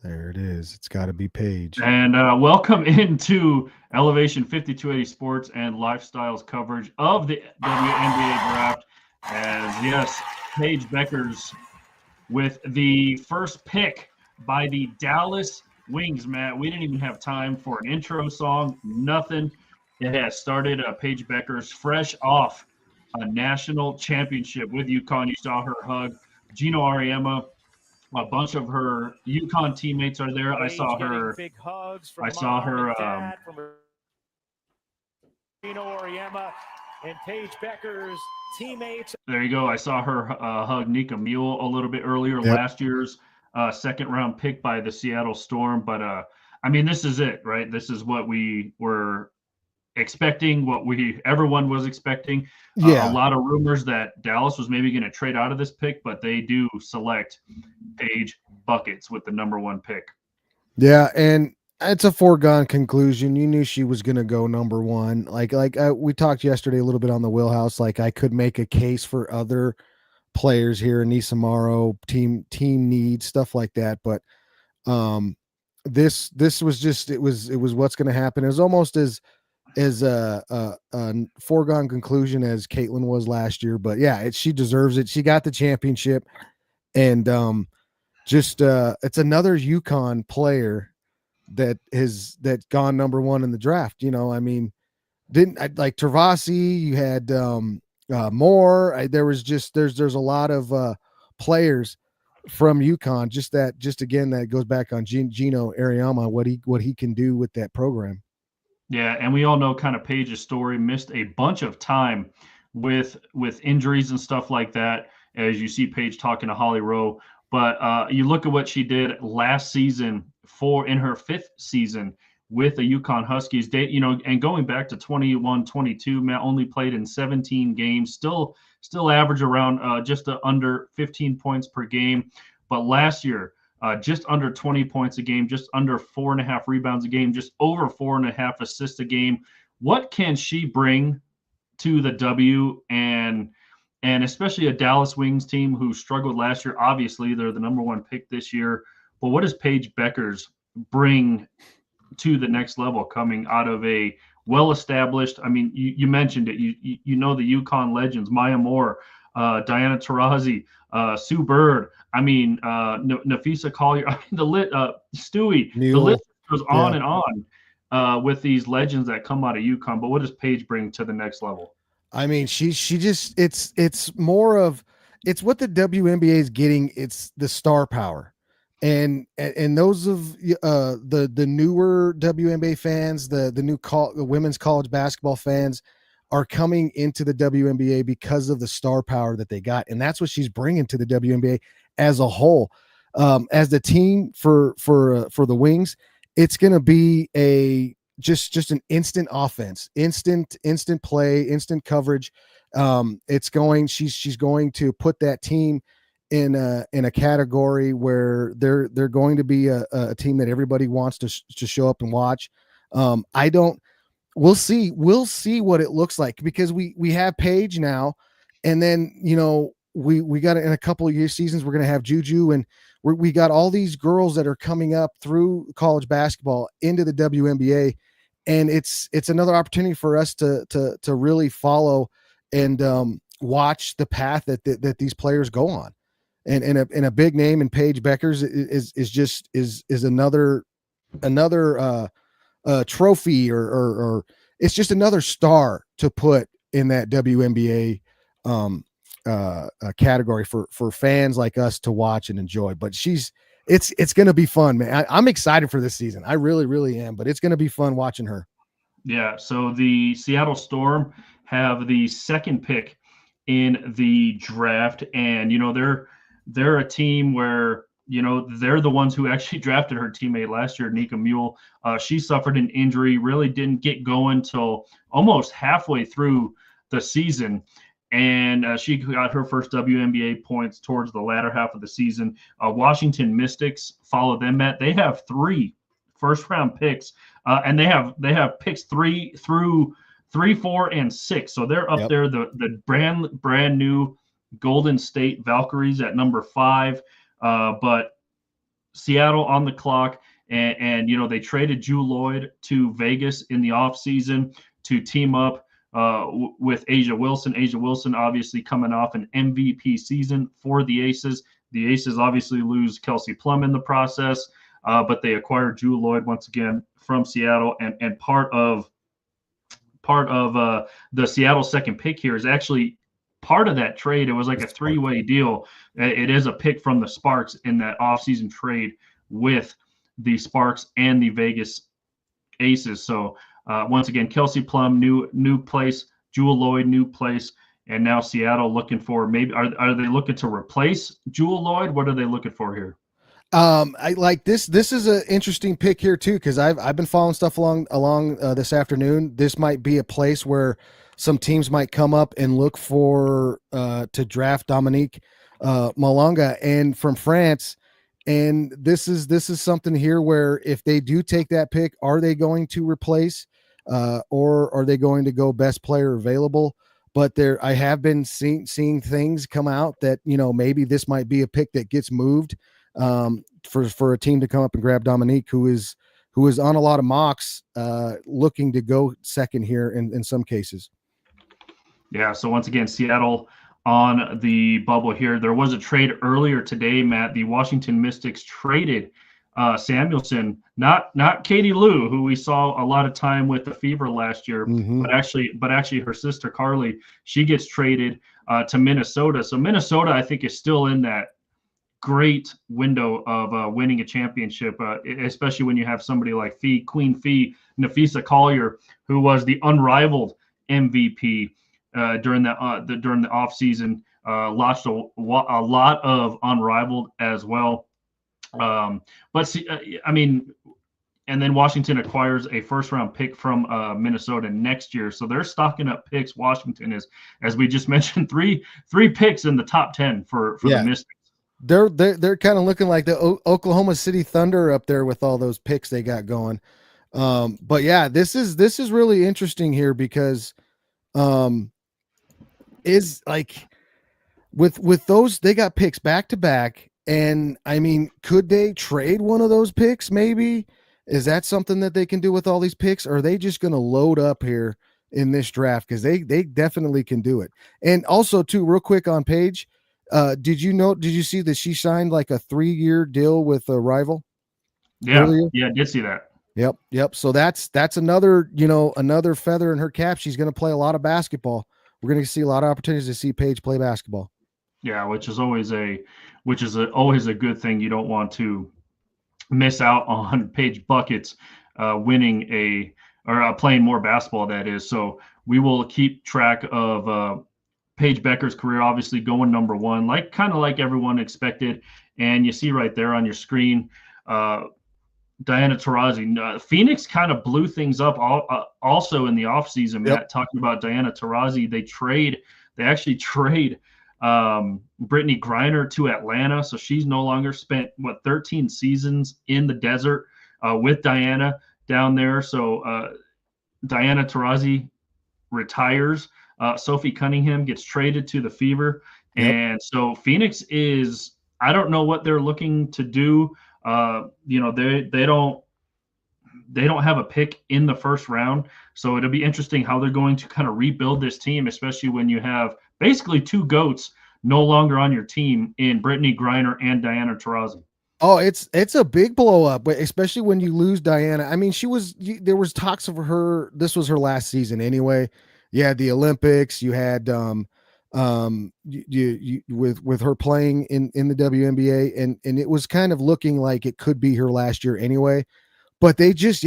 There it is. It's got to be Paige. And welcome into Elevation 5280 Sports and Lifestyles coverage of the WNBA draft. As yes, Paige Beckers with the first pick by the Dallas Wings, Matt. We didn't even have time for an intro song, nothing. It has started. Paige Beckers fresh off a national championship with UConn. You saw her hug Gino Ariema. A bunch of her UConn teammates are there. I saw her. Big hugs from I saw her. dad, from Gino Ariema and Paige Becker's teammates. There you go. I saw her hug Nika Mule a little bit earlier. Yep. Last year's second round pick by the Seattle Storm. But I mean, this is it, right? This is what we were expecting, what everyone was expecting. Yeah. A lot of rumors that Dallas was maybe going to trade out of this pick, but they do select Paige Buckets with the number 1 pick. Yeah, and it's a foregone conclusion. You knew she was going to go number 1. We talked yesterday a little bit on the Wheelhouse. Like, I could make a case for other players here, Anissa Morrow, team needs, stuff like that. But this was just it was what's going to happen. It was almost as a foregone conclusion as Caitlin was last year. But yeah, she deserves it. She got the championship, and it's another UConn player that gone number 1 in the draft. You know, I mean, like Travasi, you had Moore. There's a lot of players from UConn. Just again, that goes back on Gino Ariema, what he can do with that program. Yeah, and we all know kind of Paige's story. Missed a bunch of time with injuries and stuff like that, as you see Paige talking to Holly Rowe. But you look at what she did last season in her 5th season with the UConn Huskies. And going back to 21-22, Matt only played in 17 games, still average around just under 15 points per game. But last year, just under 20 points a game, just under 4.5 rebounds a game, just over 4.5 assists a game. What can she bring to the W and especially a Dallas Wings team who struggled last year? Obviously, they're the number 1 pick this year. But what does Paige Beckers bring to the next level coming out of a well-established, I mean, you mentioned it, you know the UConn legends, Maya Moore, Diana Taurasi, Sue Bird, I mean, Nafisa Collier, I mean, Stewie, the list goes on and on with these legends that come out of UConn. But what does Paige bring to the next level? I mean, she just it's more of it's what the WNBA is getting. It's the star power, and those of the newer WNBA fans, the new women's college basketball fans are coming into the WNBA because of the star power that they got, and that's what she's bringing to the WNBA as a whole. As the team for the Wings, it's going to be just an instant offense, instant play, instant coverage. She's going to put that team in a category where they're going to be a team that everybody wants to show up and watch. We'll see what it looks like, because we have Paige now, and then, you know, we got in a couple of seasons, we're going to have Juju, and we got all these girls that are coming up through college basketball into the WNBA. And it's another opportunity for us to really follow and watch the path that these players go on. And a big name in Paige Beckers is another trophy or it's just another star to put in that WNBA category for fans like us to watch and enjoy. But it's going to be fun, man. I'm excited for this season. I really, really am, but it's going to be fun watching her. Yeah. So the Seattle Storm have the 2nd pick in the draft, and, you know, they're a team where, you know, they're the ones who actually drafted her teammate last year, Nika Mule. She suffered an injury, really didn't get going till almost halfway through the season. And she got her first WNBA points towards the latter half of the season. Washington Mystics follow them, Matt. They have 3 first-round picks, and they have picks 3 through 3, 4, and 6. So they're up there. The brand new Golden State Valkyries at number 5. But Seattle on the clock, and they traded Jewel Lloyd to Vegas in the offseason to team up with Asia Wilson. Asia Wilson obviously coming off an MVP season for the Aces. The Aces obviously lose Kelsey Plum in the process, but they acquired Jewel Lloyd once again from Seattle, and part of the Seattle second pick here is actually part of that trade. It was like a three-way deal. It is a pick from the Sparks in that offseason trade with the Sparks and the Vegas Aces. So once again, Kelsey Plum, new place, Jewel Lloyd, new place, and now Seattle looking for maybe are they looking to replace Jewel Lloyd? What are they looking for here? I like this. This is an interesting pick here too, because I've been following stuff along this afternoon. This might be a place where some teams might come up and look for to draft Dominique Malonga and from France. And this is something here where if they do take that pick, are they going to replace or are they going to go best player available? But I have been seeing things come out that maybe this might be a pick that gets moved for a team to come up and grab Dominique, who is on a lot of mocks, looking to go second here in some cases. Yeah. So once again, Seattle on the bubble here. There was a trade earlier today, Matt. The Washington Mystics traded Samuelson, not Katie Lou, who we saw a lot of time with the Fever last year, but actually her sister Carly, she gets traded to Minnesota. So Minnesota, I think, is still in that great window of winning a championship, especially when you have somebody like Queen Fee, Nafisa Collier, who was the unrivaled MVP during the offseason, launched a lot of unrivaled as well. But see, I mean, and then Washington acquires a first-round pick from Minnesota next year, so they're stocking up picks. Washington is, as we just mentioned, three picks in the top 10 for the Mystics. They're kind of looking like the Oklahoma City Thunder up there with all those picks they got going. But yeah, this is really interesting here because is like with those, they got picks back to back, and I mean, could they trade one of those picks? Maybe is that something that they can do with all these picks? Or are they just going to load up here in this draft? Because they definitely can do it. And also, too, real quick on Paige. Did you see that she signed like a 3-year deal with a rival? Yeah. Earlier? Yeah, I did see that. Yep. So that's another, another feather in her cap. She's going to play a lot of basketball. We're going to see a lot of opportunities to see Paige play basketball. Yeah, which is always always a good thing. You don't want to miss out on Paige buckets winning playing more basketball, that is. So we will keep track of Paige Becker's career, obviously going number one, kind of like everyone expected. And you see right there on your screen, Diana Taurasi. Phoenix kind of blew things up also in the offseason, Matt, talking about Diana Taurasi. They actually trade Brittany Griner to Atlanta. So she's no longer spent 13 seasons in the desert with Diana down there. So Diana Taurasi retires. Sophie Cunningham gets traded to the Fever. And so Phoenix is, I don't know what they're looking to do. They don't have a pick in the first round. So it'll be interesting how they're going to kind of rebuild this team, especially when you have basically two GOATs no longer on your team in Brittany Griner and Diana Taurasi. Oh, it's a big blow up, but especially when you lose Diana. I mean, there was talks of her. This was her last season anyway. You had the Olympics. You had with her playing in the WNBA, and it was kind of looking like it could be her last year anyway. But they just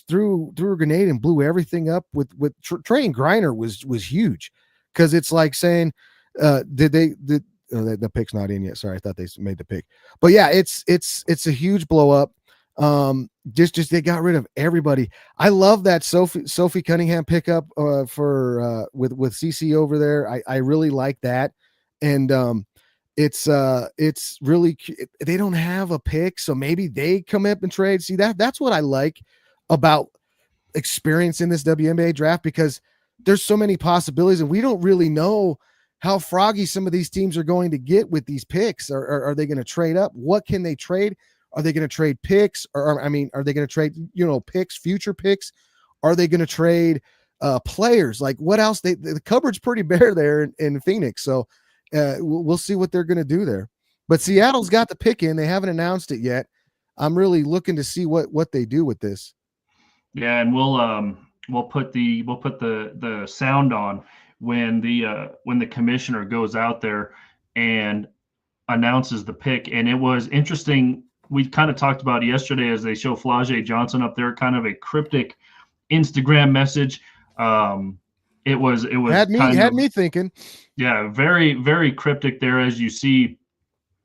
threw a grenade and blew everything up with Trey Griner was huge, because it's like saying, the pick's not in yet. Sorry, I thought they made the pick. But yeah, it's a huge blow up. Just they got rid of everybody. I love that Sophie Cunningham pickup for with CC over there. I really like that. And it's really they don't have a pick, so maybe they come up and trade. See, that's what I like about experience in this WNBA draft, because there's so many possibilities and we don't really know how froggy some of these teams are going to get with these picks. Are they going to trade up? What can they trade? Are they going to trade picks? Or I mean, are they going to trade, picks, future picks? Are they going to trade players? Like what else? The cupboard's pretty bare there in Phoenix. So we'll see what they're going to do there. But Seattle's got the pick in. They haven't announced it yet. I'm really looking to see what they do with this. Yeah, and we'll put the sound on when the commissioner goes out there and announces the pick. And it was interesting. We kind of talked about it yesterday as they show Flau'jae Johnson up there, kind of a cryptic Instagram message. It was had me thinking. Yeah, very, very cryptic there, as you see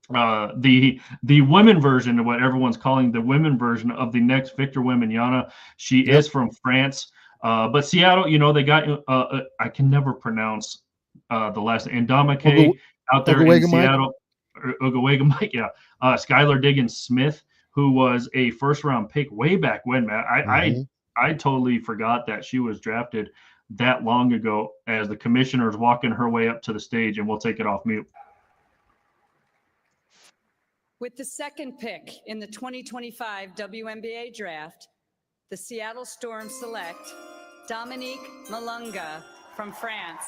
the women version of what everyone's calling the women version of the next Victor Wembanyama. She is from France. But Seattle, they got I can never pronounce the last name. Ndamake out there in Seattle. Ogawega Mike, yeah. Skylar Diggins Smith, who was a first-round pick way back when, Matt. I totally forgot that she was drafted that long ago as the commissioner is walking her way up to the stage, and we'll take it off mute. With the second pick in the 2025 WNBA draft, the Seattle Storm select Dominique Malunga from France.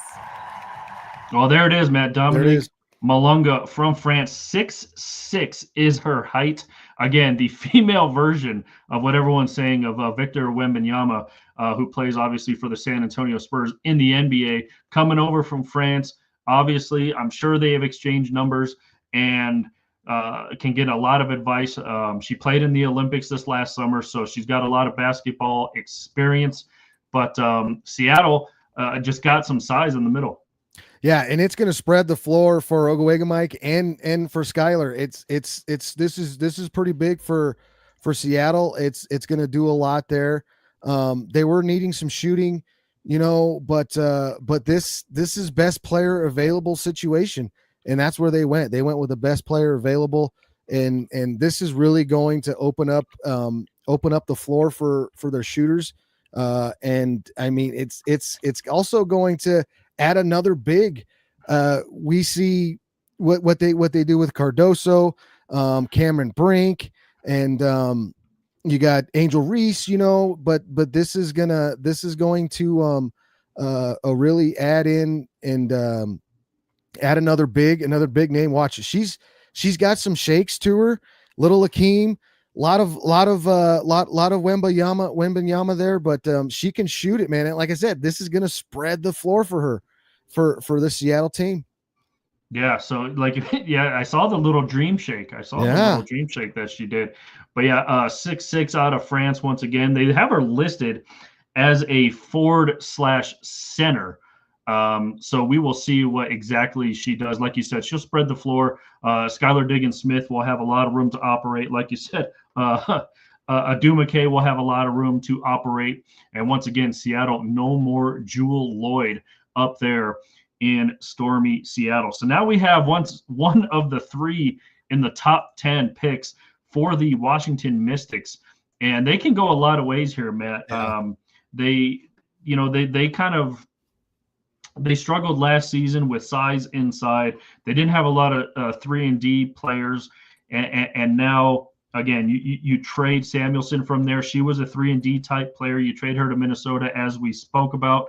Well, there it is, Matt. Dominique Malunga from France. 6'6" is her height. Again, the female version of what everyone's saying of Victor Wembanyama, who plays obviously for the San Antonio Spurs in the NBA, coming over from France. Obviously, I'm sure they have exchanged numbers and can get a lot of advice. She played in the Olympics this last summer, so she's got a lot of basketball experience. But Seattle just got some size in the middle. Yeah, and it's going to spread the floor for Ogawega Mike and for Skylar. This is pretty big for Seattle. It's going to do a lot there. They were needing some shooting, but this is best player available situation, and that's where they went. They went with the best player available, and this is really going to open up the floor for their shooters. And I mean, it's also going to add another big. We see what they do with Cardoso, Cameron Brink, and you got Angel Reese, but this is going to really add in and add another big name. Watch it. She's got some shakes to her. Little Akeem, lot of Wembanyama there, but she can shoot it, man. And like I said, this is going to spread the floor for her, for the Seattle team. Yeah. So I saw the little dream shake. The little dream shake that she did. But yeah, 6'6" out of France. Once again, they have her listed as a forward/center. So we will see what exactly she does. Like you said, she'll spread the floor. Skylar Diggins Smith will have a lot of room to operate. Like you said, Adumake will have a lot of room to operate. And once again, Seattle, no more Jewel Lloyd up there in stormy Seattle. So now we have one of the three in the top 10 picks for the Washington Mystics. And they can go a lot of ways here, Matt. Yeah. They struggled last season with size inside. They didn't have a lot of 3-and-D players. And now, again, you trade Samuelson from there. She was a 3-and-D type player. You trade her to Minnesota, as we spoke about.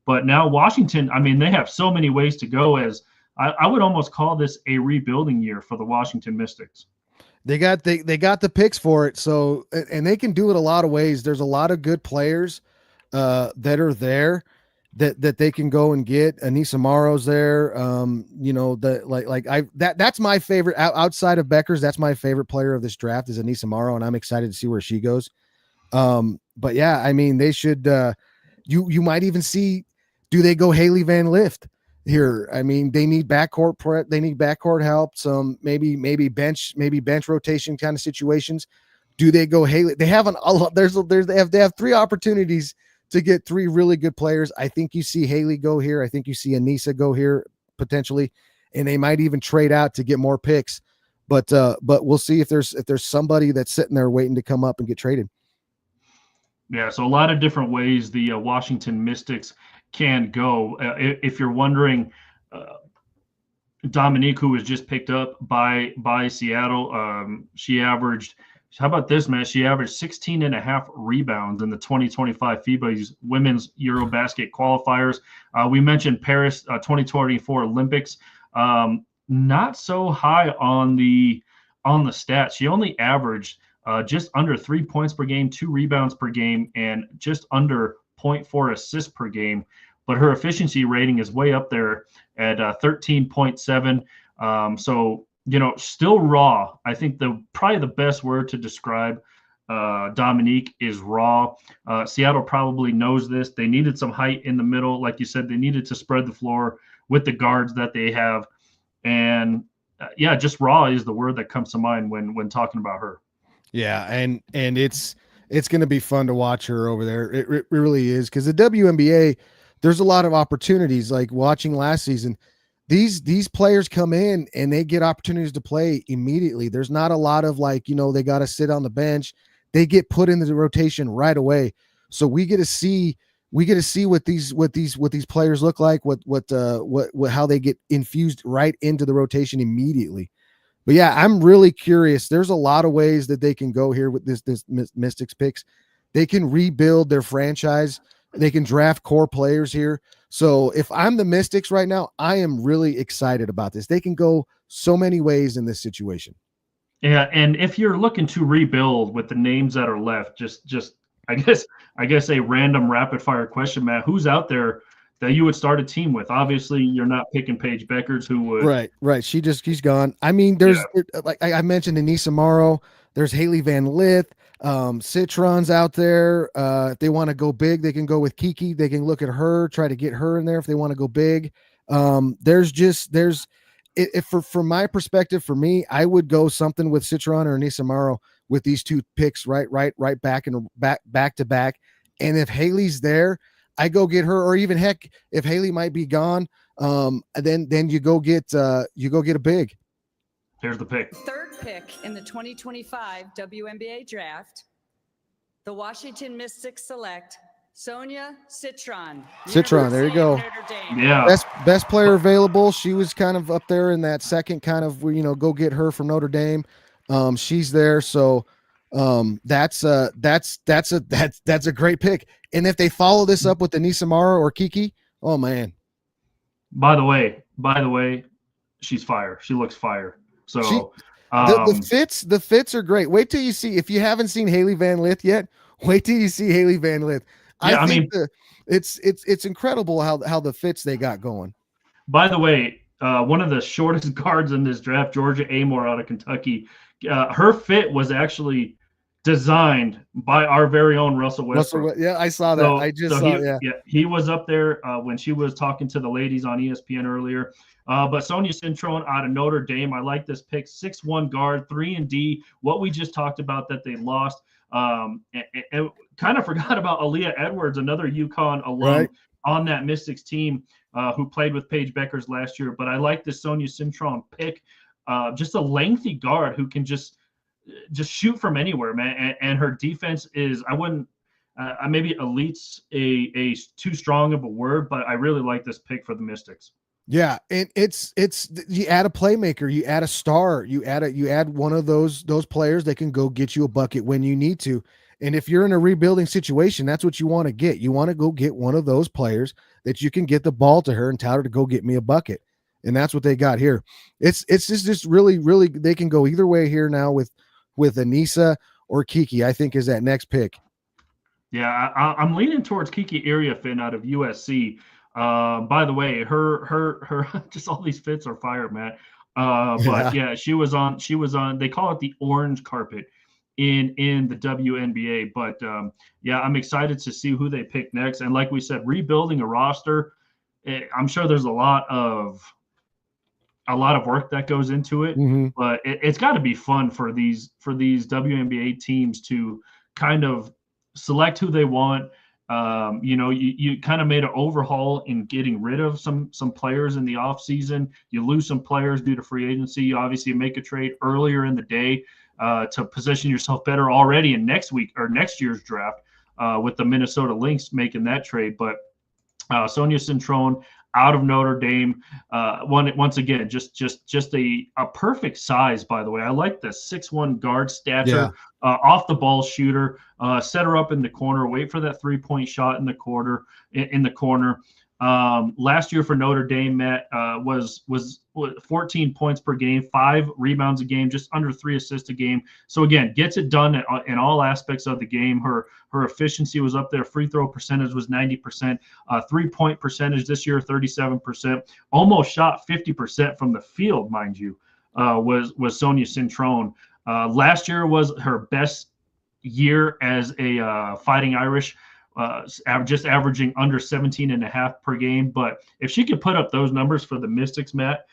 But now Washington, I mean, they have so many ways to go. As I would almost call this a rebuilding year for the Washington Mystics. They got the picks for it. So, and they can do it a lot of ways. There's a lot of good players that are there that they can go and get. Anissa Maro's there. That's my favorite outside of Beckers. That's my favorite player of this draft is Anissa Maro, and I'm excited to see where she goes. But yeah, I mean, they should. You might even see. Do they go Haley Van Lift here? I mean, they need backcourt prep. They need backcourt help. Some maybe bench rotation kind of situations. Do they go Haley? They have they have 3 opportunities to get 3 really good players. I think you see Haley go here. I think you see Anissa go here potentially, and they might even trade out to get more picks. But we'll see if there's somebody that's sitting there waiting to come up and get traded. Yeah, so a lot of different ways the Washington Mystics can go. If you're wondering, Dominique, who was just picked up by Seattle, she averaged How about this, man? She averaged 16 and a half rebounds in the 2025 FIBA Women's Eurobasket qualifiers. We mentioned Paris 2024 Olympics. Not so high on the stats. She only averaged just under 3 points per game, 2 rebounds per game, and just under 0.4 assists per game. But her efficiency rating is way up there at 13.7. So, still raw. I think probably the best word to describe Dominique is raw. Seattle probably knows this. They needed some height in the middle. Like you said, they needed to spread the floor with the guards that they have. And just raw is the word that comes to mind when talking about her. Yeah, and it's going to be fun to watch her over there. It really is, because the WNBA, there's a lot of opportunities. Like watching last season, these players come in and they get opportunities to play immediately. There's not a lot of they got to sit on the bench. They get put into the rotation right away. So we get to see what these players look like, what how they get infused right into the rotation immediately. But yeah, I'm really curious. There's a lot of ways that they can go here with this Mystics picks. They can rebuild their franchise. They can draft core players here. So if I'm the Mystics right now, I am really excited about this. They can go so many ways in this situation. Yeah, and if you're looking to rebuild with the names that are left, just I guess a random rapid fire question, Matt, who's out there that you would start a team with? Obviously, you're not picking Paige Beckers, who would. Right. She's gone. I mean, there's like I mentioned, Anissa Morrow. There's Haley Van Lith. Citron's out there. If they want to go big, they can go with Kiki. They can look at her, try to get her in there if they want to go big. From my perspective, for me, I would go something with Citron or Anissa Morrow with these two picks right back to back. And if Haley's there, I go get her, or even heck, if Haley might be gone, then you go get a big. Here's the pick. Third pick in the 2025 WNBA draft, the Washington Mystics select Sonia Citron. Citron, there you go. Yeah, best player available. She was kind of up there in that second kind of go get her from Notre Dame. She's there, so that's a great pick. And if they follow this up with Anissa Morrow or Kiki, oh man. By the way, she's fire. She looks fire. So the fits are great. Wait till you see, if you haven't seen Haley Van Lith yet, wait till you see Haley Van Lith. I think it's incredible how the fits they got going. By the way, one of the shortest guards in this draft, Georgia Amore out of Kentucky, her fit was actually designed by our very own Russell Westbrook. Yeah, I saw that. He was up there when she was talking to the ladies on ESPN earlier. But Sonia Citron out of Notre Dame, I like this pick. 6'1" guard, 3-and-D. What we just talked about that they lost. And kind of forgot about Aaliyah Edwards, another UConn alum on that Mystics team who played with Paige Beckers last year. But I like this Sonia Citron pick. Just a lengthy guard who can just shoot from anywhere, man. And her defense is, I wouldn't, maybe elite's a too strong of a word, but I really like this pick for the Mystics. Yeah, and it's you add a playmaker, you add a star, you add one of those players that can go get you a bucket when you need to. And if you're in a rebuilding situation, that's what you want to get. You want to go get one of those players that you can get the ball to her and tell her to go get me a bucket. And that's what they got here. It's just really, really, they can go either way here now with Anissa or Kiki, I think, is that next pick. Yeah, I'm leaning towards Kiki Iriafen out of USC. By the way, her just all these fits are fire, Matt. But yeah, she was on, they call it the orange carpet in the WNBA. But yeah, I'm excited to see who they pick next. And like we said, rebuilding a roster, I'm sure there's a lot of work that goes into it, but it's got to be fun for these WNBA teams to kind of select who they want. You kind of made an overhaul in getting rid of some players in the off season. You lose some players due to free agency. You obviously make a trade earlier in the day to position yourself better already in next year's draft with the Minnesota Lynx making that trade. But Sonia Citron out of Notre Dame. Once again, just a perfect size, by the way. I like the 6'1" guard stature, off the ball shooter, set her up in the corner, wait for that 3-point shot in the corner. Last year for Notre Dame, Matt, was 14 points per game, 5 rebounds a game, just under 3 assists a game. So again, gets it done in all aspects of the game. Her efficiency was up there. Free throw percentage was 90%. 3-point percentage this year, 37%. Almost shot 50% from the field, mind you. Was Sonia Cintrone. Last year was her best year as a Fighting Irish. Just averaging under 17.5 per game. But if she could put up those numbers for the Mystics, Matt,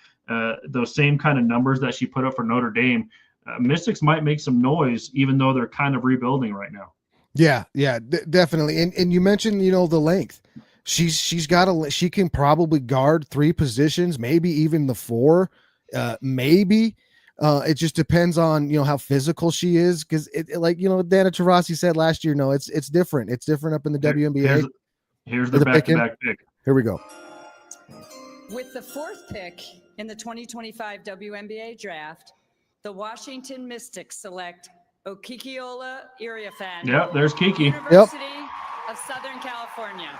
those same kind of numbers that she put up for Notre Dame, Mystics might make some noise, even though they're kind of rebuilding right now. Yeah, definitely. And you mentioned, the length. She can probably guard 3 positions, maybe even the 4, maybe. It just depends on, how physical she is. Cause Dana Taurasi said last year, it's different. It's different up in the WNBA. Here's the back-to-back pick. Here we go. With the 4th pick in the 2025 WNBA draft, the Washington Mystics select Okikiola Iriafan. Yeah, there's Kiki. University of Southern California.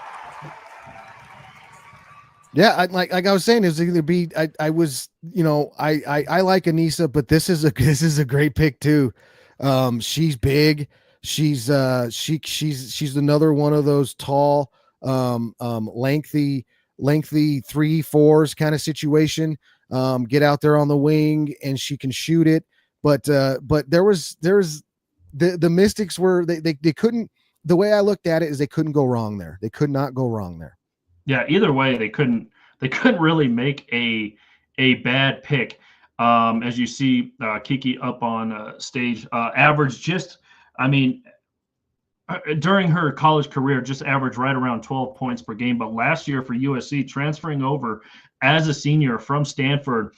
Yeah, like I was saying, it's either be I like Anissa, but this is a great pick too. She's big. She's another one of those tall, lengthy 3-4s kind of situation. Get out there on the wing and she can shoot it. But there's the Mystics were they couldn't. The way I looked at it is they couldn't go wrong there. They could not go wrong there. Yeah, either way, they couldn't really make a bad pick. As you see, Kiki up on stage, averaged during her college career, just averaged right around 12 points per game. But last year for USC, transferring over as a senior from Stanford,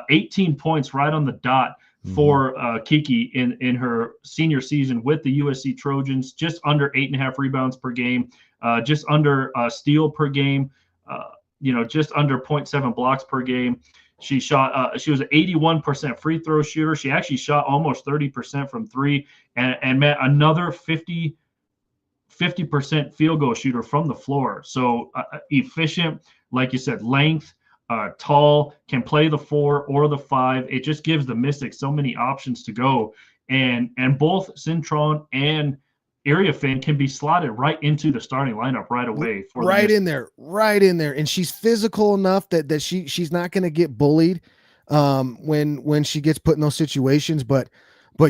18 points right on the dot for Kiki in her senior season with the USC Trojans, just under 8.5 rebounds per game. Just under steal per game, just under 0.7 blocks per game. She shot. She was an 81% free throw shooter. She actually shot almost 30% from 3, and met another 50% field goal shooter from the floor. So efficient, like you said, length, tall, can play the 4 or the 5. It just gives the Mystics so many options to go, and both Cintrone and Iriafan can be slotted right into the starting lineup right away. Right in there. And she's physical enough that she's not going to get bullied when she gets put in those situations. But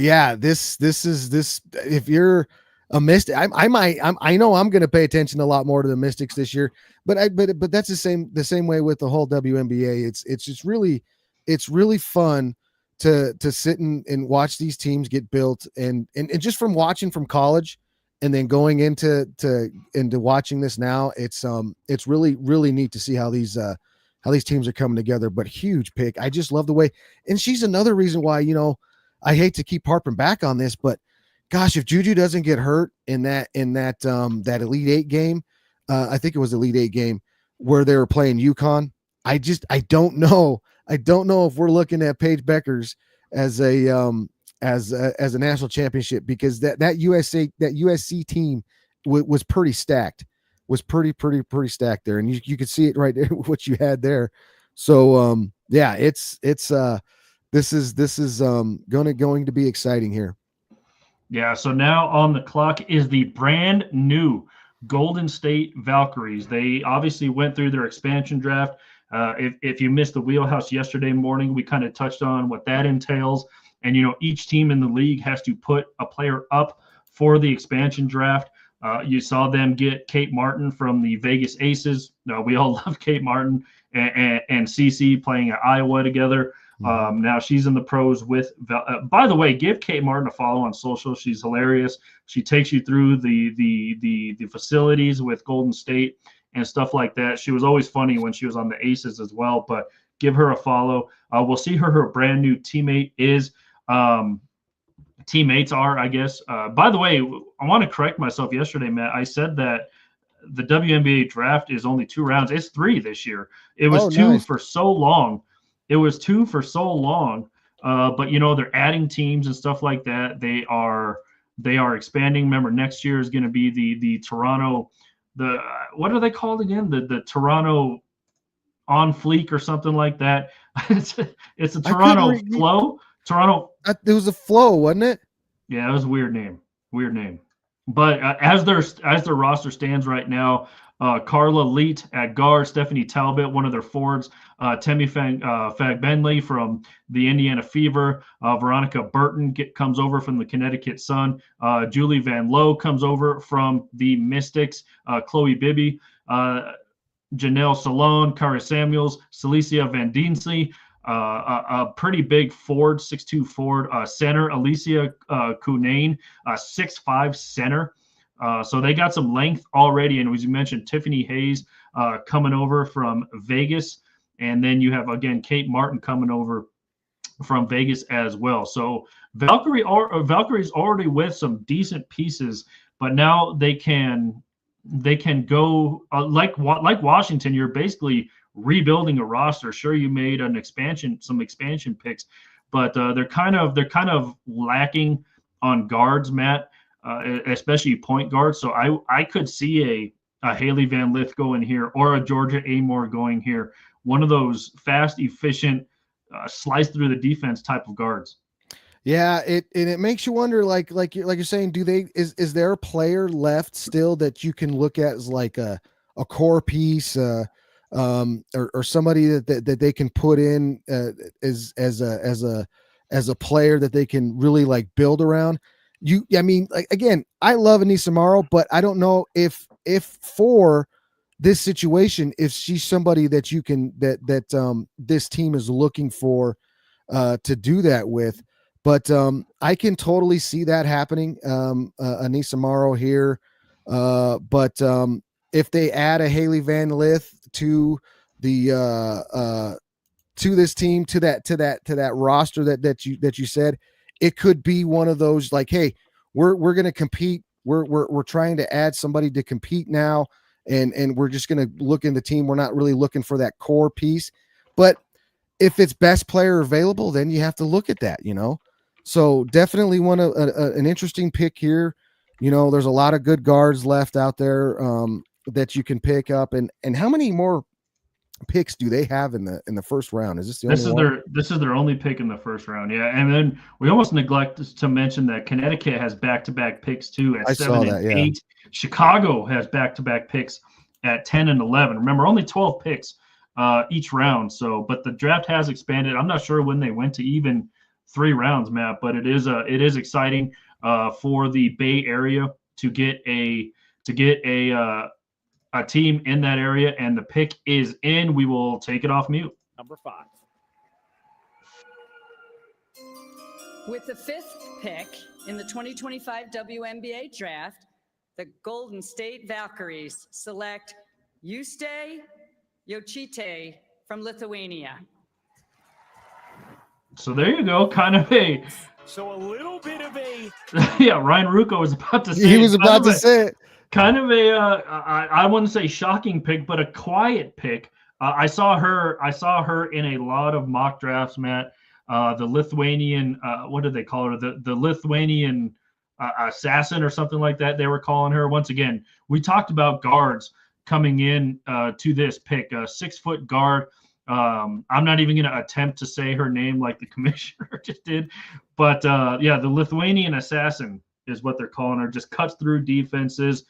yeah, this if you're a Mystic, I know I'm going to pay attention a lot more to the Mystics this year, but that's the same way with the whole WNBA. It's just really fun to sit and watch these teams get built and just from watching from college and then going into watching this now, it's really, really neat to see how these teams are coming together. But huge pick. I just love the way, and she's another reason why, I hate to keep harping back on this, but gosh, if Juju doesn't get hurt in that Elite 8 game, I think it was Elite 8 game where they were playing UConn. I don't know. I don't know if we're looking at Paige Beckers as a national championship, because that USC team was pretty stacked, was pretty stacked there, and you could see it right there what you had there. So yeah, this is going to be exciting here. Yeah. So now on the clock is the brand new Golden State Valkyries. They obviously went through their expansion draft. If you missed the wheelhouse yesterday morning, we kind of touched on what that entails. And, each team in the league has to put a player up for the expansion draft. You saw them get Kate Martin from the Vegas Aces. We all love Kate Martin and CC playing at Iowa together. Now she's in the pros with, by the way, give Kate Martin a follow on social. She's hilarious. She takes you through the facilities with Golden State and stuff like that. She was always funny when she was on the Aces as well, but give her a follow. We'll see her brand new teammate is. Teammates are, I guess. By the way, I want to correct myself yesterday, Matt. I said that the WNBA draft is only 2 rounds. It's 3 this year. It was 2 nice. for so long. It was 2 for so long. But they're adding teams and stuff like that. They are expanding. Remember, next year is going to be the Toronto. What are they called again? The Toronto on fleek or something like that. It's a Toronto Flow. Toronto. It was a Flow, wasn't it? Yeah, it was a weird name. But as their roster stands right now, Carla Leet at guard, Stephanie Talbot, one of their forwards, Temi Fagbenley from the Indiana Fever, Veronica Burton comes over from the Connecticut Sun, Julie Van Lowe comes over from the Mystics, Chloe Bibby, Janelle Salone, Kara Samuels, Celicia Van Diensley, a pretty big forward, 6'2" forward, center, Alicia Cunane, 6'5" center. So they got some length already. And as you mentioned, Tiffany Hayes coming over from Vegas. And then you have, again, Kate Martin coming over from Vegas as well. So Valkyrie's already with some decent pieces, but now they can go like Washington. You're basically rebuilding a roster. Sure, you made some expansion picks, but they're kind of lacking on guards, Matt, especially point guards. So I could see a Haley Van Lith going here or a Georgia Amore going here. One of those fast, efficient, slice through the defense type of guards. Yeah, it makes you wonder, like you're saying, is there a player left still that you can look at as like a core piece, or somebody that they can put in as a player that they can really like build around? I mean, like, again, I love Anissa Morrow, but I don't know if for this situation, if she's somebody that you can that this team is looking for to do that with. But I can totally see that happening. Anissa Morrow here. But if they add a Haley Van Lith to the to this team, to that roster that you said, it could be one of those like, hey, we're going to compete. We're trying to add somebody to compete now, and we're just going to look in the team. We're not really looking for that core piece, but if it's best player available, then you have to look at that, So definitely an interesting pick here. There's a lot of good guards left out there that you can pick up. And how many more picks do they have in the first round? Is this the only one? This is their only pick in the first round. Yeah. And then we almost neglected to mention that Connecticut has back-to-back picks too at 7 and 8. Chicago has back-to-back picks at 10 and 11. Remember, only 12 picks each round. So, but the draft has expanded. I'm not sure when they went to even 3 rounds, Matt, but it is exciting for the Bay Area to get a team in that area, and the pick is in. We will take it off mute. Number 5. With the 5th pick in the 2025 WNBA draft, the Golden State Valkyries select Juste Jochite from Lithuania. So there you go. Kind of So a little bit of a yeah, Ryan Rucco was about to say he was about to say it. Kind of I wouldn't say shocking pick, but a quiet pick. I saw her in a lot of mock drafts, Matt. The Lithuanian, what did they call her? The Lithuanian assassin or something like that. They were calling her. Once again, we talked about guards coming in to this pick. A 6-foot guard. I'm not even going to attempt to say her name like the commissioner just did, but yeah, the Lithuanian assassin is what they're calling her. Just cuts through defenses,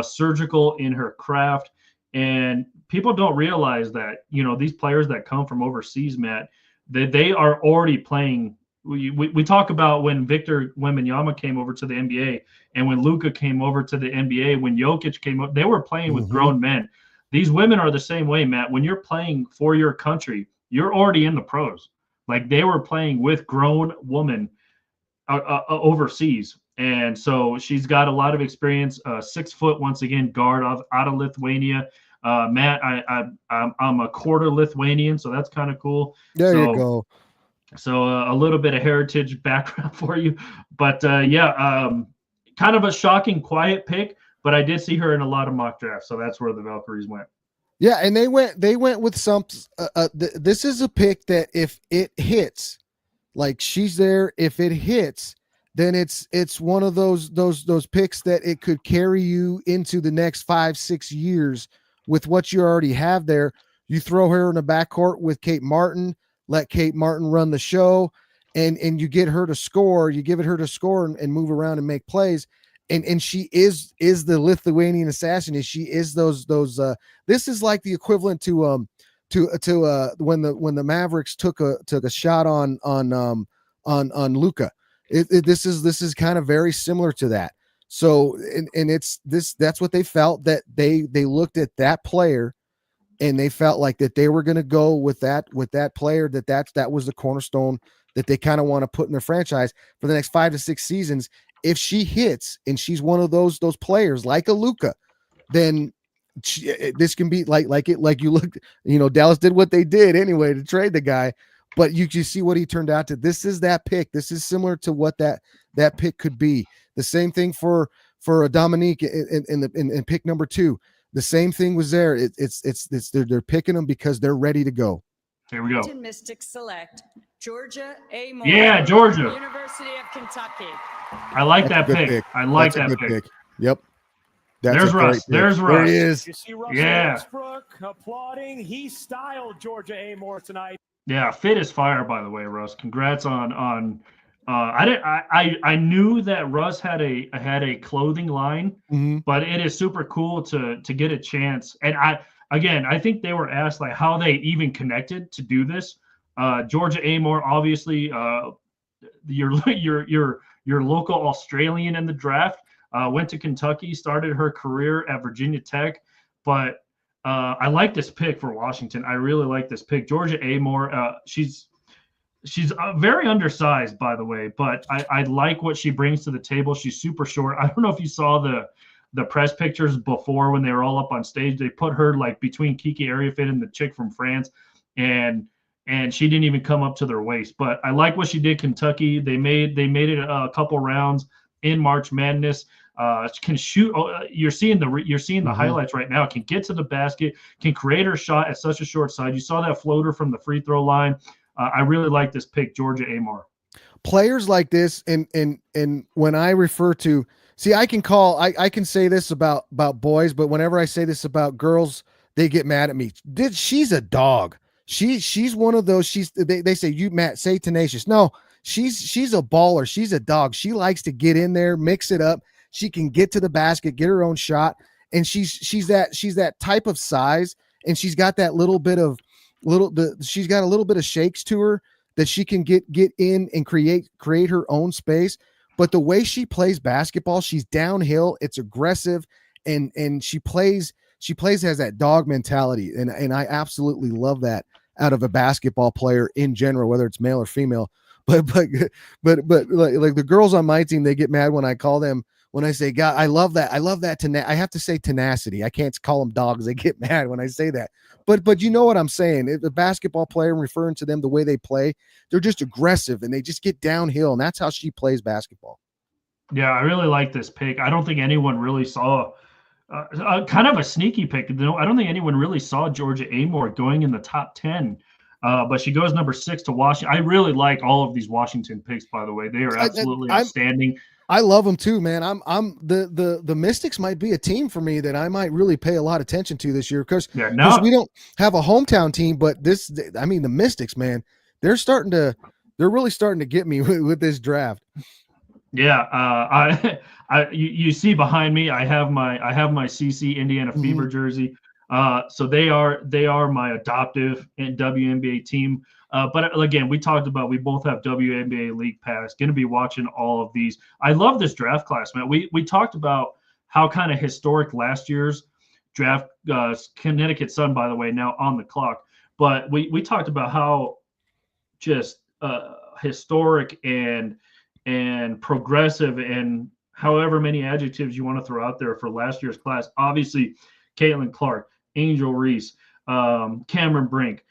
surgical in her craft, and people don't realize that these players that come from overseas, Matt, they are already playing. We talk about when Victor Wembanyama came over to the NBA, and when Luka came over to the NBA, when Jokic came up, they were playing with grown men. These women are the same way, Matt. When you're playing for your country, you're already in the pros. Like, they were playing with grown women overseas. And so she's got a lot of experience. 6-foot, once again, guard out of Lithuania. Matt, I'm a quarter Lithuanian, so that's kind of cool. There you go. So a little bit of heritage background for you. But yeah, kind of a shocking, quiet pick. but I did see her in a lot of mock drafts, so that's where the Valkyries went. Yeah, and they went with some. This is a pick that if it hits, like she's there. If it hits, then it's one of those picks that it could carry you into the next 5-6 years with what you already have there. You throw her in the backcourt with Kate Martin, let Kate Martin run the show, and you get her to score. You give it her to score and move around and make plays. And she is the Lithuanian assassin. She is those. This is like the equivalent to when the Mavericks took a shot on Luka. This is kind of very similar to that. So and it's this, that's what they felt, that they looked at that player and they felt like that they were going to go with that player, that was the cornerstone that they kind of want to put in their franchise for the next 5 to 6 seasons. If she hits and she's one of those players like a Luka, then this can be like you looked, Dallas did what they did anyway to trade the guy, but you see what he turned out to. This is that pick. This is similar to what that pick could be. The same thing for Dominique in pick number 2. The same thing was there. They're picking them because they're ready to go. Here we go. Mystics select Georgia A. Moore. Yeah, Georgia. University of Kentucky. I like that pick. I like that pick. Yep. There's Russ. There's Russ. There he is. You see Russell Westbrook applauding. He styled Georgia A. Moore tonight. Yeah, fit as fire, by the way, Russ. Congrats on I knew that Russ had a clothing line, but it is super cool to get a chance. And I think they were asked like how they even connected to do this. Georgia A. Moore, obviously, your local Australian in the draft, went to Kentucky, started her career at Virginia Tech, but I like this pick for Washington. I really like this pick. Georgia A. Moore, she's very undersized, by the way, but I like what she brings to the table. She's super short. I don't know if you saw the press pictures before when they were all up on stage. They put her like between Kiki Ariafit and the chick from France, and she didn't even come up to their waist. But I like what she did. Kentucky, they made it a couple rounds in March Madness. Can shoot. You're seeing the highlights right now. Can get to the basket. Can create her shot at such a short side. You saw that floater from the free throw line. I really like this pick, Georgia A. Moore. Players like this, and when I refer to, see, I can say this about boys, but whenever I say this about girls, they get mad at me. She's a dog. She's one of those. They say, you, Matt, say tenacious. No, she's a baller. She's a dog. She likes to get in there, mix it up. She can get to the basket, get her own shot, and she's that type of size, and she's got that she's got a little bit of shakes to her that she can get in and create her own space. But the way she plays basketball, she's downhill, it's aggressive, and she plays has that dog mentality, and I absolutely love that out of a basketball player in general, whether it's male or female. But like the girls on my team, they get mad when I call them, when I say, God, I love that. I have to say tenacity. I can't call them dogs. They get mad when I say that. But you know what I'm saying? If a basketball player, referring to them the way they play, they're just aggressive and they just get downhill, and that's how she plays basketball. Yeah, I really like this pick. I don't think anyone really saw kind of a sneaky pick. I don't think anyone really saw Georgia A. Moore going in the top 10. But she goes number 6 to Washington. I really like all of these Washington picks, by the way. They are absolutely outstanding. I love them too, man. I'm the Mystics might be a team for me that I might really pay a lot of attention to this year because we don't have a hometown team, but the Mystics, man, they're really starting to get me with this draft. Yeah, you see behind me, I have my CC Indiana Fever jersey. So they are my adoptive and WNBA team. But again, we talked about, we both have WNBA League Pass, going to be watching all of these. I love this draft class, man. We talked about how kind of historic last year's draft, Connecticut Sun, by the way, now on the clock. But we talked about how just historic and progressive and however many adjectives you want to throw out there for last year's class. Obviously, Caitlin Clark, Angel Reese, Cameron Brink,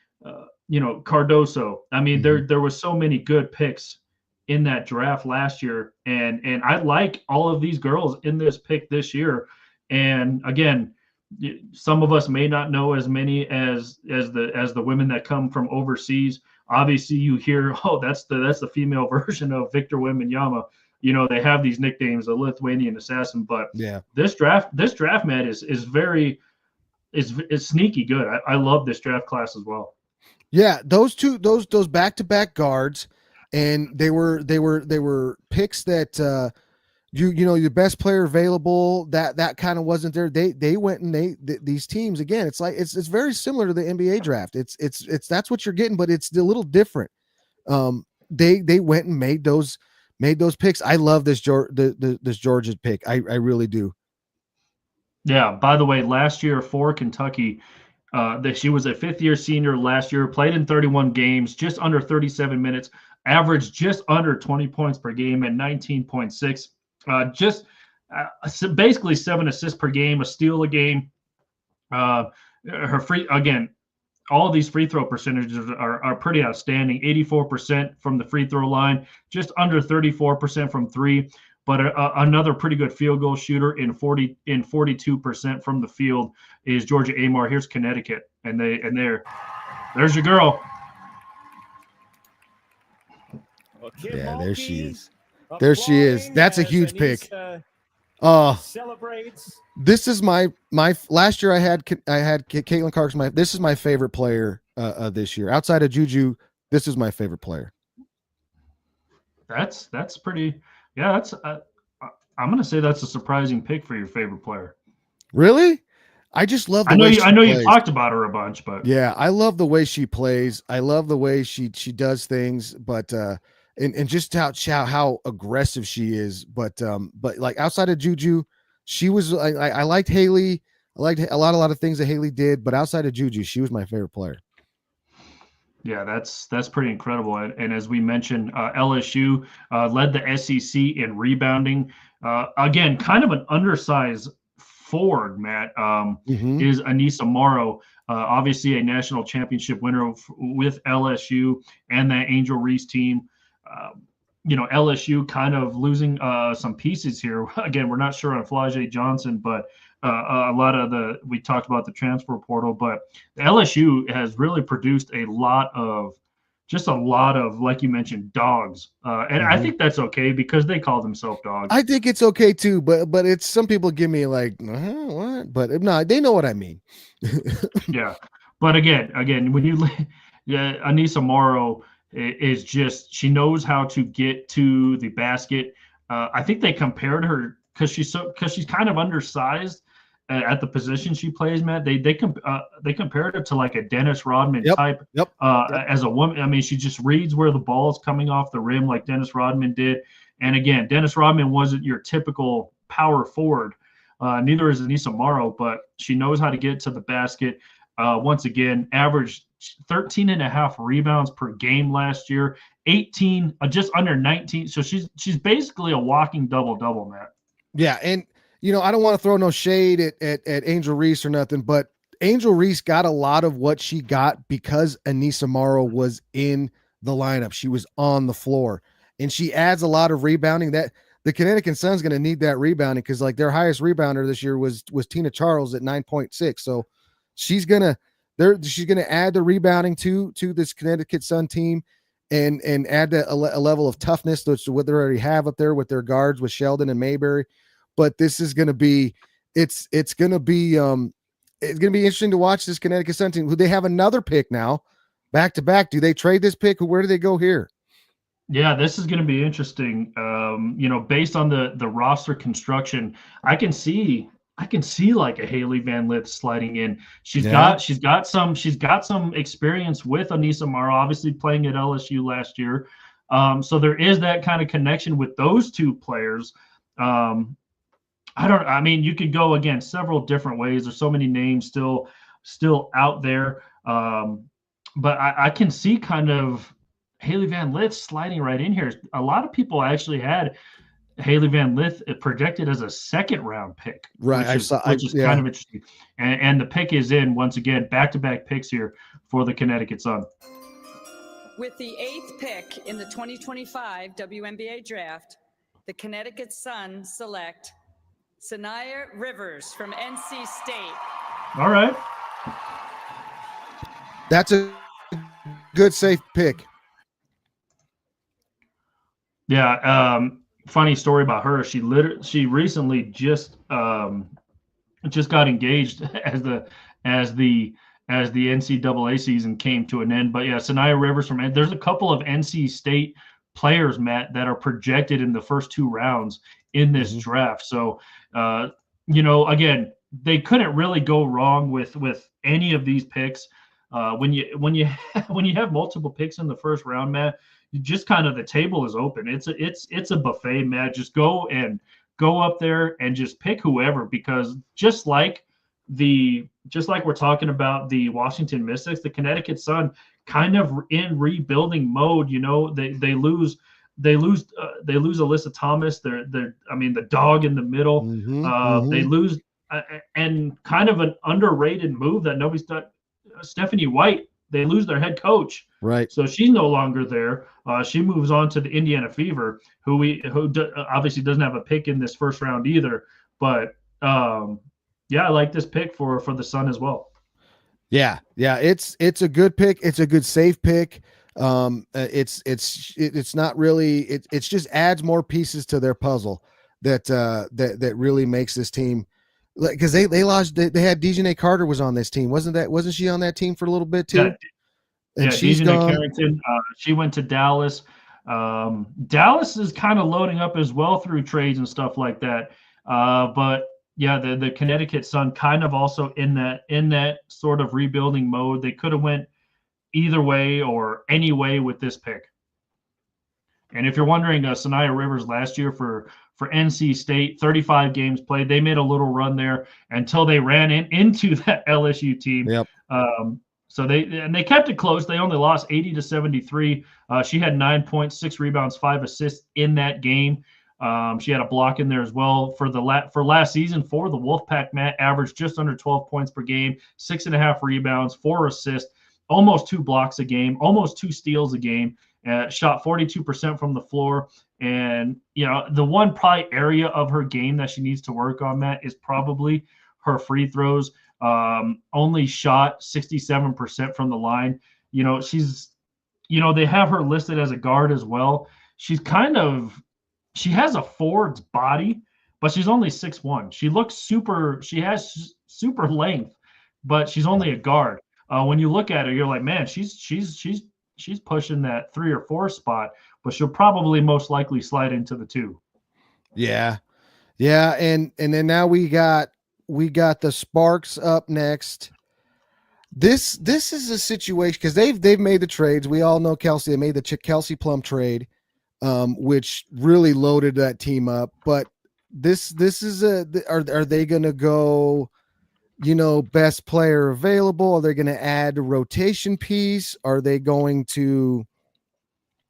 Cardoso. I mean, there was so many good picks in that draft last year, and I like all of these girls in this pick this year. And again, some of us may not know as many as the women that come from overseas. Obviously, you hear, oh, that's the female version of Victor Wembanyama. You know, they have these nicknames, the Lithuanian assassin. But Yeah. this draft, Matt, is very is sneaky good. I love this draft class as well. Yeah, those back-to-back guards, and they were picks that you know your best player available that kind of wasn't there. They went and these teams again. It's like it's very similar to the NBA draft. It's that's what you're getting, but it's a little different. They went and made those picks. I love this this Georgia pick. I really do. Yeah. By the way, last year for Kentucky, that she was a fifth-year senior last year, played in 31 games, just under 37 minutes, averaged just under 20 points per game and 19.6. Basically 7 assists per game, a steal a game. All of these free throw percentages are pretty outstanding. 84% from the free throw line, just under 34% from three, but another pretty good field goal shooter in 42% from the field is Georgia Amar. Here's Connecticut, and there's your girl. Yeah, there she is. There she is. That's a huge pick. Celebrates. This is my last year I had Caitlin Clark's this is my favorite player this year. Outside of Juju, this is my favorite player. That's pretty. Yeah, that's. I'm gonna say that's a surprising pick for your favorite player. Really? I just love the I know way you. she I know plays. you talked about her a bunch, but yeah, I love the way she plays. I love the way she does things, but and just how aggressive she is. But like outside of Juju, she was. I liked Haley. I liked a lot of things that Haley did, but outside of Juju, she was my favorite player. Yeah, that's pretty incredible. And as we mentioned, LSU led the SEC in rebounding. Again, kind of an undersized forward, Matt, is Anissa Morrow. Obviously, a national championship winner with LSU and that Angel Reese team. LSU kind of losing some pieces here. Again, we're not sure on Flau'jae Johnson, but a lot of we talked about the transfer portal, but the LSU has really produced a lot of, like you mentioned, dogs. And I think that's okay because they call themselves dogs. I think it's okay too, but it's some people give me like, what? But no, they know what I mean. Yeah. But again, when Anissa Morrow is just, she knows how to get to the basket. I think they compared her because she's kind of undersized at the position she plays, Matt. They compared it to like a Dennis Rodman type. As a woman, I mean, she just reads where the ball is coming off the rim like Dennis Rodman did. And again, Dennis Rodman wasn't your typical power forward. Neither is Anissa Morrow, but she knows how to get to the basket. Once again, averaged 13 and a half rebounds per game last year, 18, just under 19. So she's basically a walking double-double, Matt. Yeah, and I don't want to throw no shade at Angel Reese or nothing, but Angel Reese got a lot of what she got because Anissa Morrow was in the lineup. She was on the floor, and she adds a lot of rebounding. That the Connecticut Sun's going to need that rebounding because like their highest rebounder this year was Tina Charles at 9.6. So she's gonna add the rebounding to this Connecticut Sun team, and add a level of toughness to what they already have up there with their guards with Sheldon and Mayberry. But this is going to be, it's going to be interesting to watch this Connecticut Sun team, who they have another pick now, back to back. Do they trade this pick? Where do they go here? Yeah, this is going to be interesting. Based on the roster construction, I can see like a Haley Van Lith sliding in. She's got some experience with Anissa Morrow, obviously playing at LSU last year. So there is that kind of connection with those two players. You could go again several different ways. There's so many names still out there. But I can see kind of Haley Van Lith sliding right in here. A lot of people actually had Haley Van Lith projected as a second-round pick, right? Which is kind of interesting. And the pick is in once again, back-to-back picks here for the Connecticut Sun. With the 8th pick in the 2025 WNBA draft, the Connecticut Sun select Sanaya Rivers from NC State. All right. That's a good, safe pick. Yeah. Funny story about her. She recently just got engaged as the NCAA season came to an end. But yeah, Sanaya Rivers there's a couple of NC State players, Matt, that are projected in the first 2 rounds in this draft. So, again, they couldn't really go wrong with any of these picks. When you have multiple picks in the first round, Matt, you just kind of the table is open. It's a buffet, Matt. Just go up there and just pick whoever, because just like we're talking about the Washington Mystics, the Connecticut Sun kind of in rebuilding mode. They lose Alyssa Thomas. They're the dog in the middle. They lose and kind of an underrated move that nobody's done. Stephanie White, they lose their head coach. Right. So she's no longer there. She moves on to the Indiana Fever, who obviously doesn't have a pick in this first round either. But I like this pick for the Sun as well. Yeah, it's a good pick. It's a good safe pick. It's not really. It's just adds more pieces to their puzzle that really makes this team. Because they lost. They had Dejanay Carter was on this team, wasn't she on that team for a little bit too? And she's gone. Carrington, she went to Dallas. Dallas is kind of loading up as well through trades and stuff like that. But yeah, the Connecticut Sun kind of also in that sort of rebuilding mode. They could have went either way or any way with this pick. And if you're wondering, Sanaya Rivers last year for NC State, 35 games played. They made a little run there until they ran into that LSU team. Yep. So they kept it close. They only lost 80-73. She had 9 points, 6 rebounds, 5 assists in that game. She had a block in there as well for last season for the Wolfpack. Matt averaged just under 12 points per game, 6.5 rebounds, 4 assists, almost 2 blocks a game, almost 2 steals a game. Shot 42% from the floor. And, the one probably area of her game that she needs to work on, Matt, is probably her free throws. Only shot 67% from the line. They have her listed as a guard as well. She has a forward's body, but she's only 6'1". She has super length, but she's only a guard. When you look at her, you're like, man, she's pushing that 3 or 4 spot, but she'll probably most likely slide into the 2. Yeah. And then now we got the Sparks up next. This is a situation because they've made the trades. We all know Kelsey. They made the Kelsey Plum trade, which really loaded that team up. But this is are they going to go, best player available? Are they going to add a rotation piece? Are they going to,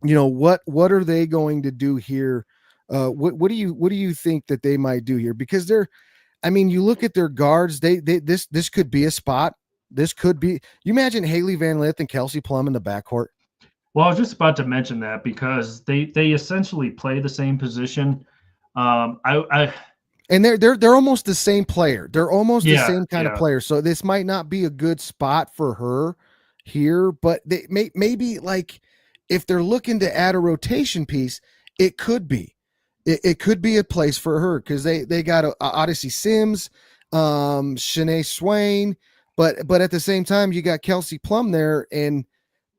what are they going to do here? What do you think that they might do here? Because you look at their guards, this could be a spot. This could be, you imagine Haley Van Lith and Kelsey Plum in the backcourt. Well, I was just about to mention that because they essentially play the same position. And they're almost the same player. They're almost the same kind of player. So this might not be a good spot for her here, but they maybe like if they're looking to add a rotation piece, it could be. It could be a place for her because they got a Odyssey Sims, Shanae Swain, but at the same time you got Kelsey Plum there, and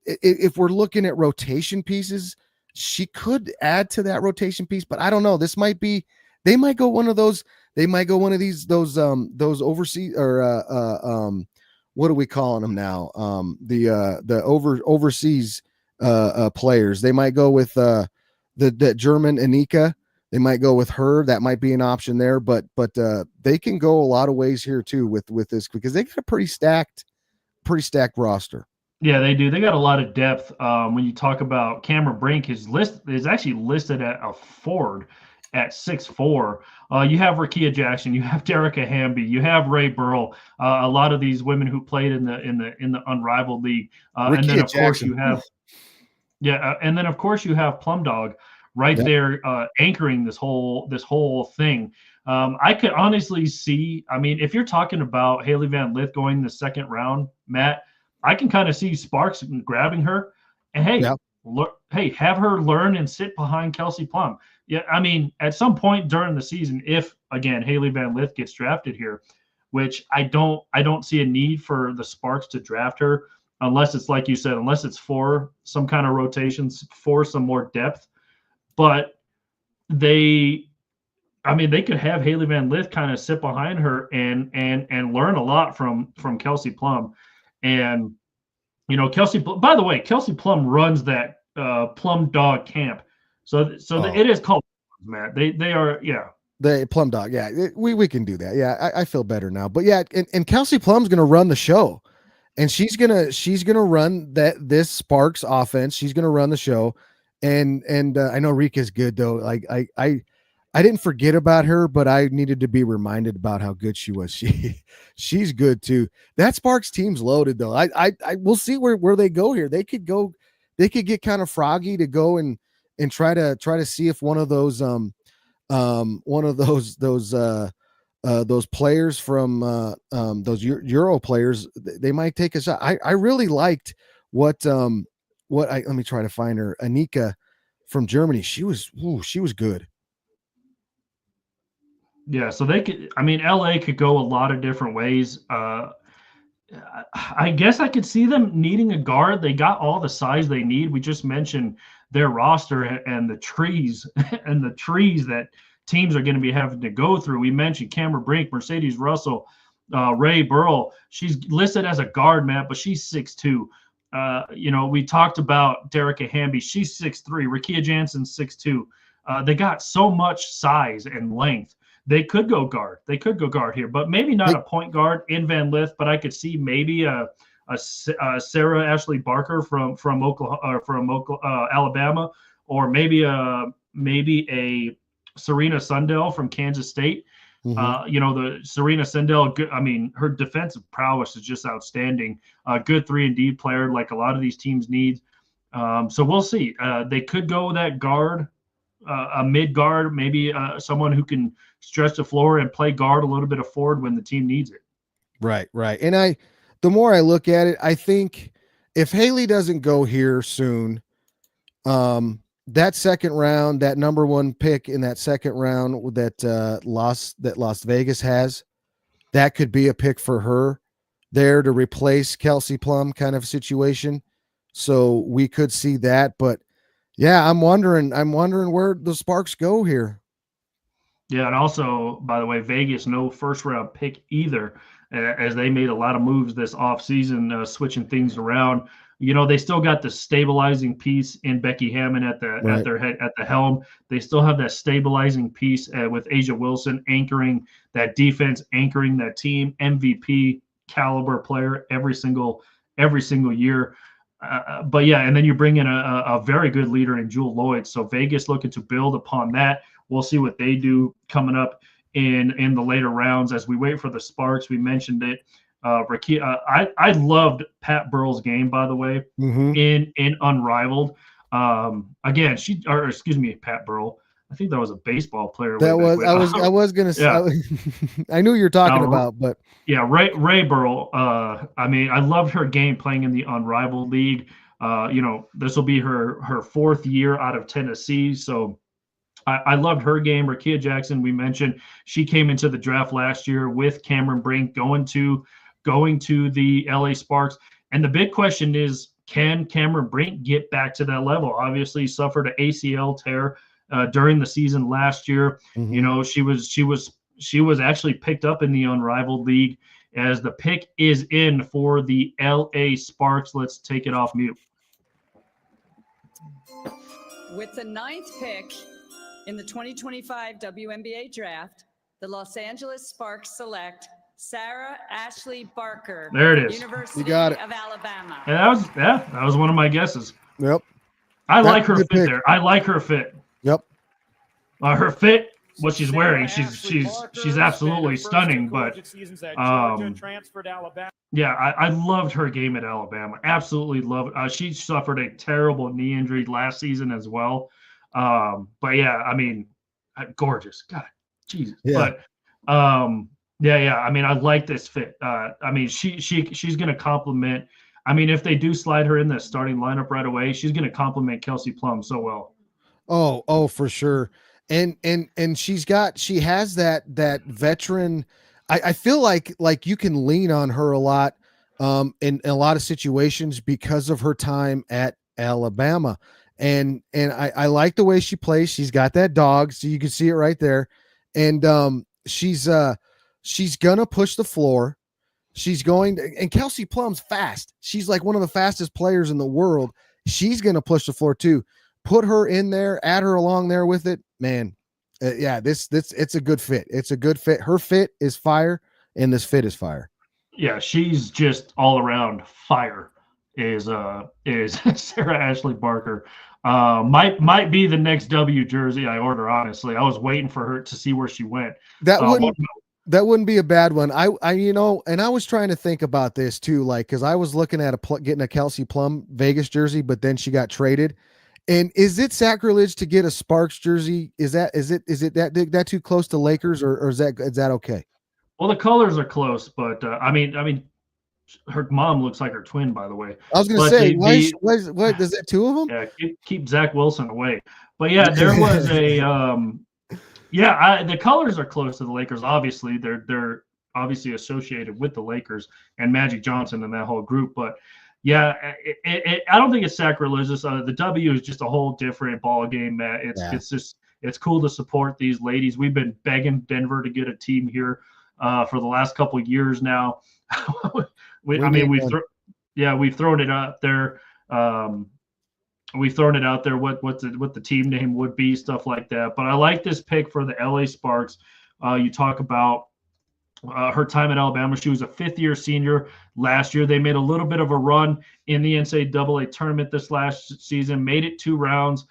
if we're looking at rotation pieces, she could add to that rotation piece. But I don't know. This might be. They might go one of those. They might go one of those overseas or what are we calling them now? The overseas players. They might go with the German Anika. They might go with her. That might be an option there, but they can go a lot of ways here too with this because they got a pretty stacked roster. Yeah, they do. They got a lot of depth. When you talk about Cameron Brink, is actually listed at a forward at 6'4". You have Rakia Jackson, you have Derica Hamby, you have Ray Burrell. A lot of these women who played in the Unrivaled League, and then of course you have, and then of course you have Plum Dog right there anchoring this whole thing. I could honestly see, I mean, if you're talking about Haley Van Lith going the second round, Matt, I can kind of see Sparks grabbing her and Yeah. have her learn and sit behind Kelsey Plum. Yeah, I mean, at some point during the season, if again Haley Van Lith gets drafted here, which I don't see a need for the Sparks to draft her unless it's like you said, unless it's for some kind of rotations, for some more depth. But they could have Haley Van Lith kind of sit behind her and learn a lot from Kelsey Plum. And Kelsey, by the way, Kelsey Plum runs that Plum Dog camp. It is called, Matt. They are, yeah. The Plum Dog, yeah, we can do that. Yeah, I feel better now. But yeah, and Kelsey Plum's gonna run the show, and she's gonna run this Sparks offense. She's gonna run the show, and I know Rika's good though. Like I didn't forget about her, but I needed to be reminded about how good she was. She's good too. That Sparks team's loaded though. I we'll see where they go here. They could get kind of froggy to go and try to see if one of those those players from those Euro players, they might take a shot. I really liked what let me try to find her, Anika from Germany. She was good. Yeah, so they could. I mean, LA could go a lot of different ways. I guess I could see them needing a guard. They got all the size they need. We just mentioned their roster and the trees and the trees that teams are going to be having to go through. We mentioned Cameron Brink, Mercedes Russell, Ray Burrell. She's listed as a guard, Matt, but she's 6'2". We talked about Derica Hamby. She's 6'3". Rakia Jansen, 6'2". They got so much size and length. They could go guard. They could go guard here, but maybe not a point guard in Van Lith. But I could see maybe a Sarah Ashley Barker from Oklahoma, Alabama, or maybe a Serena Sundell from Kansas State. Mm-hmm. The Serena Sundell. I mean, her defensive prowess is just outstanding. A good 3-and-D player, like a lot of these teams need. So we'll see. They could go that guard. A mid guard, maybe someone who can stretch the floor and play guard a little bit of forward when the team needs it. Right. And the more I look at it, I think if Haley doesn't go here soon, that second round, that number one pick in that second round that Las Vegas has, that could be a pick for her there to replace Kelsey Plum kind of situation. So we could see that, but yeah, I'm wondering where the Sparks go here. Yeah, and also, by the way, Vegas, no first-round pick either, as they made a lot of moves this offseason, switching things around. They still got the stabilizing piece in Becky Hammond at the helm. They still have that stabilizing piece with Asia Wilson anchoring that defense, anchoring that team, MVP caliber player every single year. But yeah, and then you bring in a very good leader in Jewel Lloyd. So Vegas looking to build upon that. We'll see what they do coming up in the later rounds as we wait for the Sparks. We mentioned it. I loved Pat Burrell's game, by the way, in Unrivaled. Again, Pat Burrell. I think that was a baseball player. I was gonna say. Yeah. I knew you were talking about, but yeah, Ray Burrell. I mean, I loved her game playing in the Unrivaled League. This will be her fourth year out of Tennessee, so I loved her game. Rakia Jackson, we mentioned, she came into the draft last year with Cameron Brink going to the LA Sparks, and the big question is, can Cameron Brink get back to that level? Obviously, he suffered an ACL tear during the season last year. She was actually picked up in the Unrivaled League as the pick is in for the LA Sparks. Let's take it off mute. With the 9th pick in the 2025 WNBA draft, the Los Angeles Sparks select Sarah Ashley Barker. There it is. University of Alabama. Yeah, that was one of my guesses. Yep. I like her fit there. I like her fit. Yep. Her fit, what she's wearing, she's absolutely stunning. But yeah, I loved her game at Alabama. Absolutely loved it. She suffered a terrible knee injury last season as well. But yeah, I mean, gorgeous. God. Jesus. Yeah. But yeah. I mean, I like this fit. I mean, she's going to complement. I mean, if they do slide her in the starting lineup right away, she's going to complement Kelsey Plum so well. Oh, for sure. And she has that veteran. I feel like you can lean on her a lot in a lot of situations because of her time at Alabama. And I like the way she plays. She's got that dog, so you can see it right there. And she's gonna push the floor. She's going to, and Kelsey Plum's fast. She's like one of the fastest players in the world. She's going to push the floor too. Put her in there, add her along there with it, man. Yeah, this it's a good fit. It's a good fit. Her fit is fire, and this fit is fire. Yeah, she's just all around fire. Is Sarah Ashley Barker. Might be the next W jersey I order. Honestly, I was waiting for her to see where she went. That wouldn't be a bad one. I and I was trying to think about this too, like, because I was looking at getting a Kelsey Plum Vegas jersey, but then she got traded. And is it sacrilege to get a Sparks jersey? Is it that too close to Lakers, or is that okay? Well, the colors are close, but I mean, her mom looks like her twin, by the way. I was going to say, what does that two of them? Yeah, keep Zach Wilson away. But yeah, there was a the colors are close to the Lakers. Obviously, they're obviously associated with the Lakers and Magic Johnson and that whole group. But yeah, I don't think it's sacrilegious. The W is just a whole different ball game, Matt. It's cool to support these ladies. We've been begging Denver to get a team here for the last couple of years now. We've thrown it out there. We've thrown it out there what the team name would be, stuff like that. But I like this pick for the LA Sparks. You talk about her time at Alabama. She was a fifth-year senior last year. They made a little bit of a run in the NCAA tournament this last season, made it 2 rounds.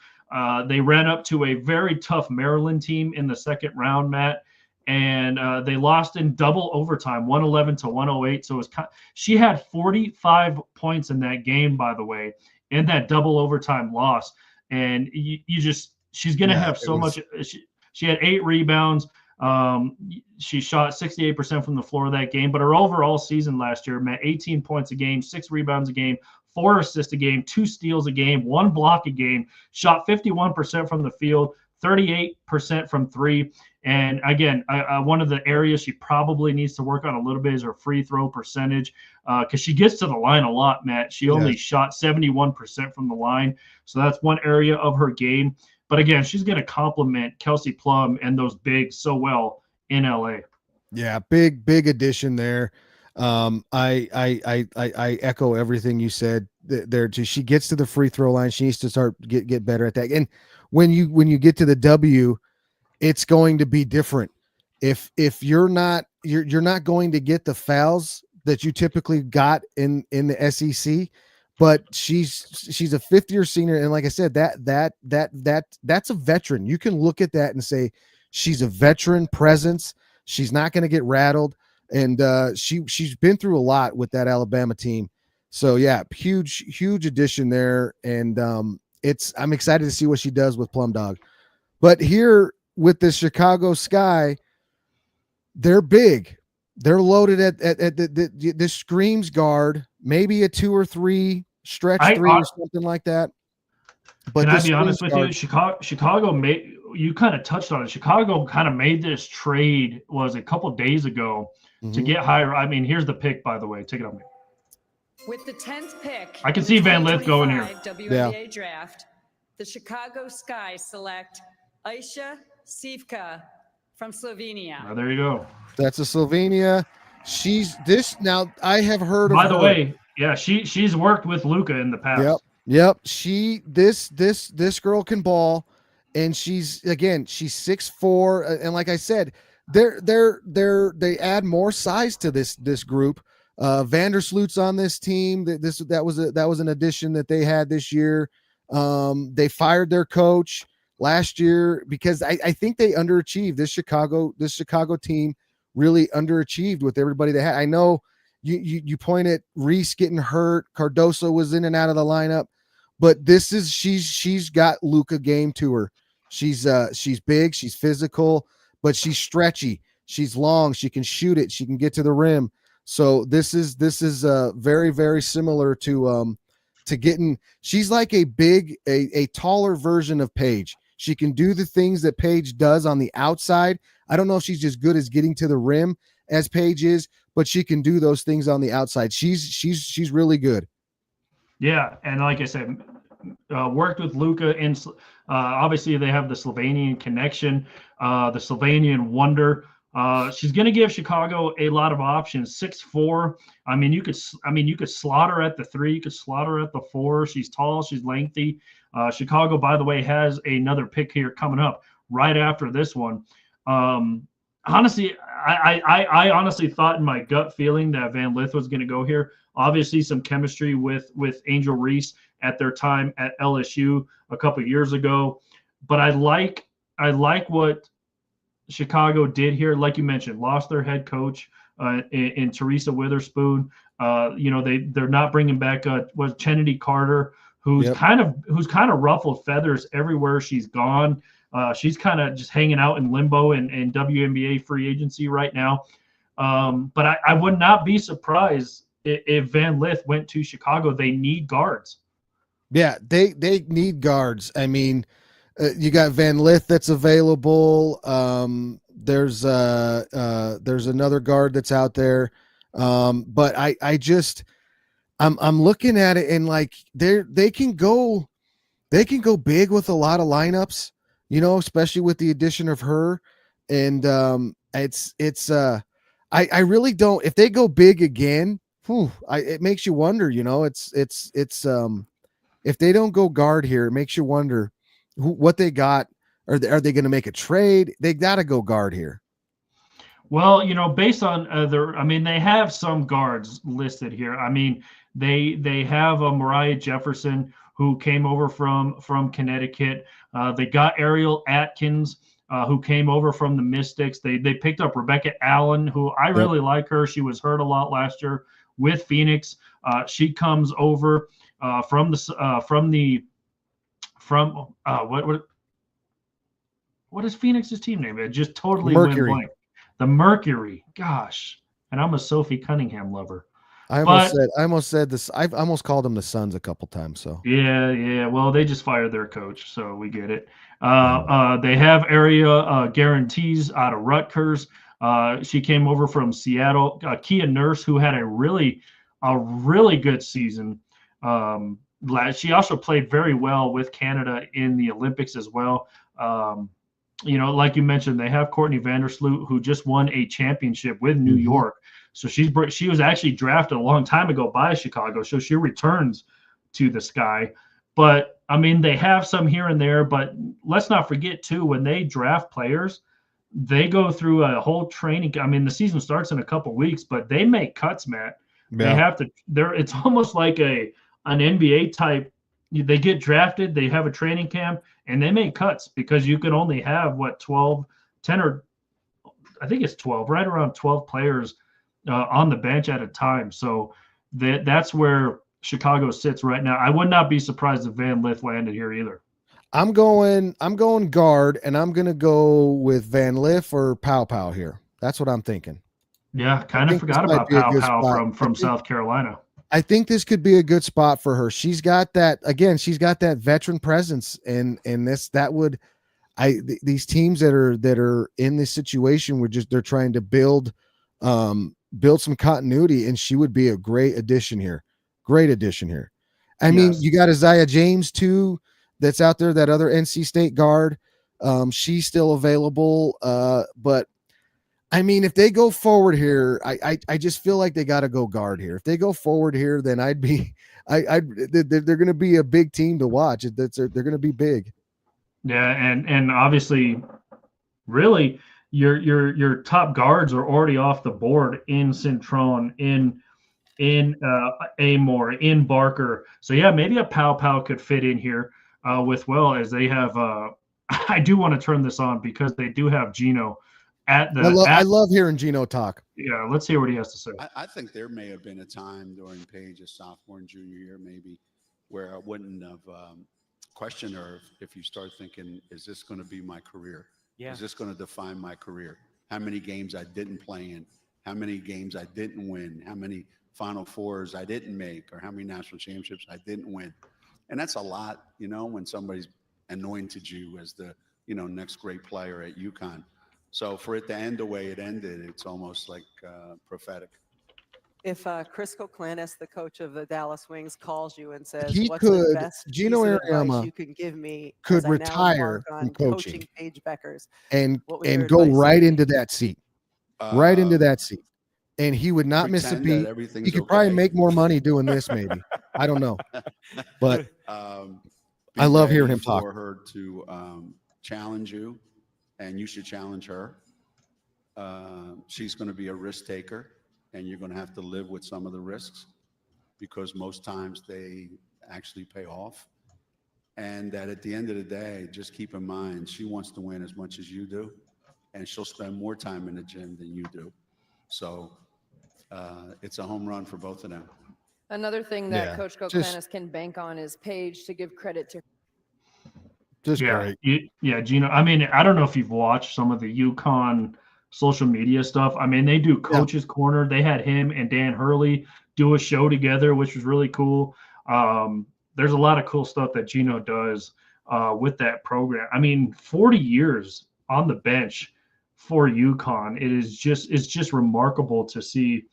They ran up to a very tough Maryland team in the second round, Matt, and they lost in double overtime, 111-108. So she had 45 points in that game, by the way, in that double overtime loss. And she's going to have so much. She had 8 rebounds. She shot 68% from the floor of that game, but her overall season last year meant 18 points a game, 6 rebounds a game, 4 assists a game, 2 steals a game, 1 block a game, shot 51% from the field, 38% from 3. And again, one of the areas she probably needs to work on a little bit is her free throw percentage, because she gets to the line a lot, Matt. She only shot 71% from the line. So that's one area of her game. But again, she's going to complement Kelsey Plum and those bigs so well in LA. Yeah, big addition there. I echo everything you said there. She gets to the free throw line. She needs to start get better at that. And when you get to the W, it's going to be different. If you're not going to get the fouls that you typically got in the SEC. But she's a 5th-year senior, and like I said, that's a veteran. You can look at that and say she's a veteran presence. She's not going to get rattled, and she's been through a lot with that Alabama team. So yeah, huge addition there, and I'm excited to see what she does with Plum Dog. But here with the Chicago Sky, they're big. They're loaded at the screams guard, maybe a 2 or 3 stretch 3 or something like that. But can I be honest with you? Chicago made, you kind of touched on it. Chicago kind of made this trade a couple of days ago to get higher. I mean, here's the pick, by the way. Take it on me. With the 10th pick, I can see Van Lith going here. WNBA draft, the Chicago Sky select Aisha Sivka from Slovenia. There you go. That's a Slovenia. She's this now. I have heard of. By the way, yeah, she's worked with Luka in the past. Yep. This girl can ball, and she's 6'4", and like I said, they add more size to this group. Vandersloot's on this team. That was an addition that they had this year. They fired their coach last year because I think they underachieved. This Chicago team really underachieved with everybody they had. I know you point at Reese getting hurt. Cardoso was in and out of the lineup, but she's got Luka game to her. She's big, she's physical, but she's stretchy. She's long. She can shoot it. She can get to the rim. So this is very, very similar to getting. She's like a taller version of Paige. She can do the things that Paige does on the outside. I don't know if she's as good as getting to the rim as Paige is, but she can do those things on the outside. She's really good. Yeah, and like I said, worked with Luka, and obviously they have the Slovenian connection, the Slovenian wonder. She's going to give Chicago a lot of options. 6'4". I mean, you could slaughter at the 3. You could slaughter at the 4. She's tall. She's lengthy. Chicago, by the way, has another pick here coming up right after this one. Honestly, I honestly thought in my gut feeling that Van Lith was going to go here. Obviously, some chemistry with Angel Reese at their time at LSU a couple of years ago, but I like what Chicago did here. Like you mentioned, lost their head coach in Teresa Witherspoon. They're not bringing back was Kennedy Carter, who's kind of ruffled feathers everywhere she's gone. She's kind of just hanging out in limbo in WNBA free agency right now. But I would not be surprised if Van Lith went to Chicago. They need guards. Yeah, they need guards. I mean, you got Van Lith that's available. There's another guard that's out there. But I'm looking at it and like they can go big with a lot of lineups, especially with the addition of her. And I really don't, if they go big again, it makes you wonder, if they don't go guard here, it makes you wonder what they got. Are they going to make a trade? They got to go guard here. Well, based on they have some guards listed here. I mean, they have a Mariah Jefferson who came over from Connecticut. They got Ariel Atkins, who came over from the Mystics. They picked up Rebecca Allen, who I really like her. She was hurt a lot last year with Phoenix. She comes over what is Phoenix's team name? It just totally Mercury. went blank. The Mercury. Gosh. And I'm a Sophie Cunningham lover. I almost said this. I've almost called them the Suns a couple times. So yeah. Well, they just fired their coach, so we get it. They have area guarantees out of Rutgers. She came over from Seattle. Kia Nurse, who had a really good season. She also played very well with Canada in the Olympics as well. Like you mentioned, they have Courtney Vandersloot, who just won a championship with New York. So she was actually drafted a long time ago by Chicago. So she returns to the Sky. But I mean, they have some here and there. But let's not forget too, when they draft players, they go through a whole training. I mean, the season starts in a couple of weeks, but they make cuts, Matt. Yeah. They have to. It's almost like an NBA type. They get drafted, they have a training camp, and they make cuts because you can only have 10 or I think it's 12, right around 12 players on the bench at a time. So that's where Chicago sits right now. I would not be surprised if Van Lith landed here either. I'm going guard, and I'm going to go with Van Lith or Pow here. That's what I'm thinking. Yeah, kind of forgot about Pow from South Carolina. I think this could be a good spot for her. She's got that veteran presence, and these teams that are in this situation they're trying to build some continuity, and she would be a great addition here. I mean, you got Isaiah James too, that's out there, that other NC State guard. She's still available, but I mean, if they go forward here, I just feel like they got to go guard here. If they go forward here, then they're going to be a big team to watch. They're going to be big. Yeah, and obviously, really, your top guards are already off the board in Cintron, in Amor, in Barker. So yeah, maybe a Pow could fit in here as they have. I do want to turn this on because they do have Gino. I love hearing Gino talk. Yeah, let's hear what he has to say. I think there may have been a time during Paige's sophomore and junior year, maybe, where I wouldn't have questioned her if you start thinking, is this going to be my career? Yeah. Is this going to define my career? How many games I didn't play in? How many games I didn't win? How many Final Fours I didn't make? Or how many national championships I didn't win? And that's a lot, when somebody's anointed you as the, next great player at UConn. So for it to end the way it ended, it's almost like prophetic. If Chris Coclanis, the coach of the Dallas Wings, calls you and says, He "What's the could, best Gino piece of advice Auriemma you can give me could as I now retire embark from on coaching Paige Beckers?" and What would your go advice right be? into that seat, right into Um, that seat, and he would not miss a Pretend that beat. He everything's could probably okay. make more money doing this, maybe. I don't know, but Be I love hearing ready him talk. for her to challenge you, and you should challenge her. She's going to be a risk taker, and you're going to have to live with some of the risks because most times they actually pay off. And that at the end of the day, just keep in mind, she wants to win as much as you do, and she'll spend more time in the gym than you do. So it's a home run for both of them. Another thing that Yeah, Coach just- Coclanis can bank on is Paige to give credit to. Just Yeah, great. yeah, Gino. I mean, I don't know if you've watched some of the UConn social media stuff. I mean, they do Coach's Corner. They had him and Dan Hurley do a show together, which was really cool. There's a lot of cool stuff that Gino does with that program. I mean, 40 years on the bench for UConn. It's just remarkable to see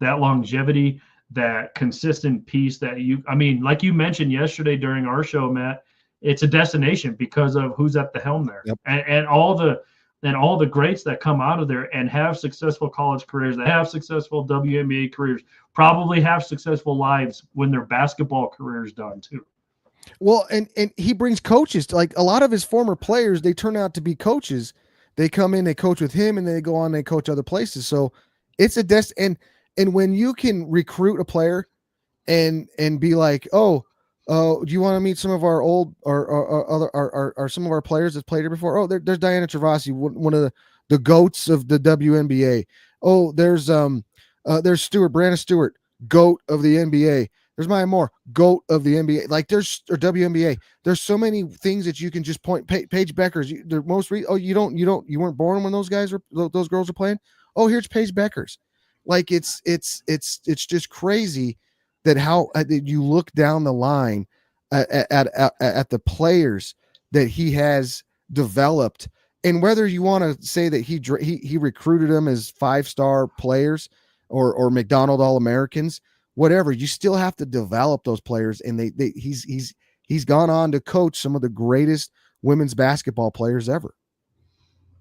that longevity, that consistent piece I mean, like you mentioned yesterday during our show, Matt, it's a destination because of who's at the helm there. Yep. And all the greats that come out of there and have successful college careers, that have successful WNBA careers, probably have successful lives when their basketball career is done too. Well, and he brings coaches to, like, a lot of his former players, they turn out to be coaches. They come in, they coach with him, and then they go on, they coach other places. So it's a and when you can recruit a player and be like, do you want to meet some of our old or some of our players that played here before? Oh, there's Diana Travasi, one of the goats of the WNBA. Oh, there's Brandon Stewart, goat of the NBA. There's Maya Moore, GOAT of the NBA. Like or WNBA. There's so many things that you can just point. Paige Beckers. The most. You weren't born when those girls were playing. Oh, here's Paige Beckers. Like it's just crazy that how that you look down the line at the players that he has developed, and whether you want to say that he recruited them as 5-star players or McDonald All-Americans. Whatever, you still have to develop those players, and he's gone on to coach some of the greatest women's basketball players ever.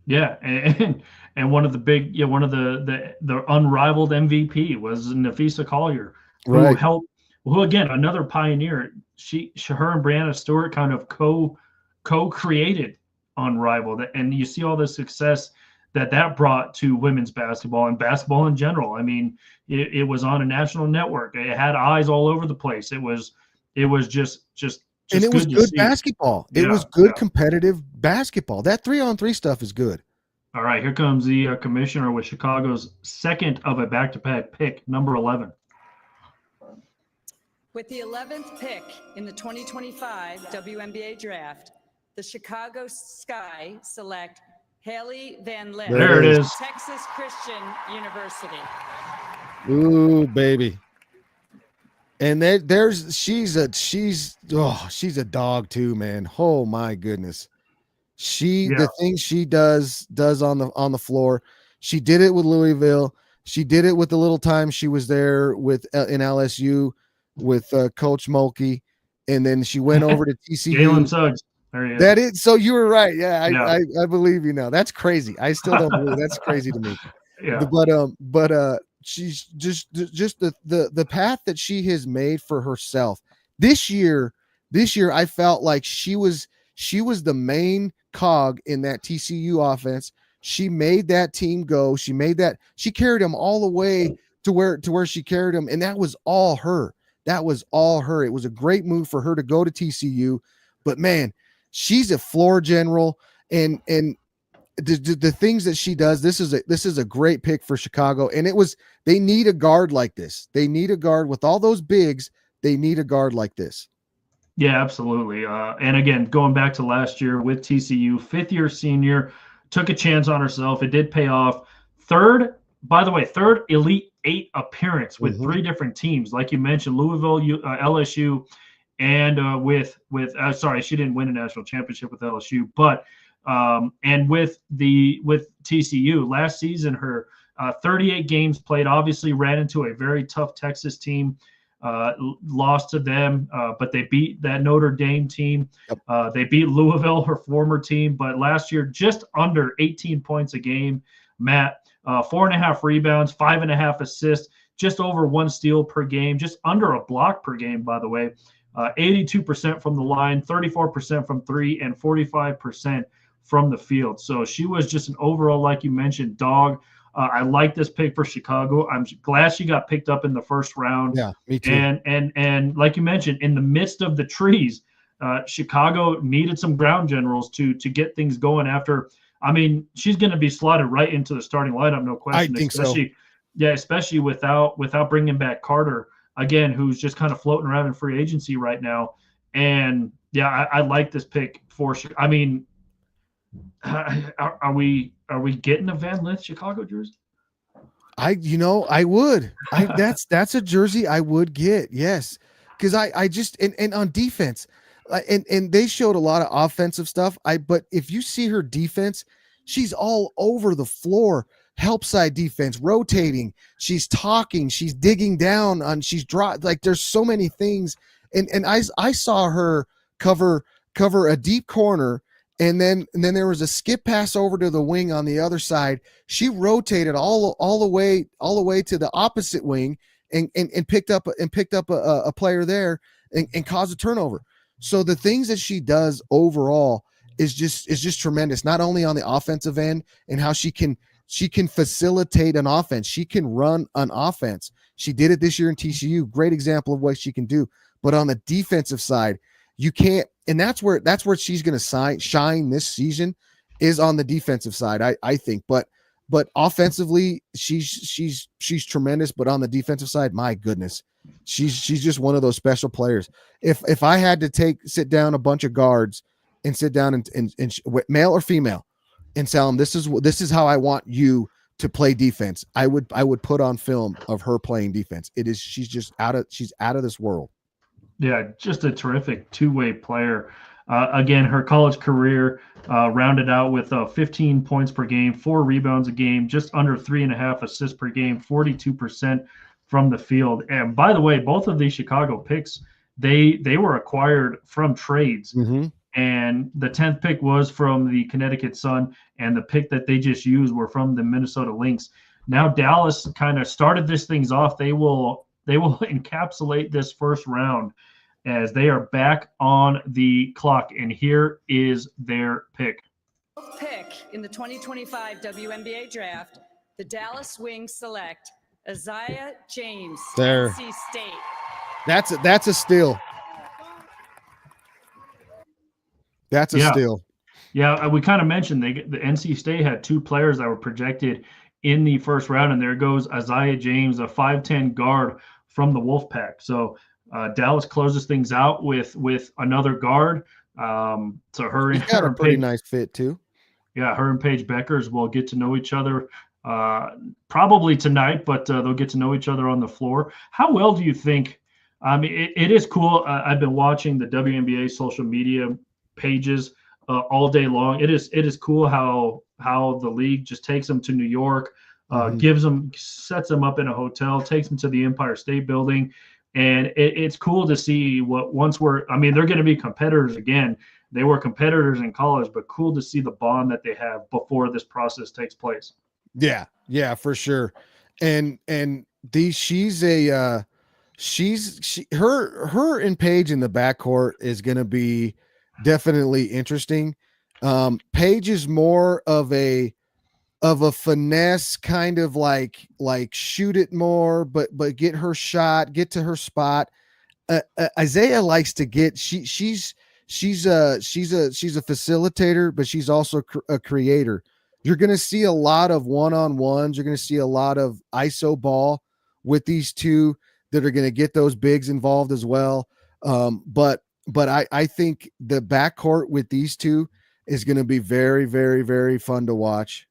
Yeah, and one of the unrivaled MVP was Nafisa Collier, who helped. Who again, another pioneer. Her and Brianna Stewart kind of co-created Unrivaled, and you see all the success that brought to women's basketball and basketball in general. I mean, it was on a national network. It had eyes all over the place. It was just and it was good basketball. It was good competitive basketball. That 3-on-3 stuff is good. All right, here comes the commissioner with Chicago's second of a back-to-back pick, number 11. With the 11th pick in the 2025 WNBA draft, the Chicago Sky select Haley Van Lith. There it is. Texas Christian University. Ooh, baby. And she's a dog too, man. Oh my goodness. The things she does on the floor. She did it with Louisville. She did it with the little time she was there with in LSU with Coach Mulkey, and then she went over to TCU. Jalen Suggs. There he is. That is, so you were right. Yeah, I believe you now. That's crazy. I still don't believe that's crazy to me. Yeah. But she's just the path that she has made for herself this year. I felt like she was the main cog in that TCU offense. She made that team go. She carried them all the way to where she carried them, and that was all her. It was a great move for her to go to TCU, but man, she's a floor general, and the things that she does. This is a great pick for Chicago, and they need a guard like this. They need a guard with all those bigs. They need a guard like this. Yeah, absolutely. And again, going back to last year with TCU, fifth-year senior, took a chance on herself. It did pay off. Third, by the way, third Elite Eight appearance with three different teams, like you mentioned, Louisville, LSU, and with sorry, she didn't win a national championship with LSU, but and with TCU last season, her 38 games played, obviously ran into a very tough Texas team, lost to them, but they beat that Notre Dame team. They beat Louisville, her former team, but last year just under 18 points a game. Matt, 4.5 rebounds, 5.5 assists, just over 1 steal per game, just under a block per game, by the way. 82% from the line, 34% from three, and 45% from the field. So she was just an overall, like you mentioned, dog. I like this pick for Chicago. I'm glad she got picked up in the first round. Yeah, me too. And like you mentioned, in the midst of the trees, Chicago needed some ground generals to get things going after. I mean, she's going to be slotted right into the starting lineup, no question. I think especially, so. Yeah, especially without bringing back Carter again, who's just kind of floating around in free agency right now. And yeah, I like this pick for sure. I mean, are we getting a Van Lith Chicago jersey? I would. That's a jersey I would get. Yes. Cause I just, and on defense, and they showed a lot of offensive stuff. But if you see her defense, she's all over the floor, help side defense, rotating. She's talking, she's digging down on, she's dropped. Like there's so many things. And I saw her cover a deep corner. And then there was a skip pass over to the wing on the other side. She rotated all the way to the opposite wing and picked up a player there and caused a turnover. So the things that she does overall is just tremendous. Not only on the offensive end and how she can facilitate an offense, she can run an offense. She did it this year in TCU. Great example of what she can do. But on the defensive side, you can't, and that's where she's going to shine this season, is on the defensive side, I think. But offensively, she's tremendous. But on the defensive side, my goodness, she's just one of those special players. If I had to sit down a bunch of guards and sit down and male or female and tell them this is how I want you to play defense, I would put on film of her playing defense. She's out of this world. Yeah, just a terrific two-way player. Again, her college career rounded out with 15 points per game, 4 rebounds a game, just under 3.5 assists per game, 42% from the field. And by the way, both of these Chicago picks, they were acquired from trades. Mm-hmm. And the 10th pick was from the Connecticut Sun, and the pick that they just used were from the Minnesota Lynx. Now Dallas kind of started this things off. They will encapsulate this first round as they are back on the clock. And here is their pick. Pick in the 2025 WNBA draft, the Dallas Wings select Isaiah James, There. NC State. That's a steal. That's a steal. Yeah, we kind of mentioned the NC State had 2 players that were projected in the first round, and there goes Isaiah James, a 5'10" guard from the Wolfpack. So Dallas closes things out with another guard. So her He's got a pretty nice fit too. Yeah, her and Paige Beckers will get to know each other probably tonight, but they'll get to know each other on the floor. How well do you think? I mean, it is cool. I've been watching the WNBA social media pages all day long. It is cool how the league just takes them to New York, sets them up in a hotel, takes them to the Empire State Building. And it's cool to see they're going to be competitors again. They were competitors in college, but cool to see the bond that they have before this process takes place. Yeah, for sure. And her and Paige in the backcourt is going to be definitely interesting. Paige is more of a finesse, kind of like shoot it more, but get her shot, get to her spot. Isaiah likes to get, she's a facilitator, but she's also a creator. You're going to see a lot of one-on-ones. You're going to see a lot of ISO ball with these two that are going to get those bigs involved as well. But I think the backcourt with these two is going to be very, very, very fun to watch.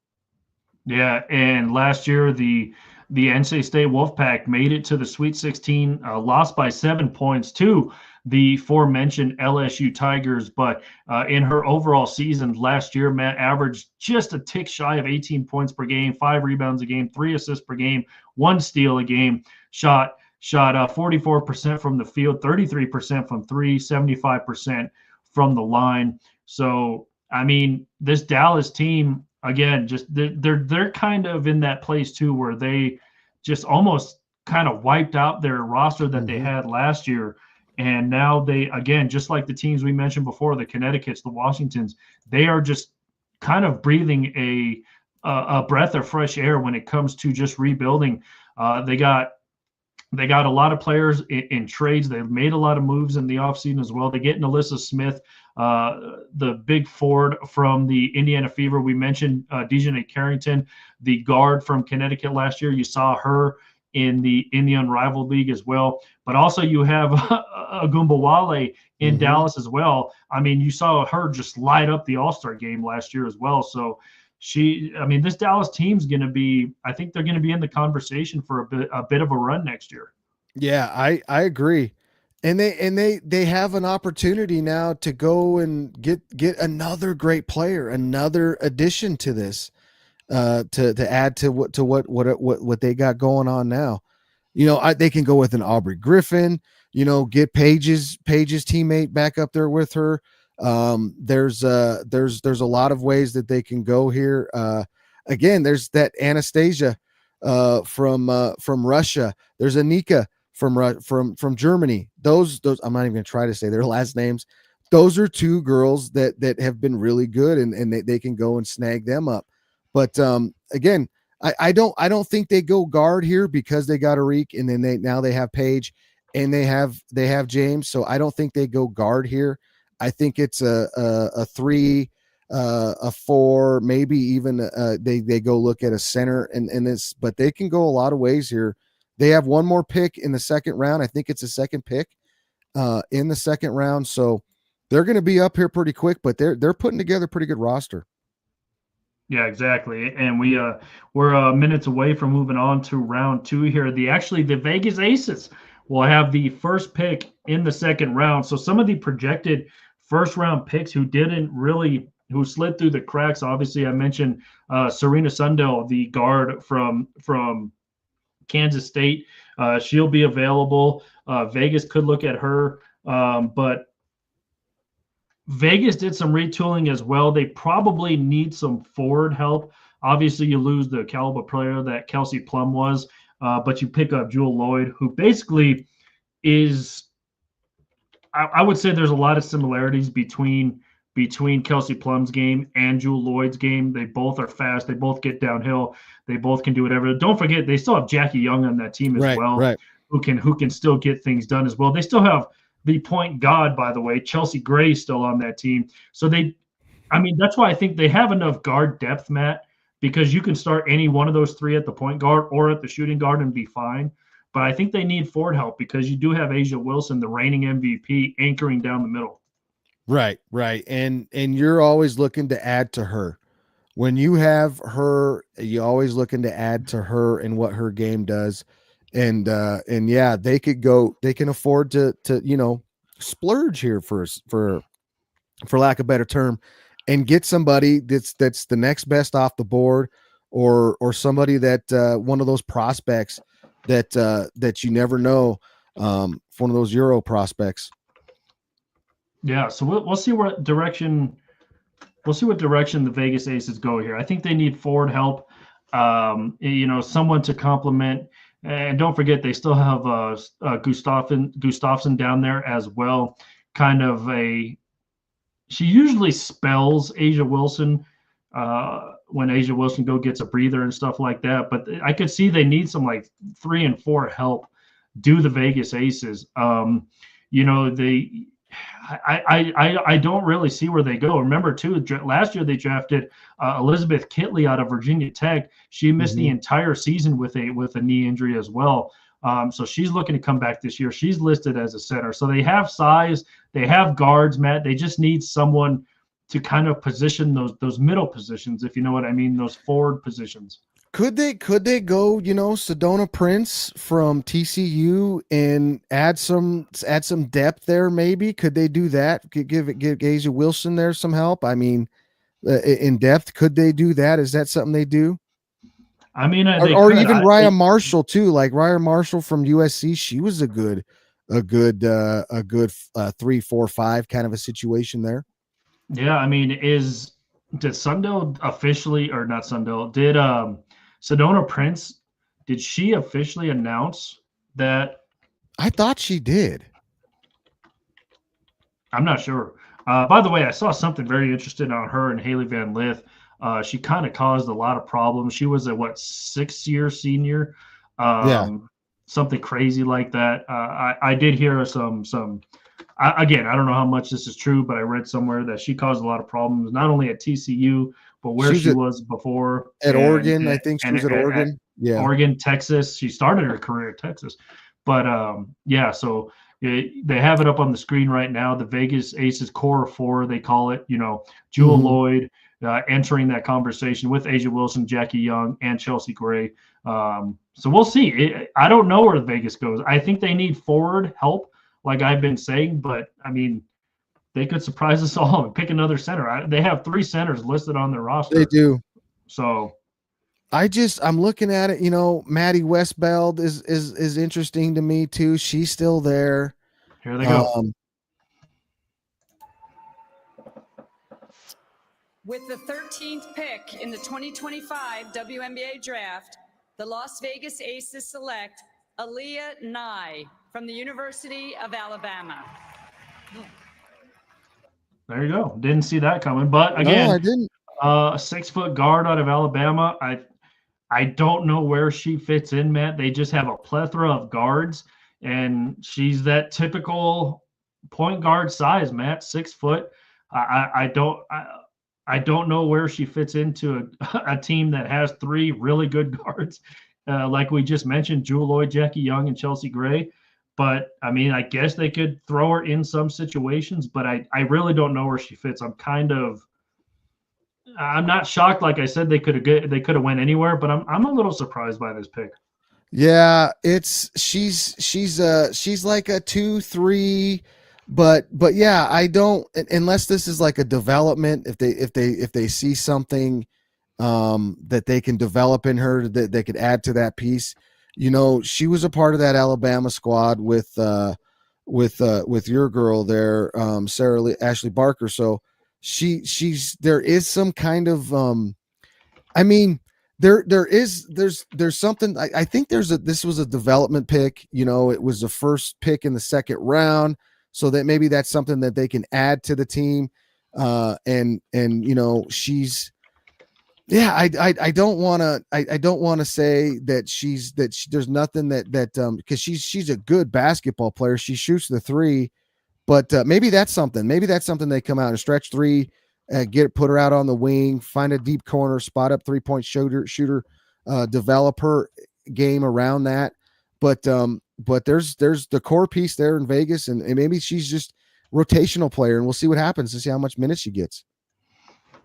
Yeah, and last year the NC State Wolfpack made it to the Sweet 16, lost by 7 points to the aforementioned LSU Tigers. But in her overall season last year, Matt averaged just a tick shy of 18 points per game, 5 rebounds a game, 3 assists per game, 1 steal a game, shot 44% from the field, 33% from three, 75% from the line. So, I mean, this Dallas team, again, just they're kind of in that place too where they just almost kind of wiped out their roster that they had last year. And now they, again, just like the teams we mentioned before, the Connecticut's, the Washingtons, they are just kind of breathing a breath of fresh air when it comes to just rebuilding. They got a lot of players in trades. They've made a lot of moves in the offseason as well. They get Alyssa Smith, the big forward from the Indiana Fever. We mentioned Dejanay Carrington, the guard from Connecticut last year. You saw her in the Unrivaled League as well. But also you have Agumbawale in Dallas as well. I mean, you saw her just light up the All-Star game last year as well. So this Dallas team's going to be, I think they're going to be in the conversation for a bit of a run next year. Yeah, I agree. And they have an opportunity now to go and get another great player, another addition to this, to add to what they got going on now. They can go with an Aubrey Griffin, get Paige's teammate back up there with her. There's a lot of ways that they can go here. Again, there's that Anastasia from Russia. There's Anika from Germany. Those I'm not even gonna try to say their last names. Those are two girls that have been really good, and they can go and snag them up. But again, I don't think they go guard here because they got Arik, and then they have Paige, and they have James. So I don't think they go guard here. I think it's a 3, a 4, maybe even they go look at a center and this, but they can go a lot of ways here. They have one more pick in the second round. I think it's a second pick in the second round. So they're going to be up here pretty quick, but they're putting together a pretty good roster. Yeah, exactly. And we're minutes away from moving on to round 2 here. The Vegas Aces will have the first pick in the second round. So some of the projected first round picks who slid through the cracks. Obviously, I mentioned Serena Sundell, the guard from Kansas State. She'll be available. Vegas could look at her, but Vegas did some retooling as well. They probably need some forward help. Obviously, you lose the caliber player that Kelsey Plum was, but you pick up Jewel Lloyd, who basically is, I would say there's a lot of similarities between Kelsey Plum's game and Jewel Lloyd's game. They both are fast. They both get downhill. They both can do whatever. Don't forget, they still have Jackie Young on that team as well, who can still get things done as well. They still have the point guard, by the way, Chelsea Gray, still on that team. So that's why I think they have enough guard depth, Matt, because you can start any one of those 3 at the point guard or at the shooting guard and be fine. But I think they need forward help because you do have Asia Wilson, the reigning MVP, anchoring down the middle. Right. And you're always looking to add to her. When you have her, you're always looking to add to her and what her game does. And yeah, they can afford to splurge here for lack of a better term, and get somebody that's the next best off the board, or somebody that one of those prospects that you never know, one of those Euro prospects. Yeah, so we'll see what direction the Vegas Aces go here. I think they need forward help, someone to complement. And don't forget, they still have Gustafsson down there as well. She usually spells Asia Wilson when Asia Wilson gets a breather and stuff like that. But I could see they need some 3 and 4 help. Do the Vegas Aces? I don't really see where they go. Remember, too, last year they drafted Elizabeth Kitley out of Virginia Tech. She missed the entire season with a knee injury as well. So she's looking to come back this year. She's listed as a center. So they have size. They have guards, Matt. They just need someone to kind of position those middle positions, if you know what I mean, those forward positions. Could they go, Sedona Prince from TCU and add some depth there? Maybe could they do that? Give Asia Wilson there some help? I mean, in depth, could they do that? Is that something they do? I mean, Or, they or could. even Raya Marshall too, like Raya Marshall from USC. She was a good 3, 4, 5 kind of a situation there. Yeah, I mean, did Sundell officially, or not Sundell, did Sedona Prince, did she officially announce that? I thought she did. I'm not sure. By the way, I saw something very interesting on her and Haley Van Lith. She kind of caused a lot of problems. She was a 6-year senior, Yeah. something crazy like that. I did hear some. Again, I don't know how much this is true, but I read somewhere that she caused a lot of problems, not only at TCU, but where she was before at Oregon. I think she was at Oregon. Yeah, Oregon, Texas. She started her career at Texas, but yeah. So they have it up on the screen right now. The Vegas Aces core of 4, they call it. Jewel Lloyd entering that conversation with Asia Wilson, Jackie Young, and Chelsea Gray. So we'll see. I don't know where Vegas goes. I think they need forward help, like I've been saying, but I mean, they could surprise us all and pick another center. They have 3 centers listed on their roster. They do. So I'm looking at it, Maddie Westbeld is interesting to me too. She's still there. Here they go. With the 13th pick in the 2025 WNBA draft, the Las Vegas Aces select Aaliyah Nye from the University of Alabama. There you go. Didn't see that coming, but again, no, I didn't. A 6-foot guard out of Alabama. I don't know where she fits in, Matt. They just have a plethora of guards, and she's that typical point guard size, Matt, 6 foot. I don't know where she fits into a team that has 3 really good guards, like we just mentioned, Jewel Lloyd, Jackie Young, and Chelsea Gray. But I mean, I guess they could throw her in some situations, but I really don't know where she fits. I'm not shocked. Like I said, they could have went anywhere, but I'm a little surprised by this pick. Yeah, she's like a 2-3, but yeah, I don't, unless this is like a development. If they see something that they can develop in her that they could add to that piece. She was a part of that Alabama squad with your girl there, Ashley Barker. So there is some kind of I mean, there's something. I think this was a development pick. It was the first pick in the 2nd round, so that maybe that's something that they can add to the team. And she's. Yeah, I don't want to say that there's nothing that because she's a good basketball player. She shoots the 3, but maybe that's something. Maybe that's something they come out and stretch 3, put her out on the wing, find a deep corner, spot up 3-point shooter, develop her game around that. But there's the core piece there in Vegas, and maybe she's just rotational player, and we'll see what happens to see how much minutes she gets.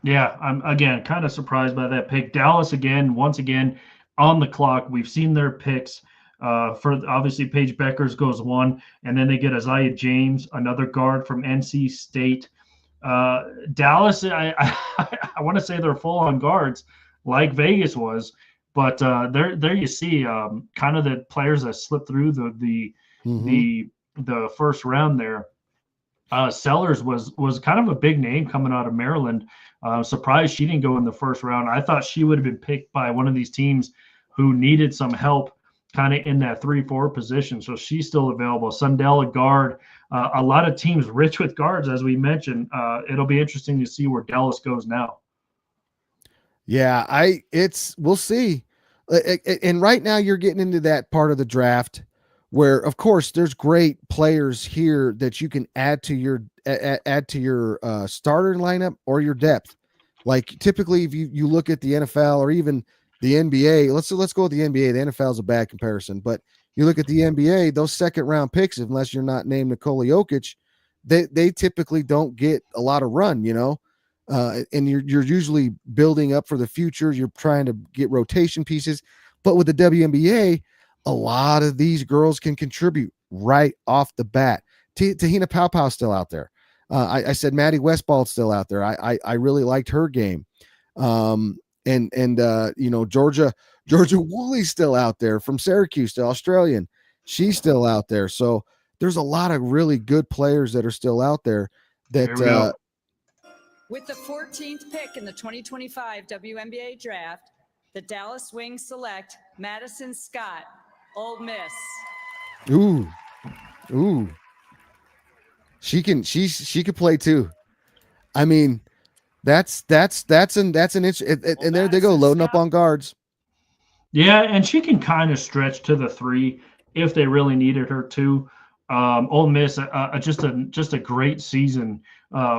Yeah, I'm again kind of surprised by that pick. Dallas once again on the clock. We've seen their picks. For obviously Paige Beckers goes 1, and then they get Isaiah James, another guard from NC State. Dallas, I want to say they're full on guards like Vegas was, but there you see kind of the players that slipped through the first round there. Sellers was kind of a big name coming out of Maryland. Surprised she didn't go in the first round. I thought she would have been picked by one of these teams who needed some help kind of in that 3-4 position. So she's still available. Sundell, a guard. A lot of teams rich with guards, as we mentioned. It'll be interesting to see where Dallas goes now. Yeah, we'll see. And right now you're getting into that part of the draft where, of course, there's great players here that you can add to your starter lineup or your depth. Like typically, if you look at the NFL or even the NBA, let's go with the NBA. The NFL is a bad comparison, but you look at the NBA, those 2nd round picks, unless you're not named Nikola Jokic, they typically don't get a lot of run. and you're usually building up for the future. You're trying to get rotation pieces, but with the WNBA, a lot of these girls can contribute right off the bat. Tahina Paopao still out there. I said Maddie Westbald's still out there. I really liked her game. And Georgia Woolley's still out there from Syracuse, the Australian. She's still out there. So there's a lot of really good players that are still out there that with the 14th pick in the 2025 WNBA draft, the Dallas Wings select Madison Scott, Ole Miss. Ooh. She could play too. I mean, that's an inch, and there they go loading up on guards. Yeah, and she can kind of stretch to the 3 if they really needed her to. Ole Miss, just a great season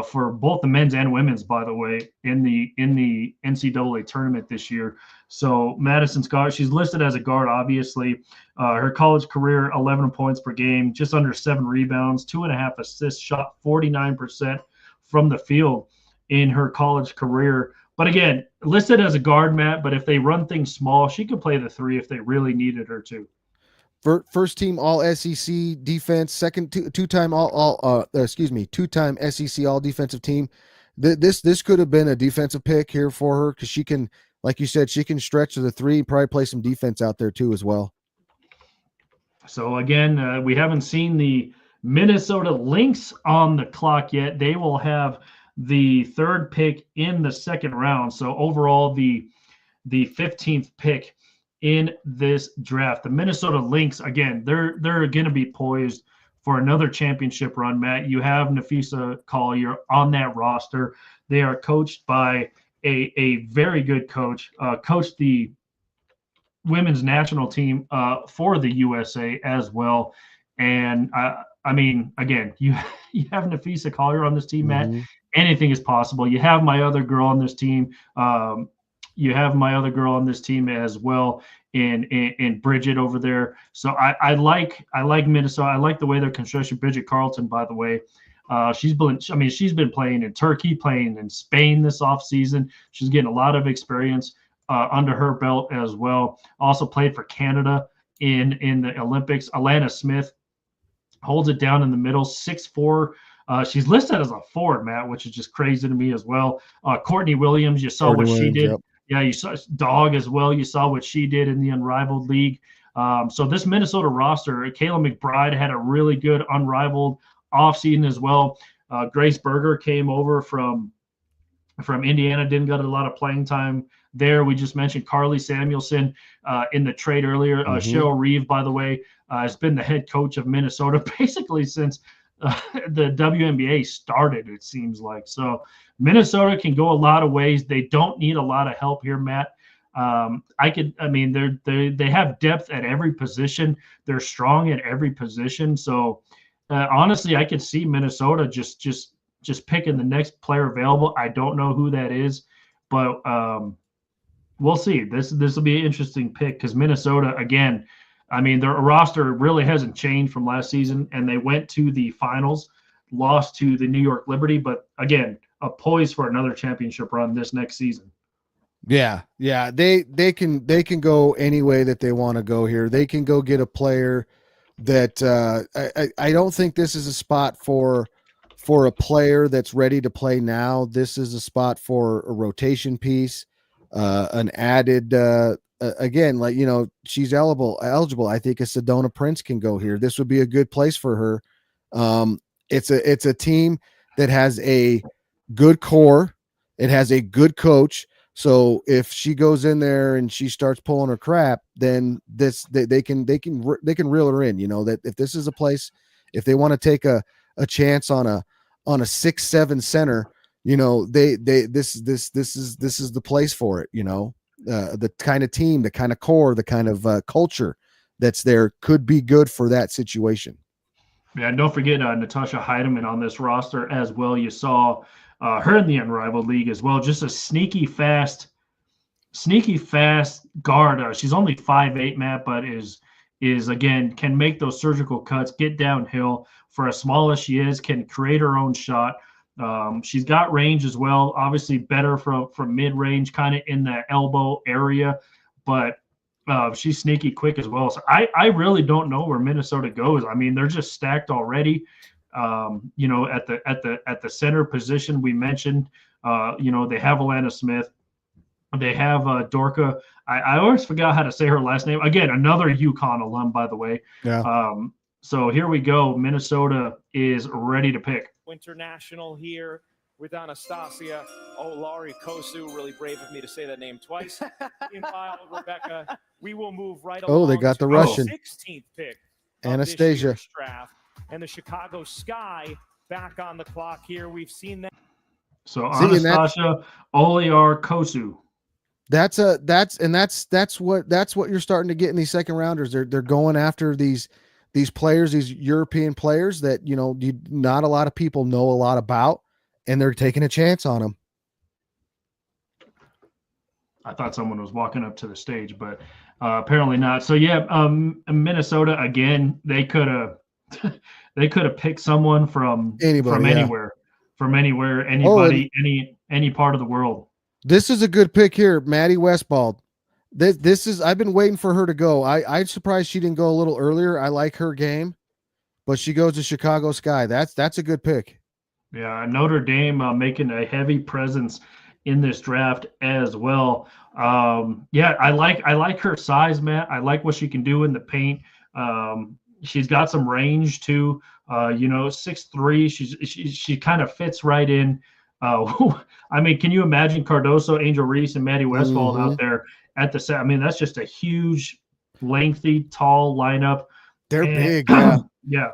for both the men's and women's, by the way, in the NCAA tournament this year. So Madison Scott, she's listed as a guard, obviously. Her college career, 11 points per game, just under 7 rebounds, 2.5 assists, shot 49% from the field in her college career. But again, listed as a guard, Matt, but if they run things small, she could play the 3 if they really needed her to. First team All SEC defense, second two-time two-time SEC All Defensive Team. This could have been a defensive pick here for her because she can, like you said, she can stretch to the 3, probably play some defense out there too as well. So again, we haven't seen the Minnesota Lynx on the clock yet. They will have the 3rd pick in the 2nd round. So overall, the 15th pick in this draft. The Minnesota Lynx, again, they're going to be poised for another championship run, Matt. You have Nafisa Collier on that roster. They are coached by a very good coach, coached the women's national team for the USA as well. And I mean, again, you have Nafisa Collier on this team, Matt. Anything is possible. You have my other girl on this team. You have my other girl on this team as well in Bridget over there. So I like Minnesota. I like the way they're constructed. Bridget Carlton, by the way, she's been playing in Turkey, playing in Spain this offseason. She's getting a lot of experience under her belt as well. Also played for Canada in the Olympics. Alana Smith holds it down in the middle, 6'4". She's listed as a forward, Matt, which is just crazy to me as well. Courtney Williams, you saw what she did. Yep. Yeah, you saw Dog as well. You saw what she did in the Unrivaled League. So this Minnesota roster, Kayla McBride had a really good unrivaled offseason as well. Grace Berger came over from Indiana, didn't get a lot of playing time there. We just mentioned Carly Samuelson in the trade earlier. Cheryl Reeve, by the way, has been the head coach of Minnesota basically since the WNBA started, it seems like. So Minnesota can go a lot of ways. They don't need a lot of help here, Matt. They have depth at every position. They're strong at every position. So honestly, I could see Minnesota just picking the next player available. I don't know who that is, but we'll see. This will be an interesting pick because Minnesota, again, I mean, their roster really hasn't changed from last season, and they went to the finals, lost to the New York Liberty, but again, a poise for another championship run this next season. Yeah. They can go any way that they want to go here. They can go get a player that I don't think this is a spot for a player that's ready to play now. This is a spot for a rotation piece, an added again, like, she's eligible. I think a Sedona Prince can go here. This would be a good place for her. It's a team that has a good core. It has a good coach. So if she goes in there and she starts pulling her crap, then they can reel her in. That if this is a place, if they want to take a chance on a 6'7" center, this is the place for it. The kind of team, the kind of core, the kind of culture that's there could be good for that situation. Yeah, and don't forget Natasha Heidemann on this roster as well. You saw her in the Unrivaled League as well. Just a sneaky fast guard. She's only 5'8", Matt, but is again can make those surgical cuts, get downhill for as small as she is, can create her own shot. She's got range as well, obviously better from mid-range, kind of in the elbow area, but she's sneaky quick as well. So I really don't know where Minnesota goes. I mean, they're just stacked already. You know, at the center position we mentioned, you know, they have Alana Smith. They have Dorka. I always forgot how to say her last name. Again, another UConn alum, by the way. Yeah. So here we go. Minnesota is ready to pick. International here with Anastasia Olari Kosu. Really brave of me to say that name twice. Meanwhile, Rebecca, we will move right along. Oh, they got the to Russian. 16th pick of Anastasia. this year's draft. And the Chicago Sky back on the clock here. We've seen that. So See, and Anastasia Oliar Kosu. That's what you're starting to get in these second rounders. They're going after these players, these European players that, you know, not a lot of people know a lot about, and they're taking a chance on them. I thought someone was walking up to the stage, but apparently not. So yeah, Minnesota again. They could have picked someone from anywhere, anybody, any part of the world. This is a good pick here, Maddie Westbald. This is, I've been waiting for her to go. I'm surprised she didn't go a little earlier. I like her game, but she goes to Chicago Sky. That's a good pick. Yeah, Notre Dame making a heavy presence in this draft as well. Yeah, I like her size, Matt. I like what she can do in the paint. She's got some range too. You know, 6'3". She kind of fits right in. I mean, can you imagine Cardoso, Angel Reese, and Maddie Westfall out there at the set? I mean, that's just a huge, lengthy, tall lineup. They're big, yeah. Yeah.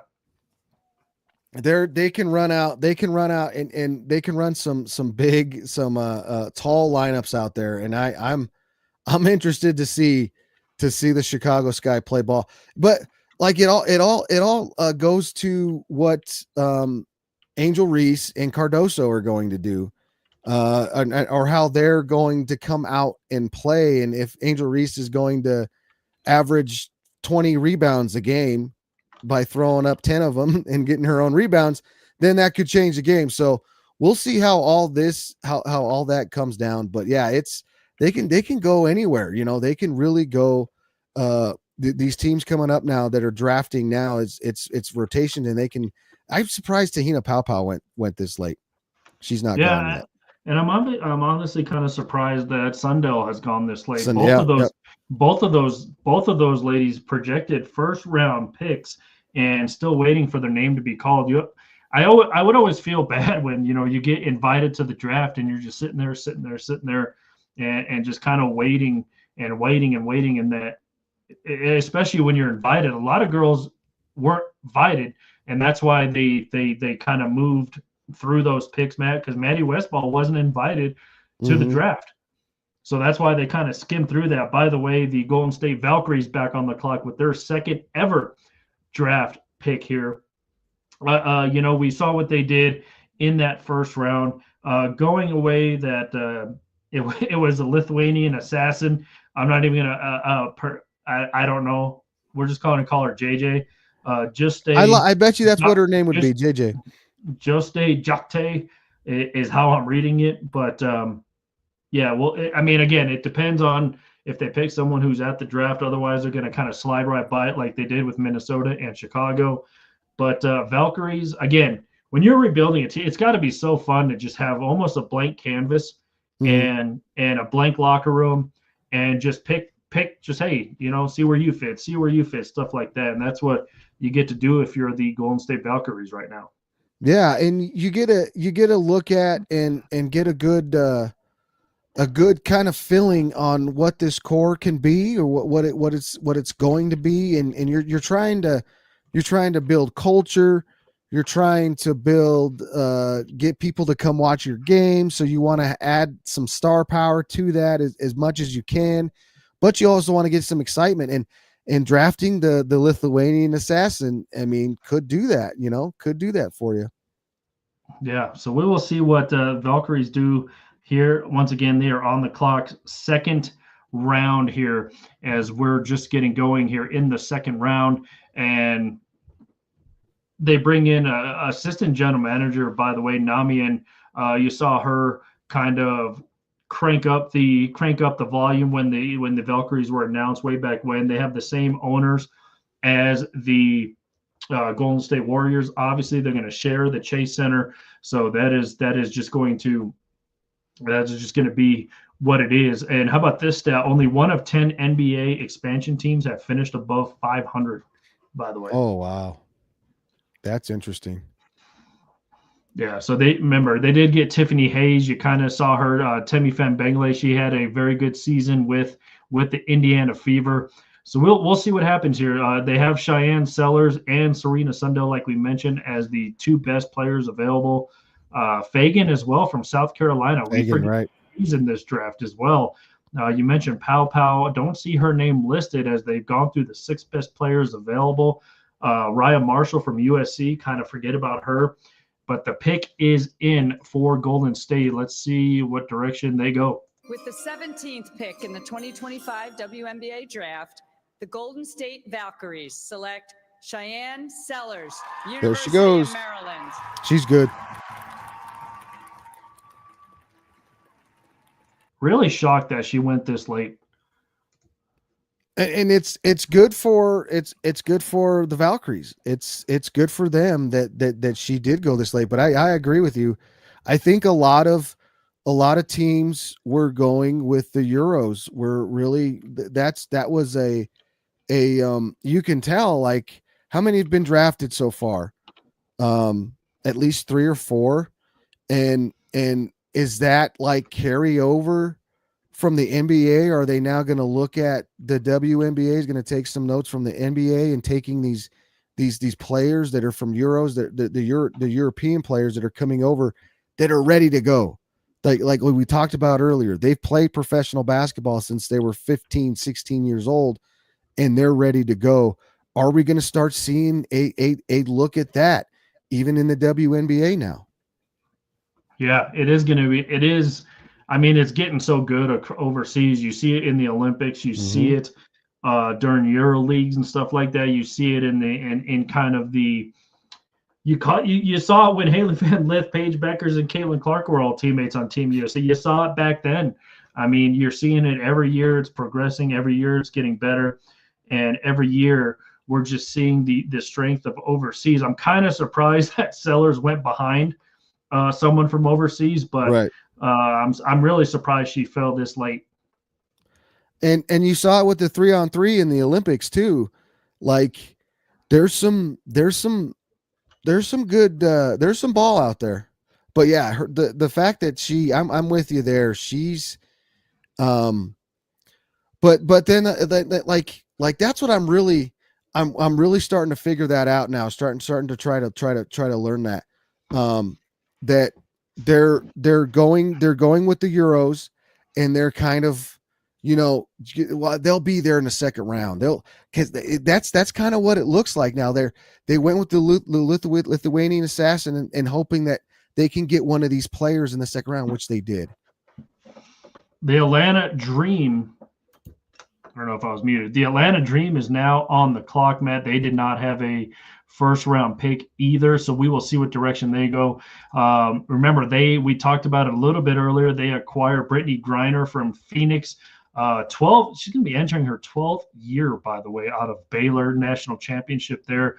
They can run out and they can run some big, tall lineups out there. And I'm interested to see the Chicago Sky play ball. But like it all goes to what Angel Reese and Cardoso are going to do, or how they're going to come out and play. And if Angel Reese is going to average 20 rebounds a game by throwing up 10 of them and getting her own rebounds, then that could change the game. So we'll see how all that comes down. But yeah, they can go anywhere. You know, they can really go. These teams coming up now that are drafting now, it's rotation, and they can. I'm surprised Tahina Paopao went this late. She's not gone yet. And I'm honestly kind of surprised that Sundell has gone this late. Both of those ladies projected first round picks and still waiting for their name to be called. I would always feel bad when, you know, you get invited to the draft and you're just sitting there and just kind of waiting, and that, especially when you're invited. A lot of girls weren't invited, and that's why they kind of moved through those picks, Matt, because Maddie Westball wasn't invited to the draft. So that's why they kind of skimmed through that. By the way, the Golden State Valkyries back on the clock with their second ever draft pick here. You know, we saw what they did in that first round, going away that it was a Lithuanian assassin. I'm not even gonna I don't know. We're just calling her JJ. I bet you that's what her name would be, JJ. Juste Jakte is how I'm reading it, but yeah. Well, I mean, again, it depends on if they pick someone who's at the draft. Otherwise, they're going to kind of slide right by it, like they did with Minnesota and Chicago. But Valkyries, again, when you're rebuilding a team, it's got to be so fun to just have almost a blank canvas and a blank locker room, and just pick. Just, hey, you know, see where you fit, stuff like that, and that's what you get to do if you're the Golden State Valkyries right now. Yeah, and you get a look at and get a good kind of feeling on what this core can be, or what it's going to be, and you're trying to build culture, you're trying to build get people to come watch your game, so you want to add some star power to that as much as you can, but you also want to get some excitement, and drafting the Lithuanian assassin, I mean, could do that, could do that for you. Yeah. So we will see what Valkyries do here. Once again, they are on the clock, second round here, as we're just getting going here in the second round. And they bring in a assistant general manager, by the way, Nami, and you saw her kind of crank up the volume when the Valkyries were announced way back when. They have the same owners as the Golden State Warriors. Obviously, they're going to share the Chase Center, so that is just going to be what it is. And how about this stat? Only one of 10 NBA expansion teams have finished above 500. By the way. Oh wow, that's interesting. Yeah, so they did get Tiffany Hayes. You kind of saw her, Temi Fambengle. She had a very good season with the Indiana Fever. So we'll see what happens here. They have Cheyenne Sellers and Serena Sundell, like we mentioned, as the two best players available. Fagan as well from South Carolina. Fagan, right? He's in this draft as well. You mentioned Pow Pow. Don't see her name listed as they've gone through the 6 best players available. Raya Marshall from USC. Kind of forget about her. But the pick is in for Golden State. Let's see what direction they go. With the 17th pick in the 2025 WNBA draft, the Golden State Valkyries select Cheyenne Sellers, University There she goes. of Maryland. She's good. Really shocked that she went this late. And it's good for good for the Valkyries. It's good for them that she did go this late. But I agree with you. I think a lot of teams were going with the Euros. Were really that was a you can tell like how many have been drafted so far. At least 3 or 4, and is that like carry over from the NBA? Are they now going to look at the WNBA is going to take some notes from the NBA and taking these players that are from Euros, the European players that are coming over that are ready to go? Like what we talked about earlier, they've played professional basketball since they were 15, 16 years old, and they're ready to go. Are we going to start seeing a look at that even in the WNBA now? Yeah, it is going to be. It is. I mean, it's getting so good overseas. You see it in the Olympics. You see it during Euro leagues and stuff like that. You see it in kind of the. You saw it when Haley Van Lith, Paige Beckers, and Caitlin Clark were all teammates on Team USA. You saw it back then. I mean, you're seeing it every year. It's progressing. Every year it's getting better, and every year we're just seeing the strength of overseas. I'm kind of surprised that Sellers went behind someone from overseas, but right. I'm really surprised she fell this late. And you saw it with the 3-on-3 in the Olympics too. Like there's some good there's some ball out there. But yeah, the fact that I'm with you there. She's but then like that's what I'm really starting to figure that out now. Starting to try to learn that. That they're going with the Euros, and they're kind of, well, they'll be there in the second round. Because that's kind of what it looks like now. They went with the Lithuanian assassin and hoping that they can get one of these players in the second round, which they did. The Atlanta Dream. I don't know if I was muted. The Atlanta Dream is now on the clock, Matt. They did not have a first round pick either, so we will see what direction they go. Remember, we talked about it a little bit earlier. They acquired Brittany Griner from Phoenix. 12. She's going to be entering her 12th year, by the way, out of Baylor national championship there.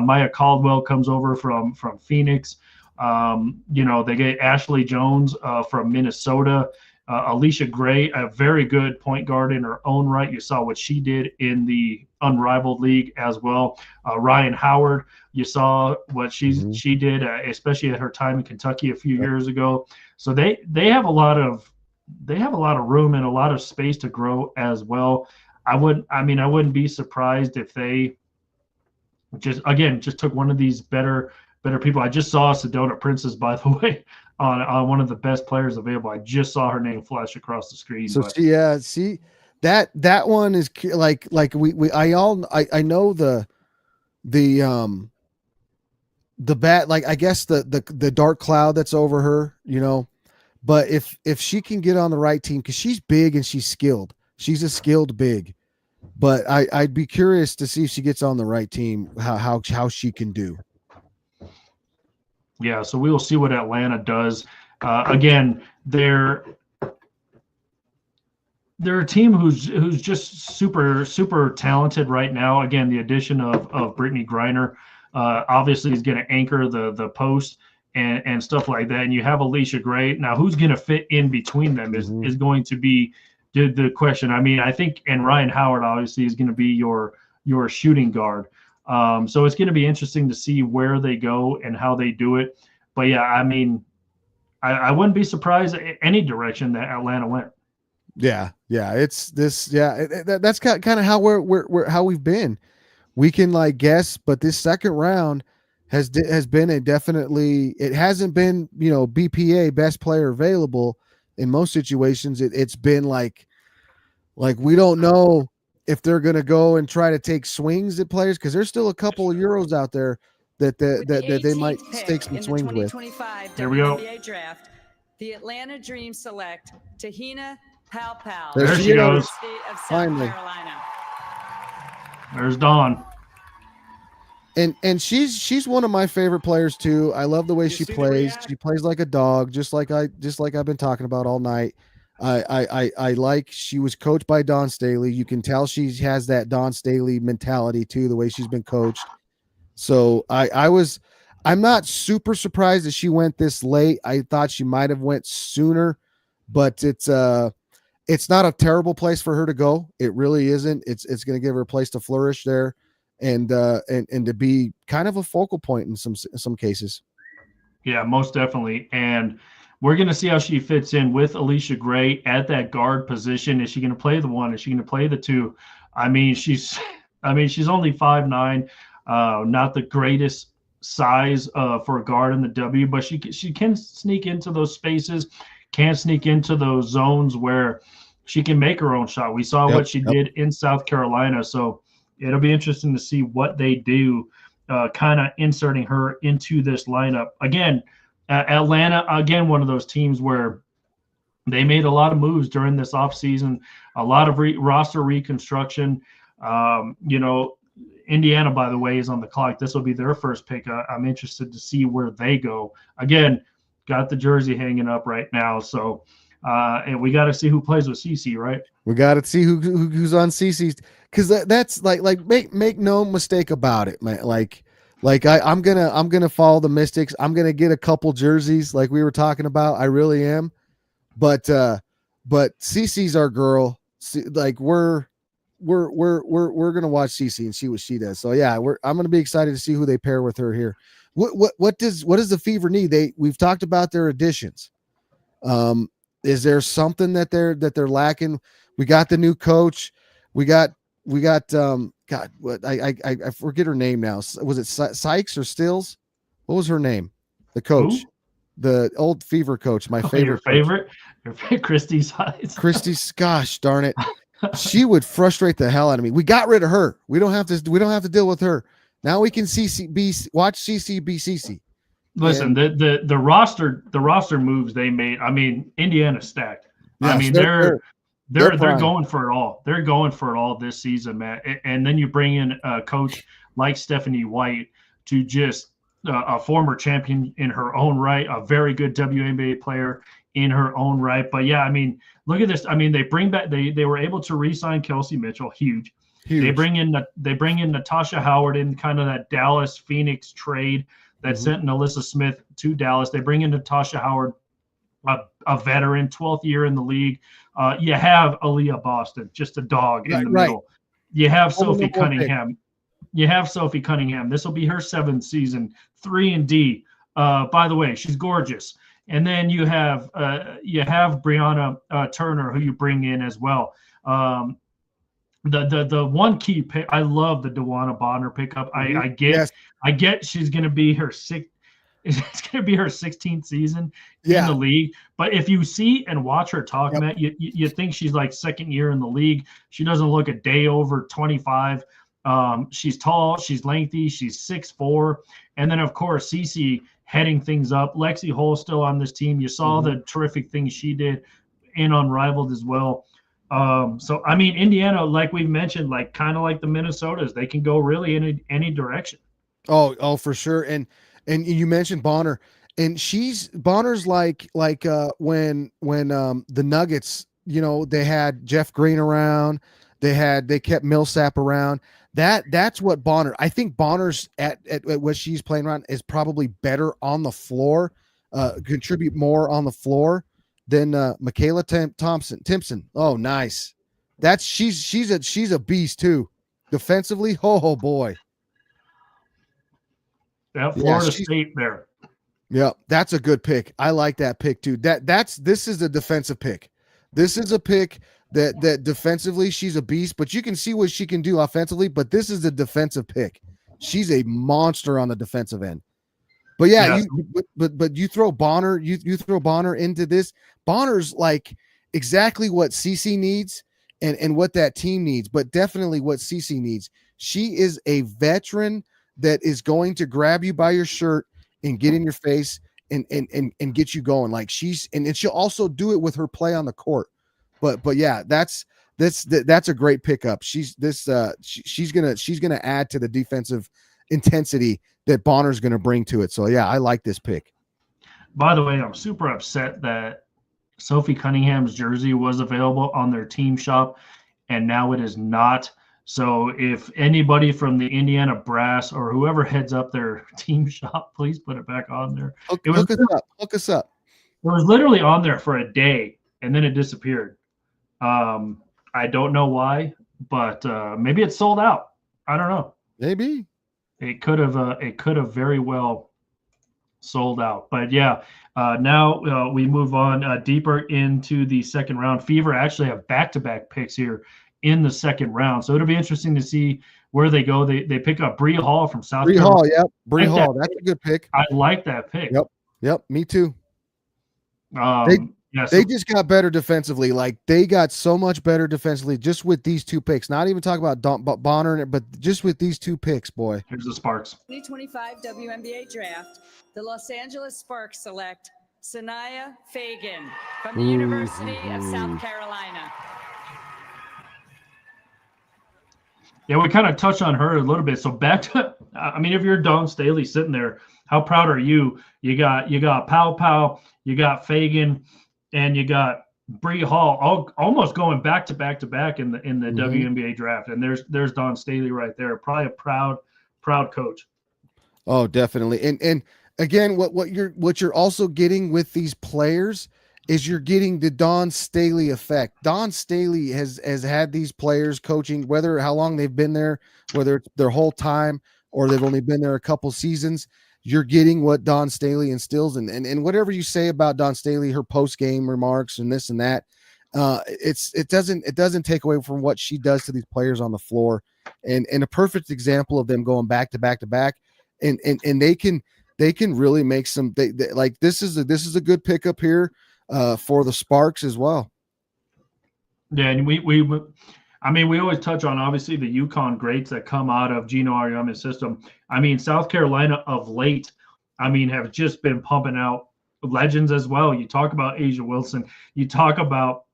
Maya Caldwell comes over from Phoenix. They get Ashley Jones from Minnesota. Alicia Gray, a very good point guard in her own right. You saw what she did in the Unrivaled League as well. Ryan Howard, you saw what she did, especially at her time in Kentucky a few years ago. So they have a lot of room and a lot of space to grow as well. I wouldn't be surprised if they just took one of these better people. I just saw Sedona Princess, by the way, on one of the best players available. I just saw her name flash across the screen. So see that one is like I know the bat, like I guess the dark cloud that's over her, but if she can get on the right team, because she's big and she's skilled, she's a skilled big, but I'd be curious to see if she gets on the right team, how she can do. Yeah, so we will see what Atlanta does. Again, they're a team who's just super talented right now. Again, the addition of Brittany Griner obviously is going to anchor the post and stuff like that. And you have Alicia Gray. Now, who's going to fit in between them is going to be the question. I mean, I think, and Ryan Howard obviously is going to be your shooting guard. So it's going to be interesting to see where they go and how they do it. But yeah, I mean, I wouldn't be surprised any direction that Atlanta went. Yeah, it's this. Yeah, that's kind of how we're how we've been. We can like guess, but this second round has been a definitely. It hasn't been BPA best player available in most situations. It's been like we don't know if they're going to go and try to take swings at players because there's still a couple of Euros out there that they might 18th take pick some in the swings with. 2025 Here we go. WNBA draft, the Atlanta Dream select Tahina Palpal, There she goes. State of South Finally. Carolina. There's Dawn. And she's one of my favorite players too. I love the way she see the plays. react- She plays like a dog, just like I've been talking about all night. I like she was coached by Dawn Staley. You can tell she has that Dawn Staley mentality too, the way she's been coached. So I'm not super surprised that she went this late. I thought she might have went sooner, but it's not a terrible place for her to go. It really isn't. It's going to give her a place to flourish there and to be kind of a focal point in some cases. Yeah, most definitely. And we're going to see how she fits in with Alicia Gray at that guard position. Is she going to play the one? Is she going to play the two? I mean, she's only 5'9", not the greatest size for a guard in the W, but she can sneak into those spaces, can sneak into those zones where she can make her own shot. We saw what she did in South Carolina. So it'll be interesting to see what they do, kind of inserting her into this lineup. Again, Atlanta, again, one of those teams where they made a lot of moves during this offseason, a lot of roster reconstruction. Indiana, by the way, is on the clock. This will be their first pick. I'm interested to see where they go. Again, got the jersey hanging up right now. So, and we got to see who plays with CC, right? We got to see who's on CC's, because that's like make no mistake about it, man. I'm gonna follow the Mystics. I'm gonna get a couple jerseys, like we were talking about. I really am, but CC's our girl. Like we're gonna watch CC and see what she does. So yeah, I'm gonna be excited to see who they pair with her here. What does the Fever need? We've talked about their additions. Is there something that they're lacking? We got the new coach. We got God, what I forget her name now. Was it Sykes or Stills? What was her name? The coach, Who? the old Fever coach, my favorite. Your favorite, Christy Sides. Christy, gosh darn it. She would frustrate the hell out of me. We got rid of her. We don't have to deal with her. Now we can watch CC be CC. Listen, the roster moves they made. I mean, Indiana's stacked. Yes, I mean, they're going for it all. They're going for it all this season, man. And then you bring in a coach like Stephanie White to just a former champion in her own right, a very good WNBA player in her own right. But yeah, I mean, look at this. I mean, they bring back they were able to re-sign Kelsey Mitchell, huge. They bring in Natasha Howard in kind of that Dallas Phoenix trade that sent Alyssa Smith to Dallas. They bring in Natasha Howard, a veteran, 12th year in the league. You have Aaliyah Boston, just a dog in the middle. You have Sophie Cunningham. This will be her 7th season, 3-and-D. By the way, she's gorgeous. And then you have Brianna Turner, who you bring in as well. The one key pick, I love the DeWanna Bonner pickup. I get she's going to be her sixth. It's going to be her 16th season in the league. But if you see and watch her talk, Matt, you think she's like second year in the league. She doesn't look a day over 25. She's tall, she's lengthy, she's 6'4". And then, of course, Cece heading things up. Lexi Hull still on this team. You saw the terrific things she did in Unrivaled as well. So, I mean, Indiana, like we've mentioned, kind of like the Minnesotas, they can go really in any direction. Oh, for sure. And you mentioned Bonner, and Bonner's like when the Nuggets, they had Jeff Green around, they kept Millsap around. That's what Bonner. I think Bonner's at what she's playing around is probably better on the floor, contribute more on the floor than Michaela Timpson. Oh, nice. She's a beast too. Defensively, oh boy. That Yeah, Florida State there. Yeah, that's a good pick. I like that pick too. This is a defensive pick. This is a pick that defensively she's a beast, but you can see what she can do offensively. But this is a defensive pick. She's a monster on the defensive end. But yeah, but you throw Bonner, you throw Bonner into this. Bonner's like exactly what CC needs and what that team needs, but definitely what CC needs. She is a veteran that is going to grab you by your shirt and get in your face and get you going. Like and she'll also do it with her play on the court. But yeah, that's a great pickup. She's gonna add to the defensive intensity that Bonner's gonna bring to it. So yeah, I like this pick. By the way, I'm super upset that Sophie Cunningham's jersey was available on their team shop, and now it is not. So if anybody from the Indiana Brass or whoever heads up their team shop, please put it back on there. Hook us up. It was literally on there for a day, and then it disappeared. I don't know why, but maybe it's sold out. I don't know. Maybe it could have very well sold out. But yeah, now we move on deeper into the second round. Fever actually have back-to-back picks here in the second round, so it'll be interesting to see where they go. They pick up Bree Hall from South Carolina. Hall, yep. Bree Hall, that's a good pick. I like that pick. Yep, me too. So they just got better defensively. Like they got so much better defensively just with these two picks. Not even talk about Bonner, but just with these two picks, boy. Here's the Sparks. 2025 WNBA draft. The Los Angeles Sparks select Sanaya Fagan from the University of South Carolina. Yeah, we kind of touched on her a little bit. So back to, I mean, if you're Dawn Staley sitting there, how proud are you? You got Pow, you got Fagan, and you got Bree Hall, all almost going back to back in the WNBA draft. And there's Dawn Staley right there, probably a proud coach. Oh, definitely. And again, what you're also getting with these players is you're getting the Dawn Staley effect. Dawn Staley has had these players coaching, whether how long they've been there, whether it's their whole time or they've only been there a couple seasons. You're getting what Dawn Staley instills, and whatever you say about Dawn Staley, her post game remarks and this and that, it doesn't take away from what she does to these players on the floor, and a perfect example of them going back to back to back, and they can really make some. They like this is a good pickup here for the Sparks as well. Yeah, and we always touch on obviously the UConn greats that come out of Gino Auriemma's system. I mean, South Carolina of late, have just been pumping out legends as well. You talk about Asia Wilson, you talk about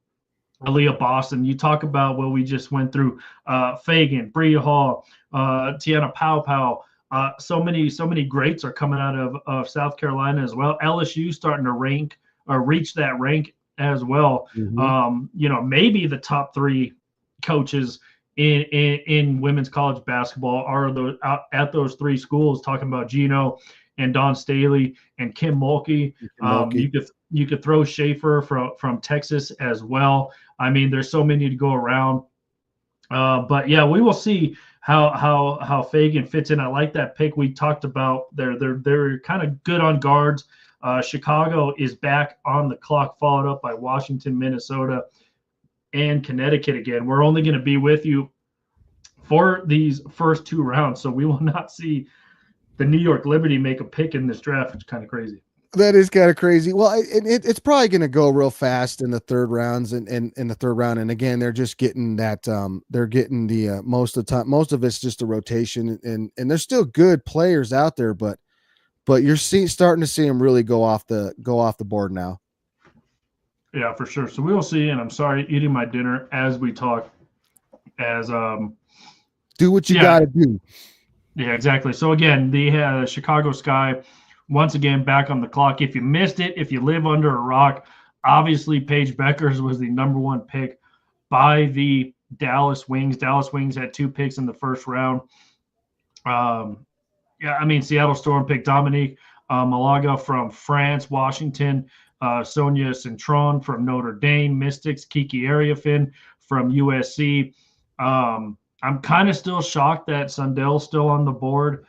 Aaliyah Boston, you talk about what we just went through, Fagan, Bree Hall, Tiana Pow. So many greats are coming out of South Carolina as well. LSU starting to reach that rank as well. Mm-hmm. Maybe the top three coaches in women's college basketball are those at those three schools. Talking about Gino and Dawn Staley and Kim Mulkey. You could throw Schaefer from Texas as well. I mean, there's so many to go around. But yeah, we will see how Fagan fits in. I like that pick. We talked about they're kind of good on guards. Chicago is back on the clock, followed up by Washington, Minnesota, and Connecticut again. We're only going to be with you for these first two rounds, so we will not see the New York Liberty make a pick in this draft, which is kind of crazy. That is kind of crazy. Well, it's probably going to go real fast in the third rounds and in the third round. And again, they're just getting that. They're getting the most of the time. Most of it's just a rotation, and there's still good players out there, but you're starting to see them really go off the board now. Yeah, for sure. So we will see. And I'm sorry, eating my dinner as we talk. As do what you got to do. Yeah, exactly. So again, the Chicago Sky, once again, back on the clock. If you missed it, if you live under a rock, obviously Paige Beckers was the number one pick by the Dallas Wings. Dallas Wings had 2 picks in the first round. Yeah, I mean, Seattle Storm picked Dominique Malaga from France, Washington, Sonia Cintron from Notre Dame, Mystics, Kiki Ariafin from USC. I'm kind of still shocked that Sundell's still on the board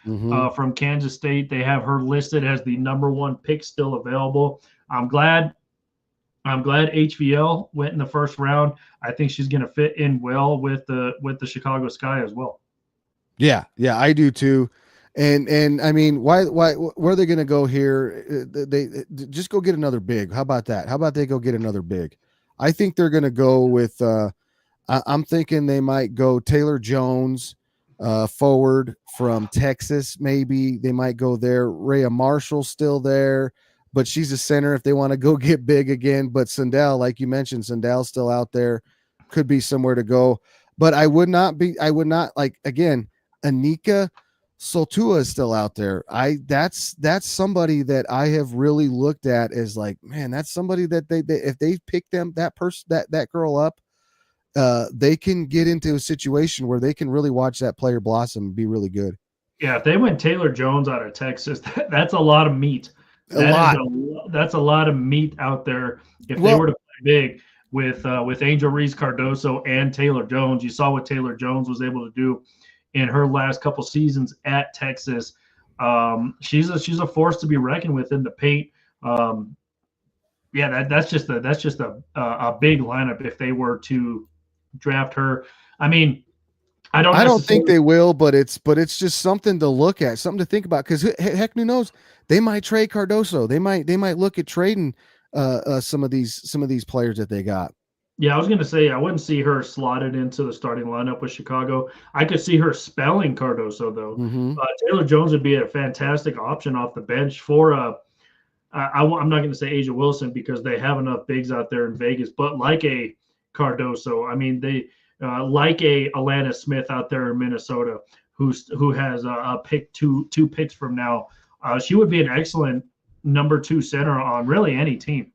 from Kansas State. They have her listed as the number one pick still available. I'm glad HVL went in the first round. I think she's going to fit in well with the Chicago Sky as well. Yeah, I do too. And I mean, why where are they going to go here? They just go get another big. How about that? How about they go get another big? I think they're going to go with I'm thinking they might go Taylor Jones, forward from Texas. Maybe they might go there. Rhea Marshall's still there, but she's a center if they want to go get big again. But Sundell, like you mentioned, Sundell's still out there, could be somewhere to go. But I would not like, again, Anika Sotua is still out there. That's somebody that I have really looked at as like, man, that's somebody that they if they pick that girl up, they can get into a situation where they can really watch that player blossom and be really good. Yeah, if they went Taylor Jones out of Texas, that's a lot of meat. That's a lot of meat out there. If they were to play big with Angel Reese Cardoso and Taylor Jones, you saw what Taylor Jones was able to do in her last couple seasons at Texas. She's a force to be reckoned with in the paint. Yeah, that's just a big lineup if they were to draft her. I mean, I don't think they will, but it's just something to look at, something to think about. Because heck, who knows? They might trade Cardoso. They might look at trading some of these players that they got. Yeah, I was going to say I wouldn't see her slotted into the starting lineup with Chicago. I could see her spelling Cardoso though. Taylor Jones would be a fantastic option off the bench for I'm not going to say Asia Wilson because they have enough bigs out there in Vegas, but like a Cardoso. I mean, they like a Alana Smith out there in Minnesota, who has a pick two picks from now. She would be an excellent number 2 center on really any team.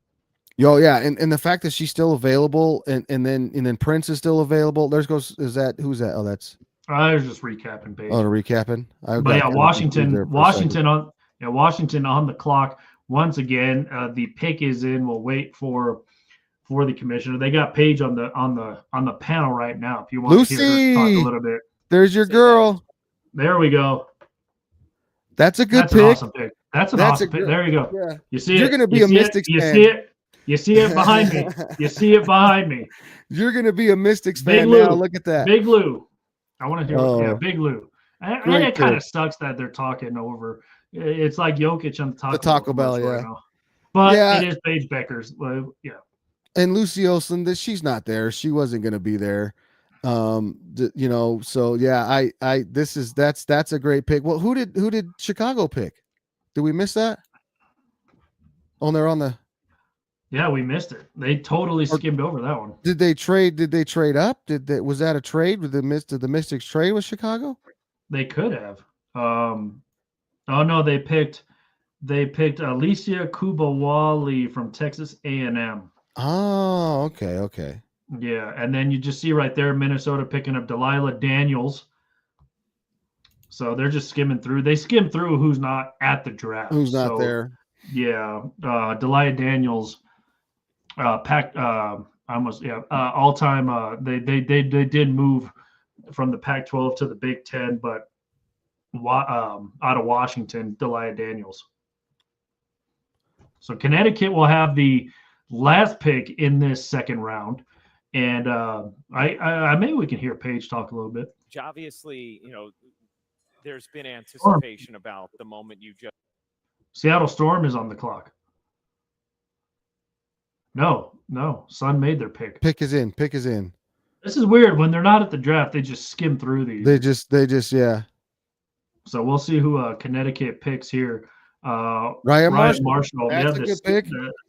Yo, yeah, and the fact that she's still available, and then Prince is still available. Who's that? Oh, that's. I was just recapping, Paige. Oh, recapping. But yeah, Washington on the clock once again. The pick is in. We'll wait for the commissioner. They got Paige on the panel right now. If you want Lucy, to hear her talk a little bit, there's your girl. There we go. That's a good pick. An awesome pick. That's an awesome pick. There you go. Yeah. You see You're it. You're going to be a Mystics fan. You see it behind me. You see it behind me. You're going to be a Mystics fan now. Look at that. Big Lou. I want to hear Yeah, Big Lou. And it kind of sucks that they're talking over. It's like Jokic on the Taco Bell, yeah. Right now. But it is Paige Beckers. Yeah. And Lucy Olsen, she's not there. She wasn't going to be there. So yeah, that's a great pick. Well, who did Chicago pick? Did we miss that? Oh, they're on the. Yeah, we missed it. They totally skimmed over that one. Did they trade up? Was that a trade? Did the Mystics trade with Chicago? They could have. Oh no, they picked Alicia Kubawali from Texas A&M. Oh, okay. Yeah, and then you just see right there Minnesota picking up Delilah Daniels. So they're just skimming through. They skim through who's not at the draft. Who's not there? Yeah, Delilah Daniels, all time. They did move from the Pac-12 to the Big Ten, but out of Washington, Delilah Daniels. So Connecticut will have the last pick in this second round, and I maybe we can hear Paige talk a little bit. Obviously, there's been anticipation about the moment you just. Seattle Storm is on the clock. No, Sun made their pick. Pick is in. This is weird. When they're not at the draft, they just skim through these. They just yeah. So we'll see who Connecticut picks here. Ryan Marshall. That's a good pick.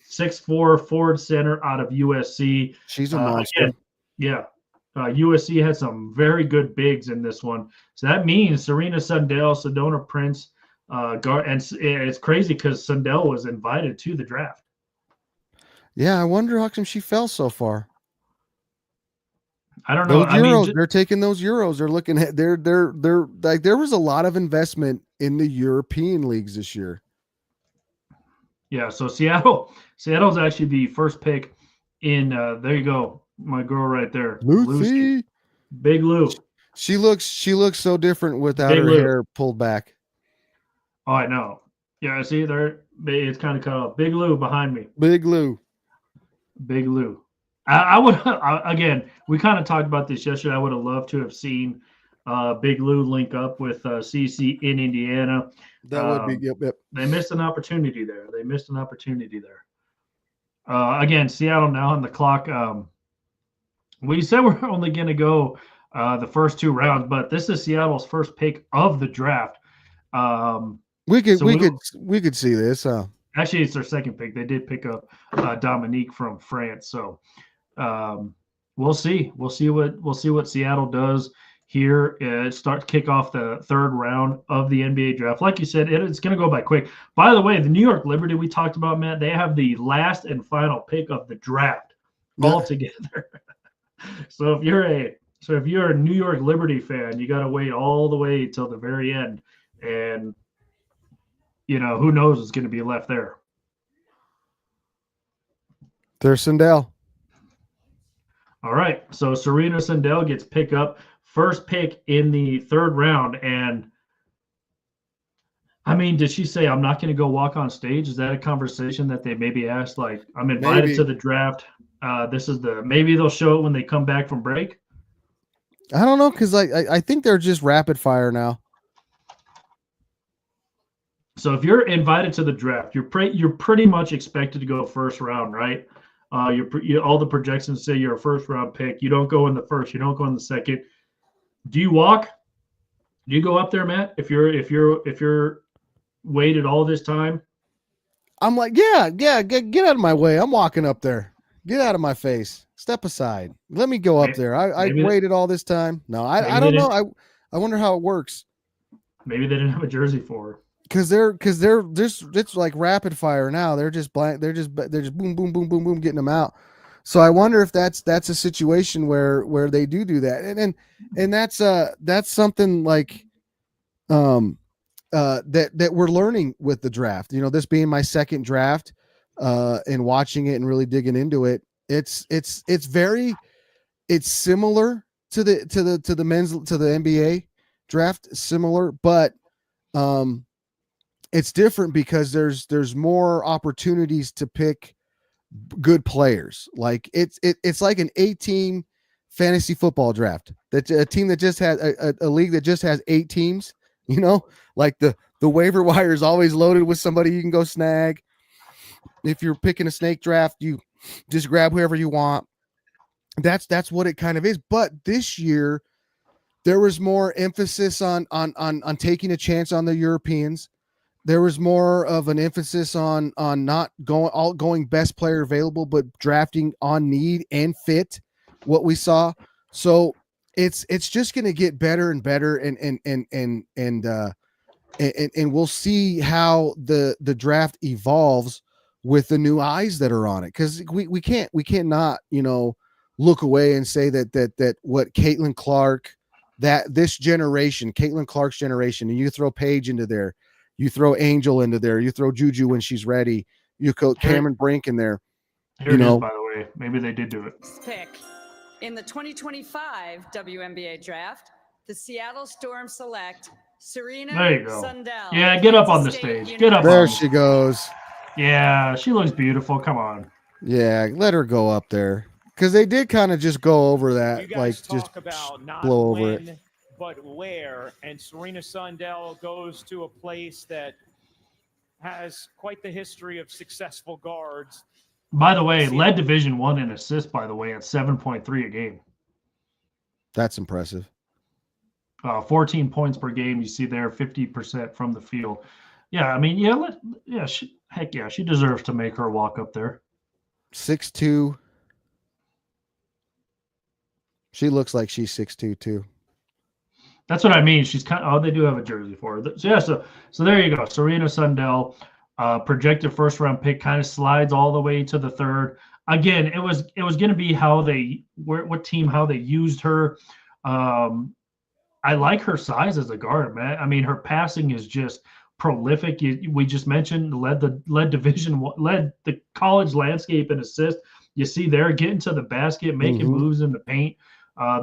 6'4" forward center out of USC. She's a monster. Yeah. USC had some very good bigs in this one. So that means Serena Sundell, Sedona Prince, and it's crazy because Sundell was invited to the draft. Yeah, I wonder how come she fell so far. I don't know. Those Euros, they're taking those Euros. They're looking at they're like there was a lot of investment in the European leagues this year. Yeah, so Seattle's actually the first pick in there you go. My girl right there. Lucy. Big Lou. She looks so different without Big her Lou. hair pulled back. Oh, I know. Yeah, see there it's kind of cut off. Big Lou behind me. Big Lou. Big Lou. I would again. We kind of talked about this yesterday. I would have loved to have seen Big Lou link up with CC in Indiana. That would be yep. They missed an opportunity there. Again, Seattle now on the clock. We said we're only going to go the first 2 rounds, but this is Seattle's first pick of the draft. We could see this. Actually, it's their second pick. They did pick up Dominique from France, so we'll see. We'll see what Seattle does here. Start to kick off the 3rd round of the NBA draft. Like you said, it's going to go by quick. By the way, the New York Liberty we talked about, Matt, they have the last and final pick of the draft altogether. So if you're a New York Liberty fan, you got to wait all the way till the very end, and who knows what's going to be left there. There's Sundell. All right. So Serena Sundell gets picked up, first pick in the 3rd round. And I mean, did she say, I'm not going to go walk on stage? Is that a conversation that they maybe asked? Like, I'm invited to the draft. Maybe they'll show it when they come back from break. I don't know. Cause I think they're just rapid fire now. So if you're invited to the draft, you're pretty much expected to go 1st round, right? All the projections say you're a 1st round pick. You don't go in the 1st. You don't go in the 2nd. Do you walk? Do you go up there, Matt? If you're waited all this time? I'm like, yeah. Get out of my way. I'm walking up there. Get out of my face. Step aside. Let me go up there. I waited all this time. No, I don't know. I wonder how it works. Maybe they didn't have a jersey for her. Because they're just, it's like rapid fire now. They're just blank. They're just boom, boom, boom, boom, boom, getting them out. So I wonder if that's a situation where they do that. And that's something like, that we're learning with the draft, this being my 2nd draft, and watching it and really digging into it. It's similar to the NBA draft, similar, but, it's different because there's more opportunities to pick good players. Like it's like an 8-team fantasy football draft. That a team that just has a league that just has 8 teams, like the waiver wire is always loaded with somebody you can go snag. If you're picking a snake draft, you just grab whoever you want. That's what it kind of is. But this year there was more emphasis on taking a chance on the Europeans. There was more of an emphasis on not going best player available, but drafting on need and fit, what we saw. So it's just going to get better and better, and we'll see how the draft evolves with the new eyes that are on it. Because we cannot look away and say that what Caitlin Clark, Caitlin Clark's generation, and you throw Paige into there. You throw Angel into there. You throw Juju when she's ready. You go Cameron Brink in there. Here it is, by the way. Maybe they did do it. Pick in the 2025 WNBA draft, the Seattle Storm select Serena Sundell. Yeah, get up on the stage. Get up. There she goes. Yeah, she looks beautiful. Come on. Yeah, let her go up there. Because they did kind of just go over that. Like, just about not blow over when, it. But where, and Serena Sundell goes to a place that has quite the history of successful guards. By the way, led Division I in assists, by the way, at 7.3 a game. That's impressive. 14 points per game. You see there, 50% from the field. Yeah, I mean, she deserves to make her walk up there. 6'2". She looks like she's 6'2" too. That's what I mean. She's kind of, they do have a jersey for her. So yeah, so there you go. Serena Sundell, projected first round pick, kind of slides all the way to the third. Again, it was going to be how how they used her. I like her size as a guard, man. I mean, her passing is just prolific. We just mentioned led the college landscape in assists. You see there getting to the basket, making moves in the paint.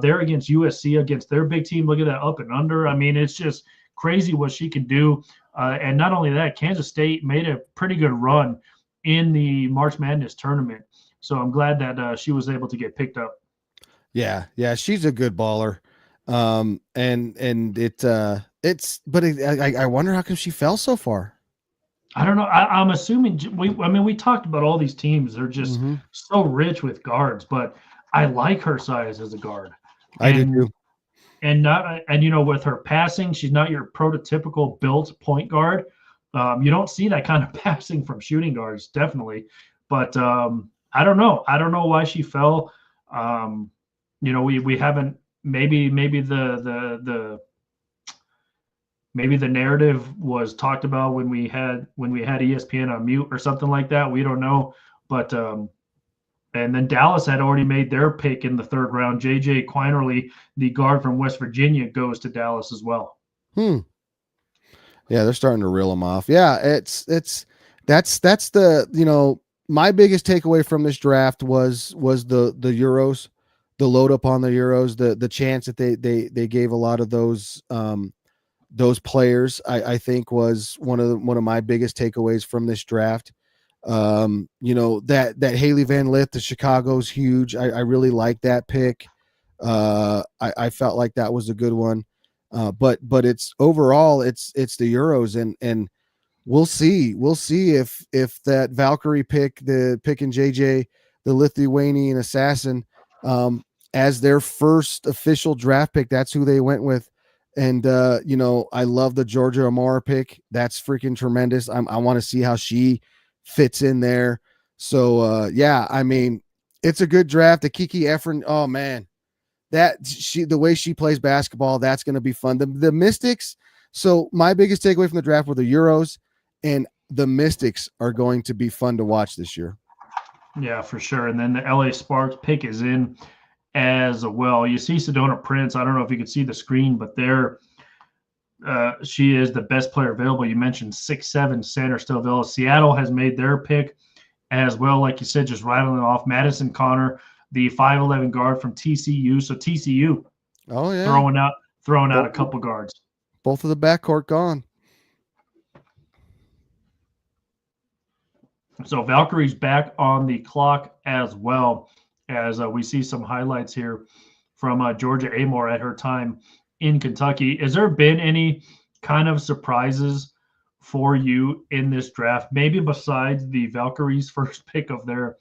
There against USC, against their big team. Look at that up and under. I mean, it's just crazy what she can do. And not only that, Kansas State made a pretty good run in the March Madness tournament. So I'm glad that she was able to get picked up. Yeah, she's a good baller. And I wonder how come she fell so far. I don't know. I'm assuming we talked about all these teams. They're just so rich with guards, but I like her size as a guard. I do too. And with her passing, she's not your prototypical built point guard. You don't see that kind of passing from shooting guards, definitely. But I don't know. I don't know why she fell. We haven't. Maybe the narrative was talked about when we had ESPN on mute or something like that. We don't know, but and then Dallas had already made their pick in the third round. JJ Quinerly, the guard from West Virginia, goes to Dallas as well. Yeah, they're starting to reel them off. Yeah, that's the my biggest takeaway from this draft was the Euros, the load up on the Euros, the chance that they gave a lot of those players. I think was one of my biggest takeaways from this draft. That Haley Van Lith to Chicago's huge. I really like that pick. I felt like that was a good one. But it's overall it's the Euros and we'll see if that Valkyrie pick, the pick in JJ, the Lithuanian assassin, as their first official draft pick, that's who they went with. And I love the Georgia Amara pick. That's freaking tremendous. I want to see how she fits in there. So I mean, it's a good draft. The Kiki Efren, oh man, the way she plays basketball, that's going to be fun. The Mystics. So my biggest takeaway from the draft were the Euros, and the Mystics are going to be fun to watch this year. Yeah, for sure. And then the LA Sparks pick is in as well. You see Sedona Prince. I don't know if you can see the screen, but she is the best player available. You mentioned 6'7" center still available. Seattle has made their pick as well. Like you said, just rattling it off. Madison Connor, the 5'11" guard from TCU. So TCU, throwing out a couple guards. Both of the backcourt gone. So Valkyrie's back on the clock as well, as we see some highlights here from Georgia Amore at her time in Kentucky. Has there been any kind of surprises for you in this draft, maybe besides the Valkyries' first pick of their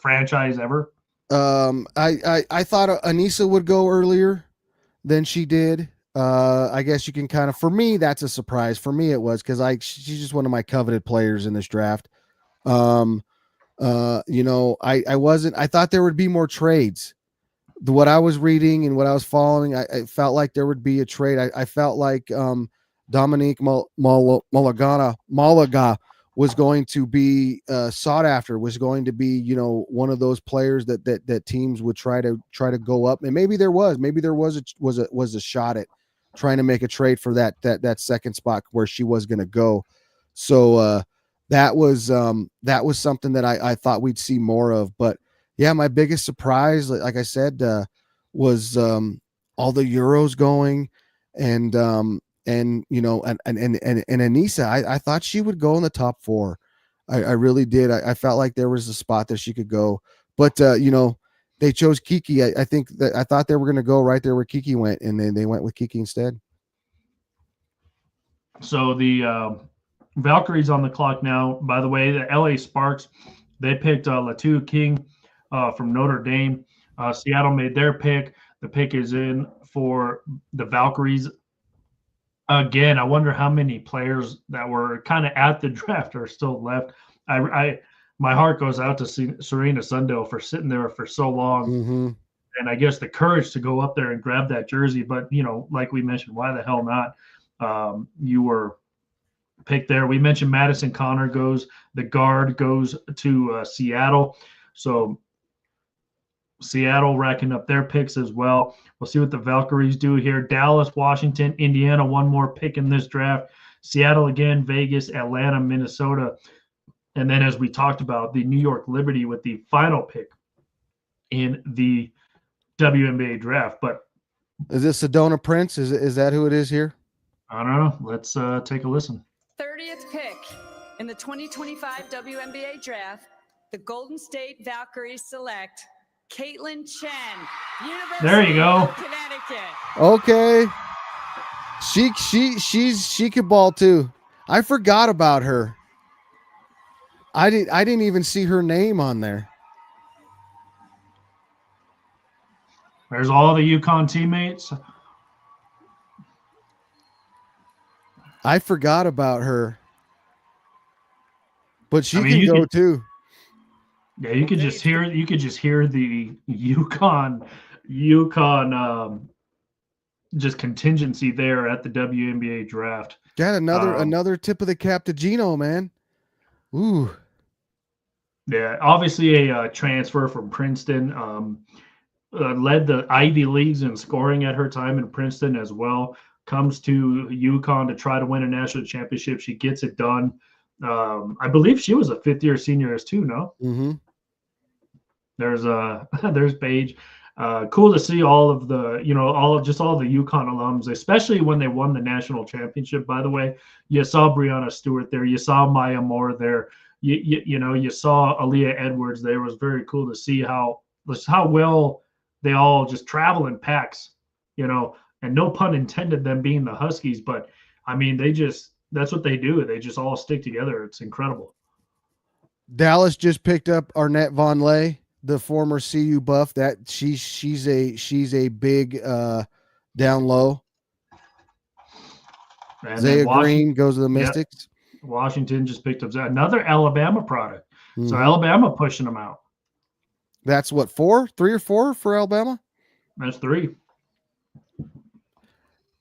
franchise ever? I thought Anissa would go earlier than she did. I guess you can kind of, for me, that's a surprise. For me, it was because she's just one of my coveted players in this draft. I thought there would be more trades. What I was reading and what I was following, I felt like there would be a trade. I felt like Dominique Malaga was going to be sought after, was going to be, one of those players that teams would try to go up. And maybe there was a shot at trying to make a trade for that second spot where she was going to go. So that was something that I thought we'd see more of. But yeah, my biggest surprise, like I said, was all the Euros going, and Anissa. I thought she would go in the top 4. I really did. I felt like there was a spot that she could go, but they chose Kiki. I think that I thought they were going to go right there where Kiki went, and then they went with Kiki instead. So the Valkyrie's on the clock now. By the way, the LA Sparks, they picked Latu King from Notre Dame. Seattle made their pick. The pick is in for the Valkyries. Again, I wonder how many players that were kind of at the draft are still left. My heart goes out to Serena Sundell for sitting there for so long. and I guess the courage to go up there and grab that jersey. But like we mentioned, why the hell not? You were picked there. We mentioned Madison Connor the guard goes to Seattle. So Seattle racking up their picks as well. We'll see what the Valkyries do here. Dallas, Washington, Indiana, one more pick in this draft. Seattle again, Vegas, Atlanta, Minnesota. And then, as we talked about, the New York Liberty with the final pick in the WNBA draft. But is this Sedona Prince? Is that who it is here? I don't know. Let's take a listen. 30th pick in the 2025 WNBA draft, the Golden State Valkyries select Caitlin Chen, University There you go. of Connecticut. Okay. She could ball too. I forgot about her. I didn't even see her name on there. There's all the UConn teammates. I forgot about her. But she can go too. Yeah, you could just hear the UConn just contingency there at the WNBA draft. Got another tip of the cap to Gino, man. Ooh. Yeah, obviously a transfer from Princeton. Led the Ivy Leagues in scoring at her time in Princeton as well. Comes to UConn to try to win a national championship. She gets it done. I believe she was a fifth-year senior as too, no? Mm-hmm. There's Paige. Cool to see all of the UConn alums, especially when they won the national championship. By the way, you saw Breanna Stewart there, you saw Maya Moore there, you saw Aaliyah Edwards there. It was very cool to see how well they all just travel in packs, and no pun intended, them being the Huskies, but I mean that's what they do. They just all stick together. It's incredible. Dallas just picked up Arnett Von Lay, the former CU buff. That she's a big down low. And Zaya Green goes to the Mystics. Yep. Washington just picked up another Alabama product. Mm-hmm. So Alabama pushing them out. That's what, 3 or 4 for Alabama? That's 3.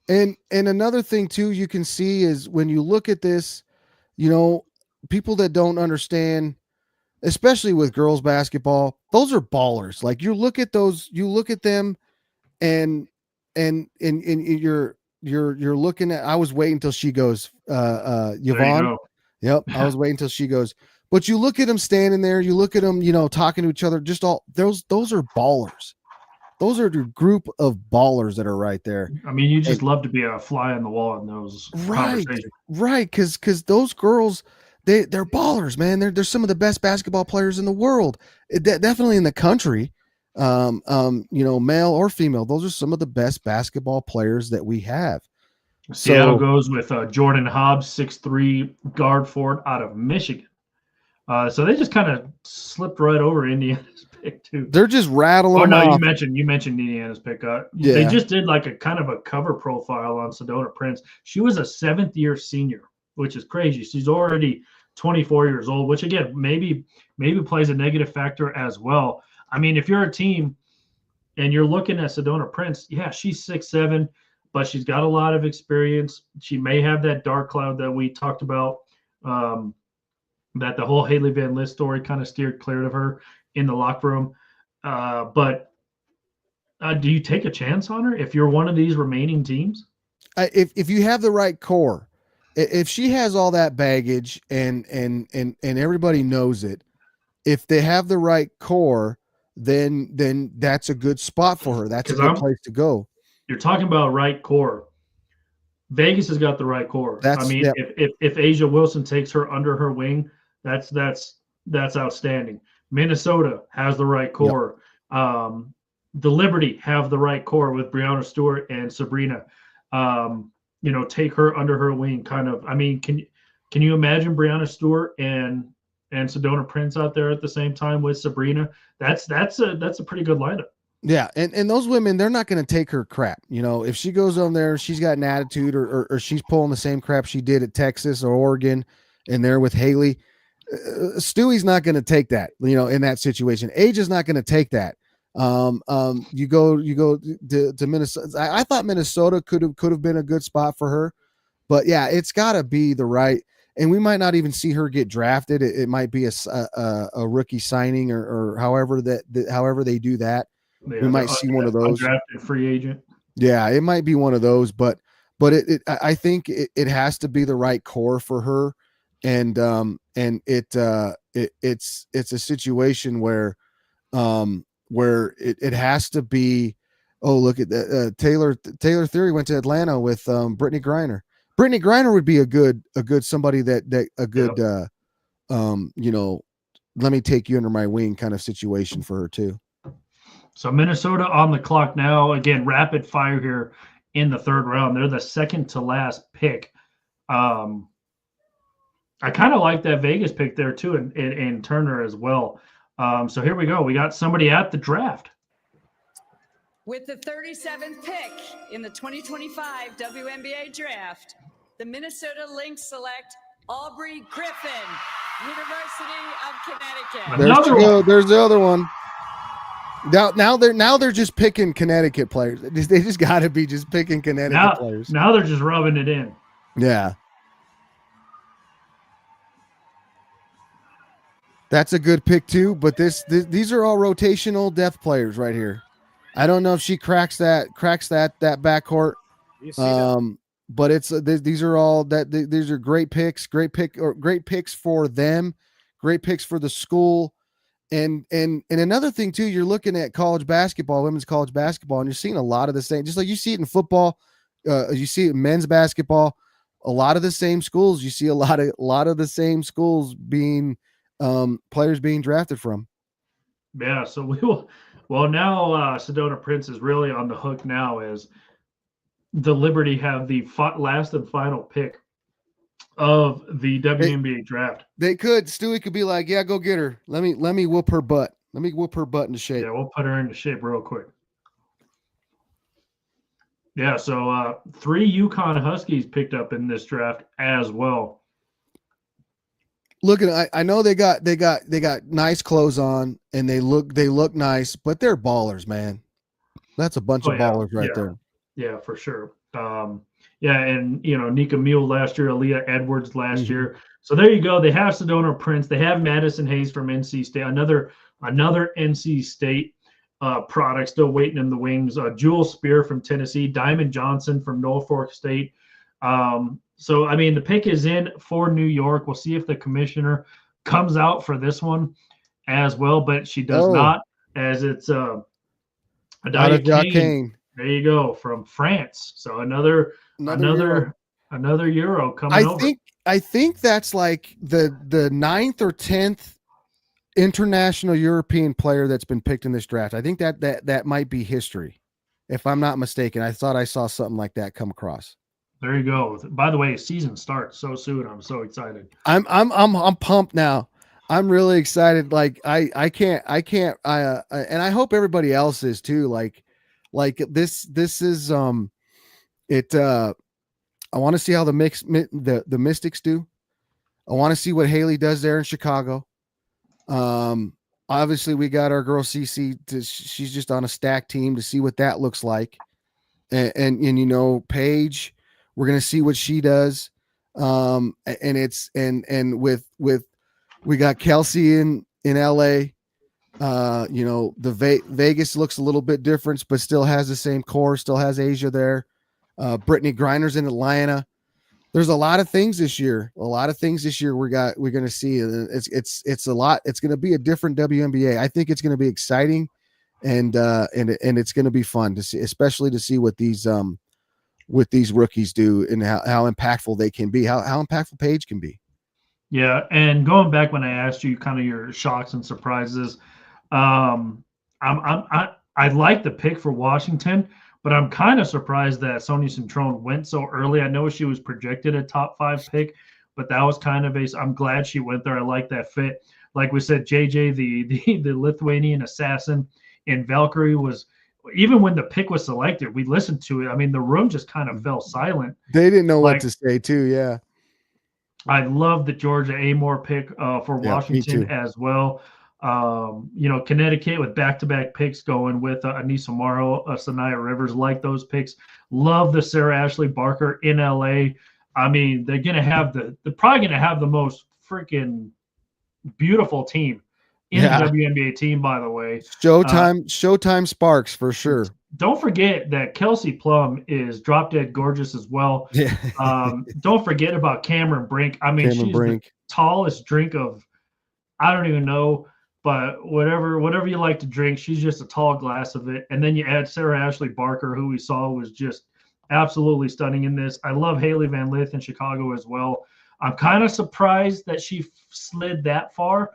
And another thing too, you can see is when you look at this, people that don't understand, especially with girls basketball, those are ballers. Like you look at them and you're looking at, I was waiting till she goes, Yvonne. Yep. I was waiting till she goes, but you look at them standing there, you look at them, talking to each other, just all those are ballers. Those are the group of ballers that are right there. I mean, you just love to be a fly on the wall in those conversations. Right. Cause those girls, they're ballers, man. They're some of the best basketball players in the world. Definitely in the country. Male or female. Those are some of the best basketball players that we have. Seattle goes with Jordan Hobbs, 6'3" guard forward out of Michigan. So they just kind of slipped right over Indiana's pick too. They're just rattling. Oh no, off. you mentioned Indiana's pick. Yeah. They just did like a kind of a cover profile on Sedona Prince. She was a 7th-year senior, which is crazy. She's already 24 years old, which again maybe plays a negative factor as well. I mean, if you're a team and you're looking at Sedona Prince, yeah, she's 6'7", but she's got a lot of experience. She may have that dark cloud that we talked about. That the whole Haley Van Lith story kind of steered clear of her in the locker room. But do you take a chance on her if you're one of these remaining teams? If you have the right core, if she has all that baggage and everybody knows it, if they have the right core, then that's a good spot for her. That's a good place to go. You're talking about right core. Vegas has got the right core. If Asia Wilson takes her under her wing, that's outstanding. Minnesota has the right core. Yep. The Liberty have the right core with Breanna Stewart and Sabrina. Take her under her wing. Kind of. I mean, can you imagine Breanna Stewart and Sedona Prince out there at the same time with Sabrina? That's a pretty good lineup. Yeah, and those women, they're not going to take her crap. If she goes on there, she's got an attitude, or she's pulling the same crap she did at Texas or Oregon, and there with Haley. Stewie's not going to take that. In that situation, Age is not going to take that. You go to Minnesota. I thought Minnesota could have been a good spot for her, but yeah, it's got to be the right. And we might not even see her get drafted. It might be a rookie signing or however however they do that. Yeah, We might see one of those. Undrafted free agent. Yeah, it might be one of those, but I think it has to be the right core for her, and it's a situation where it has to be. Oh, look at that. Taylor Theory went to Atlanta with Brittany Griner. Brittany Griner would be a good somebody that a good let me take you under my wing kind of situation for her too. So Minnesota on the clock now. Again, rapid fire here in the third round. They're the second to last pick. I kind of like that Vegas pick there too, and Turner as well. So here we go. We got somebody at the draft. With the 37th pick in the 2025 WNBA draft, the Minnesota Lynx select Aubrey Griffin, University of Connecticut. There's the other one. Now they're just picking Connecticut players. They just got to be just picking Connecticut players. Now they're just rubbing it in. Yeah. That's a good pick too, but these are all rotational depth players right here. I don't know if she cracks that backcourt. But it's these are all these are great picks, great picks for them, great picks for the school. And another thing too, you're looking at college basketball, women's college basketball, and you're seeing a lot of the same, just like you see it in football, you see it in men's basketball, a lot of the same schools. You see a lot of the same schools being players being drafted from. Yeah, so we will. Well, now Sedona Prince is really on the hook now as the Liberty have the last and final pick of the WNBA draft. They could. Stewie could be like, yeah, go get her. Let me whoop her butt. Let me whoop her butt into shape. Yeah, we'll put her into shape real quick. Yeah, so 3 UConn Huskies picked up in this draft as well. Looking, I know they got nice clothes on and they look nice, but they're ballers, man. That's a bunch of ballers right there. Yeah, for sure. Yeah, and Nika Mule last year, Aaliyah Edwards last year. So there you go. They have Sedona Prince. They have Madison Hayes from NC State. Another NC State product still waiting in the wings. Jewel Spear from Tennessee. Diamond Johnson from Norfolk State. So, I mean, the pick is in for New York. We'll see if the commissioner comes out for this one as well, but she does not, as it's Adaya Kane. There you go, from France. So another Euro coming over. I think that's like the 9th or 10th international European player that's been picked in this draft. I think that might be history, if I'm not mistaken. I thought I saw something like that come across. There you go. By the way, season starts so soon. I'm so excited. I'm pumped now. I'm really excited. Like I can't and I hope everybody else is too. Like this is I want to see how the Mystics do. I want to see what Haley does there in Chicago. Obviously we got our girl Cece. She's just on a stack team to see what that looks like. And Paige, we're gonna see what she does. And we got Kelsey in LA. Vegas looks a little bit different, but still has the same core, still has Asia there. Brittany Griner's in Atlanta. There's a lot of things this year. We're going to see. It's a lot. It's going to be a different WNBA. I think it's going to be exciting and it's going to be fun to see, especially to see what these rookies do and how impactful they can be, how impactful Paige can be. Yeah, and going back when I asked you kind of your shocks and surprises, I like the pick for Washington, but I'm kind of surprised that Sonia Centrone went so early. I know she was projected a top 5 pick, but that was kind of I'm glad she went there. I like that fit. Like we said, JJ, the Lithuanian assassin in Valkyrie was. Even when the pick was selected, we listened to it. I mean, the room just kind of fell silent. They didn't know what to say too. Yeah. I love the Georgia Amore pick for Washington as well. Connecticut with back-to-back picks going with Anissa Morrow, Sanaya Rivers, like those picks. Love the Sarah Ashley Barker in LA. I mean, they're probably gonna have the most freaking beautiful team in the WNBA team, by the way. Showtime sparks for sure. Don't forget that Kelsey Plum is drop dead gorgeous as well. Yeah. Don't forget about Cameron Brink. I mean, she's the tallest drink of, I don't even know, but whatever you like to drink, she's just a tall glass of it. And then you add Sarah Ashley Barker, who we saw was just absolutely stunning in this. I love Haley Van Lith in Chicago as well. I'm kind of surprised that she slid that far.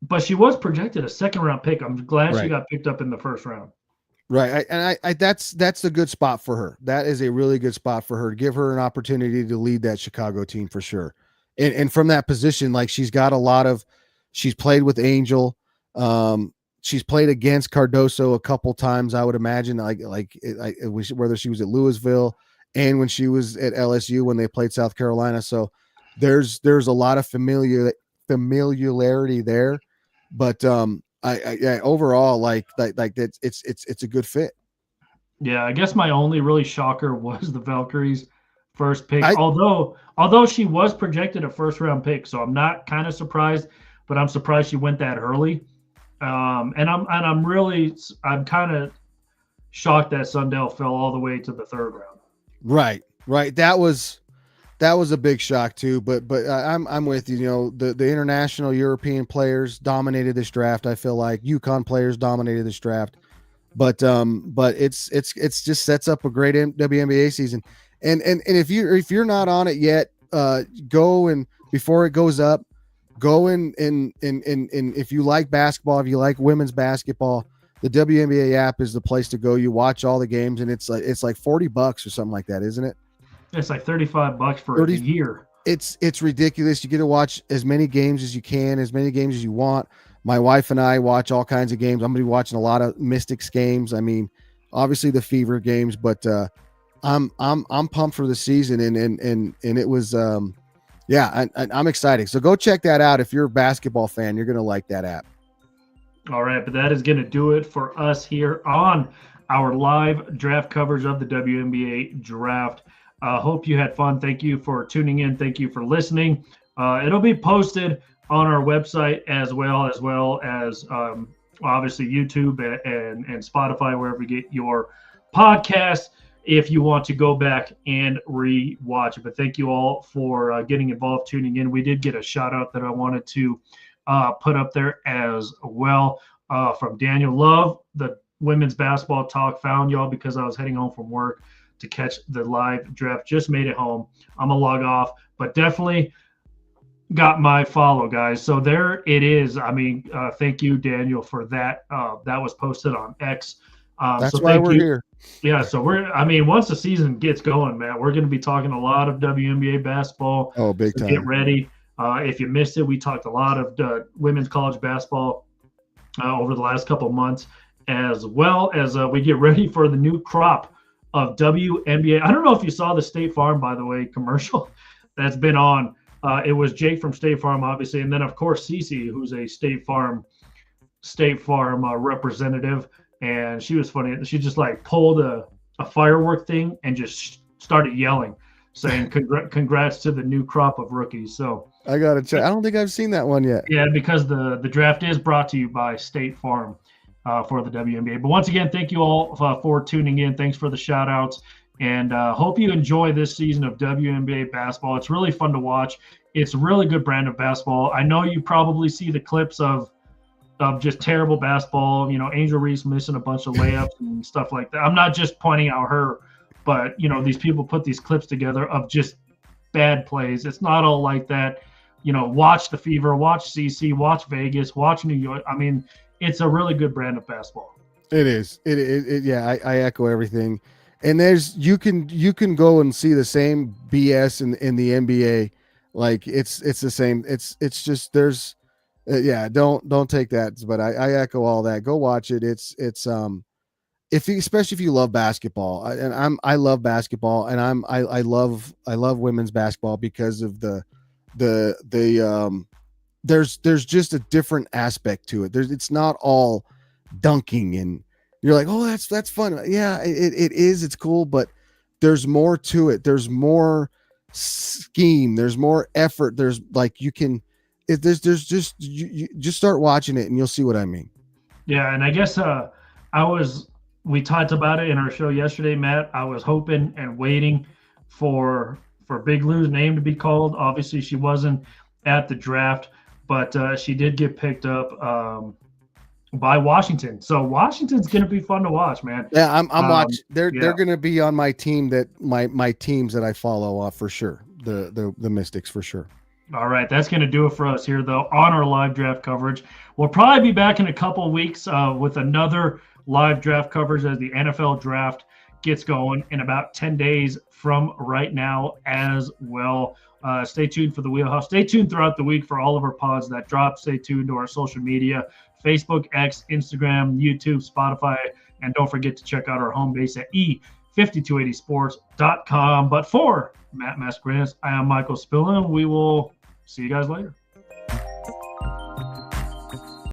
But she was projected a second-round pick. I'm glad she got picked up in the first round. Right. That's a good spot for her. That is a really good spot for her to give her an opportunity to lead that Chicago team for sure. And from that position, like she's played with Angel. She's played against Cardoso a couple times, I would imagine, whether she was at Louisville and when she was at LSU when they played South Carolina. So there's a lot of familiarity there, but overall, like it's a good fit. Yeah, I guess my only really shocker was the Valkyries first pick. Although she was projected a first round pick, so I'm not kind of surprised, but I'm surprised she went that early. I'm kind of shocked that Sundell fell all the way to the third round. Right. That was a big shock too, but I'm with you. You know, the international European players dominated this draft. I feel like UConn players dominated this draft, but it's just sets up a great WNBA season. And if you're not on it yet, go and before it goes up, go and if you like basketball, if you like women's basketball, the WNBA app is the place to go. You watch all the games, and it's like $40 or something like that, isn't it? It's like $35 for a year. It's ridiculous. You get to watch as many games as you can, as many games as you want. My wife and I watch all kinds of games. I'm going to be watching a lot of Mystics games. I mean, obviously the Fever games, but I'm pumped for the season, and it was I'm excited. So go check that out if you're a basketball fan. You're going to like that app. All right, but that is going to do it for us here on our live draft coverage of the WNBA draft. Hope you had fun. Thank you for tuning in. Thank you for listening. It'll be posted on our website as well as obviously YouTube and Spotify, wherever you get your podcast, if you want to go back and re-watch it. But thank you all for getting involved, tuning in. We did get a shout out that I wanted to put up there as well from Daniel Love. The women's basketball talk found y'all because I was heading home from work to catch the live draft. Just made it home. I'm gonna log off, but definitely got my follow, guys. So there it is. I mean, thank you, Daniel, for that. That was posted on X. That's why we're here. Yeah, so once the season gets going, man, we're going to be talking a lot of WNBA basketball. Oh, big time. Get ready. If you missed it, we talked a lot of women's college basketball over the last couple of months, as well as we get ready for the new crop of WNBA. I don't know if you saw the State Farm, by the way, commercial that's been on. It was Jake from State Farm, obviously, and then, of course, Cece, who's a State Farm representative, and she was funny. She just, like, pulled a firework thing and just started yelling, saying congrats to the new crop of rookies. So I got to check. I don't think I've seen that one yet. Yeah, because the draft is brought to you by State Farm for the WNBA. But once again, thank you all for tuning in. Thanks for the shout outs, and hope you enjoy this season of WNBA basketball. It's really fun to watch. It's a really good brand of basketball. I know you probably see the clips of just terrible basketball, Angel Reese missing a bunch of layups and stuff like that. I'm not just pointing out her, but, these people put these clips together of just bad plays. It's not all like that. Watch the Fever, watch CC, watch Vegas, watch New York. I mean, it's a really good brand of basketball. It is. Yeah, I echo everything. And you can go and see the same BS in the NBA. Like it's the same. It's just there's don't take that. But I echo all that. Go watch it. Especially if you love basketball, I love basketball, and I love women's basketball because of the there's just a different aspect to it. It's not all dunking and you're like, oh, that's fun. Yeah, it is. It's cool, but there's more to it. There's more scheme. There's more effort. There's like there's just you just start watching it and you'll see what I mean. Yeah, and I guess we talked about it in our show yesterday, Matt. I was hoping and waiting for Big Lou's name to be called. Obviously, she wasn't at the draft, but she did get picked up by Washington. So Washington's going to be fun to watch, man. Yeah, I'm watching. They're going to be on my team my teams that I follow for sure. The Mystics for sure. All right, that's going to do it for us here, though, on our live draft coverage. We'll probably be back in a couple weeks with another live draft coverage as the NFL draft gets going in about 10 days from right now as well. Stay tuned for the Wheelhouse. Stay tuned throughout the week for all of our pods that drop. Stay tuned to our social media, Facebook, X, Instagram, YouTube, Spotify, and don't forget to check out our home base at e5280sports.com. But for Matt Mascarenas, I am Michael Spillane. We will see you guys later.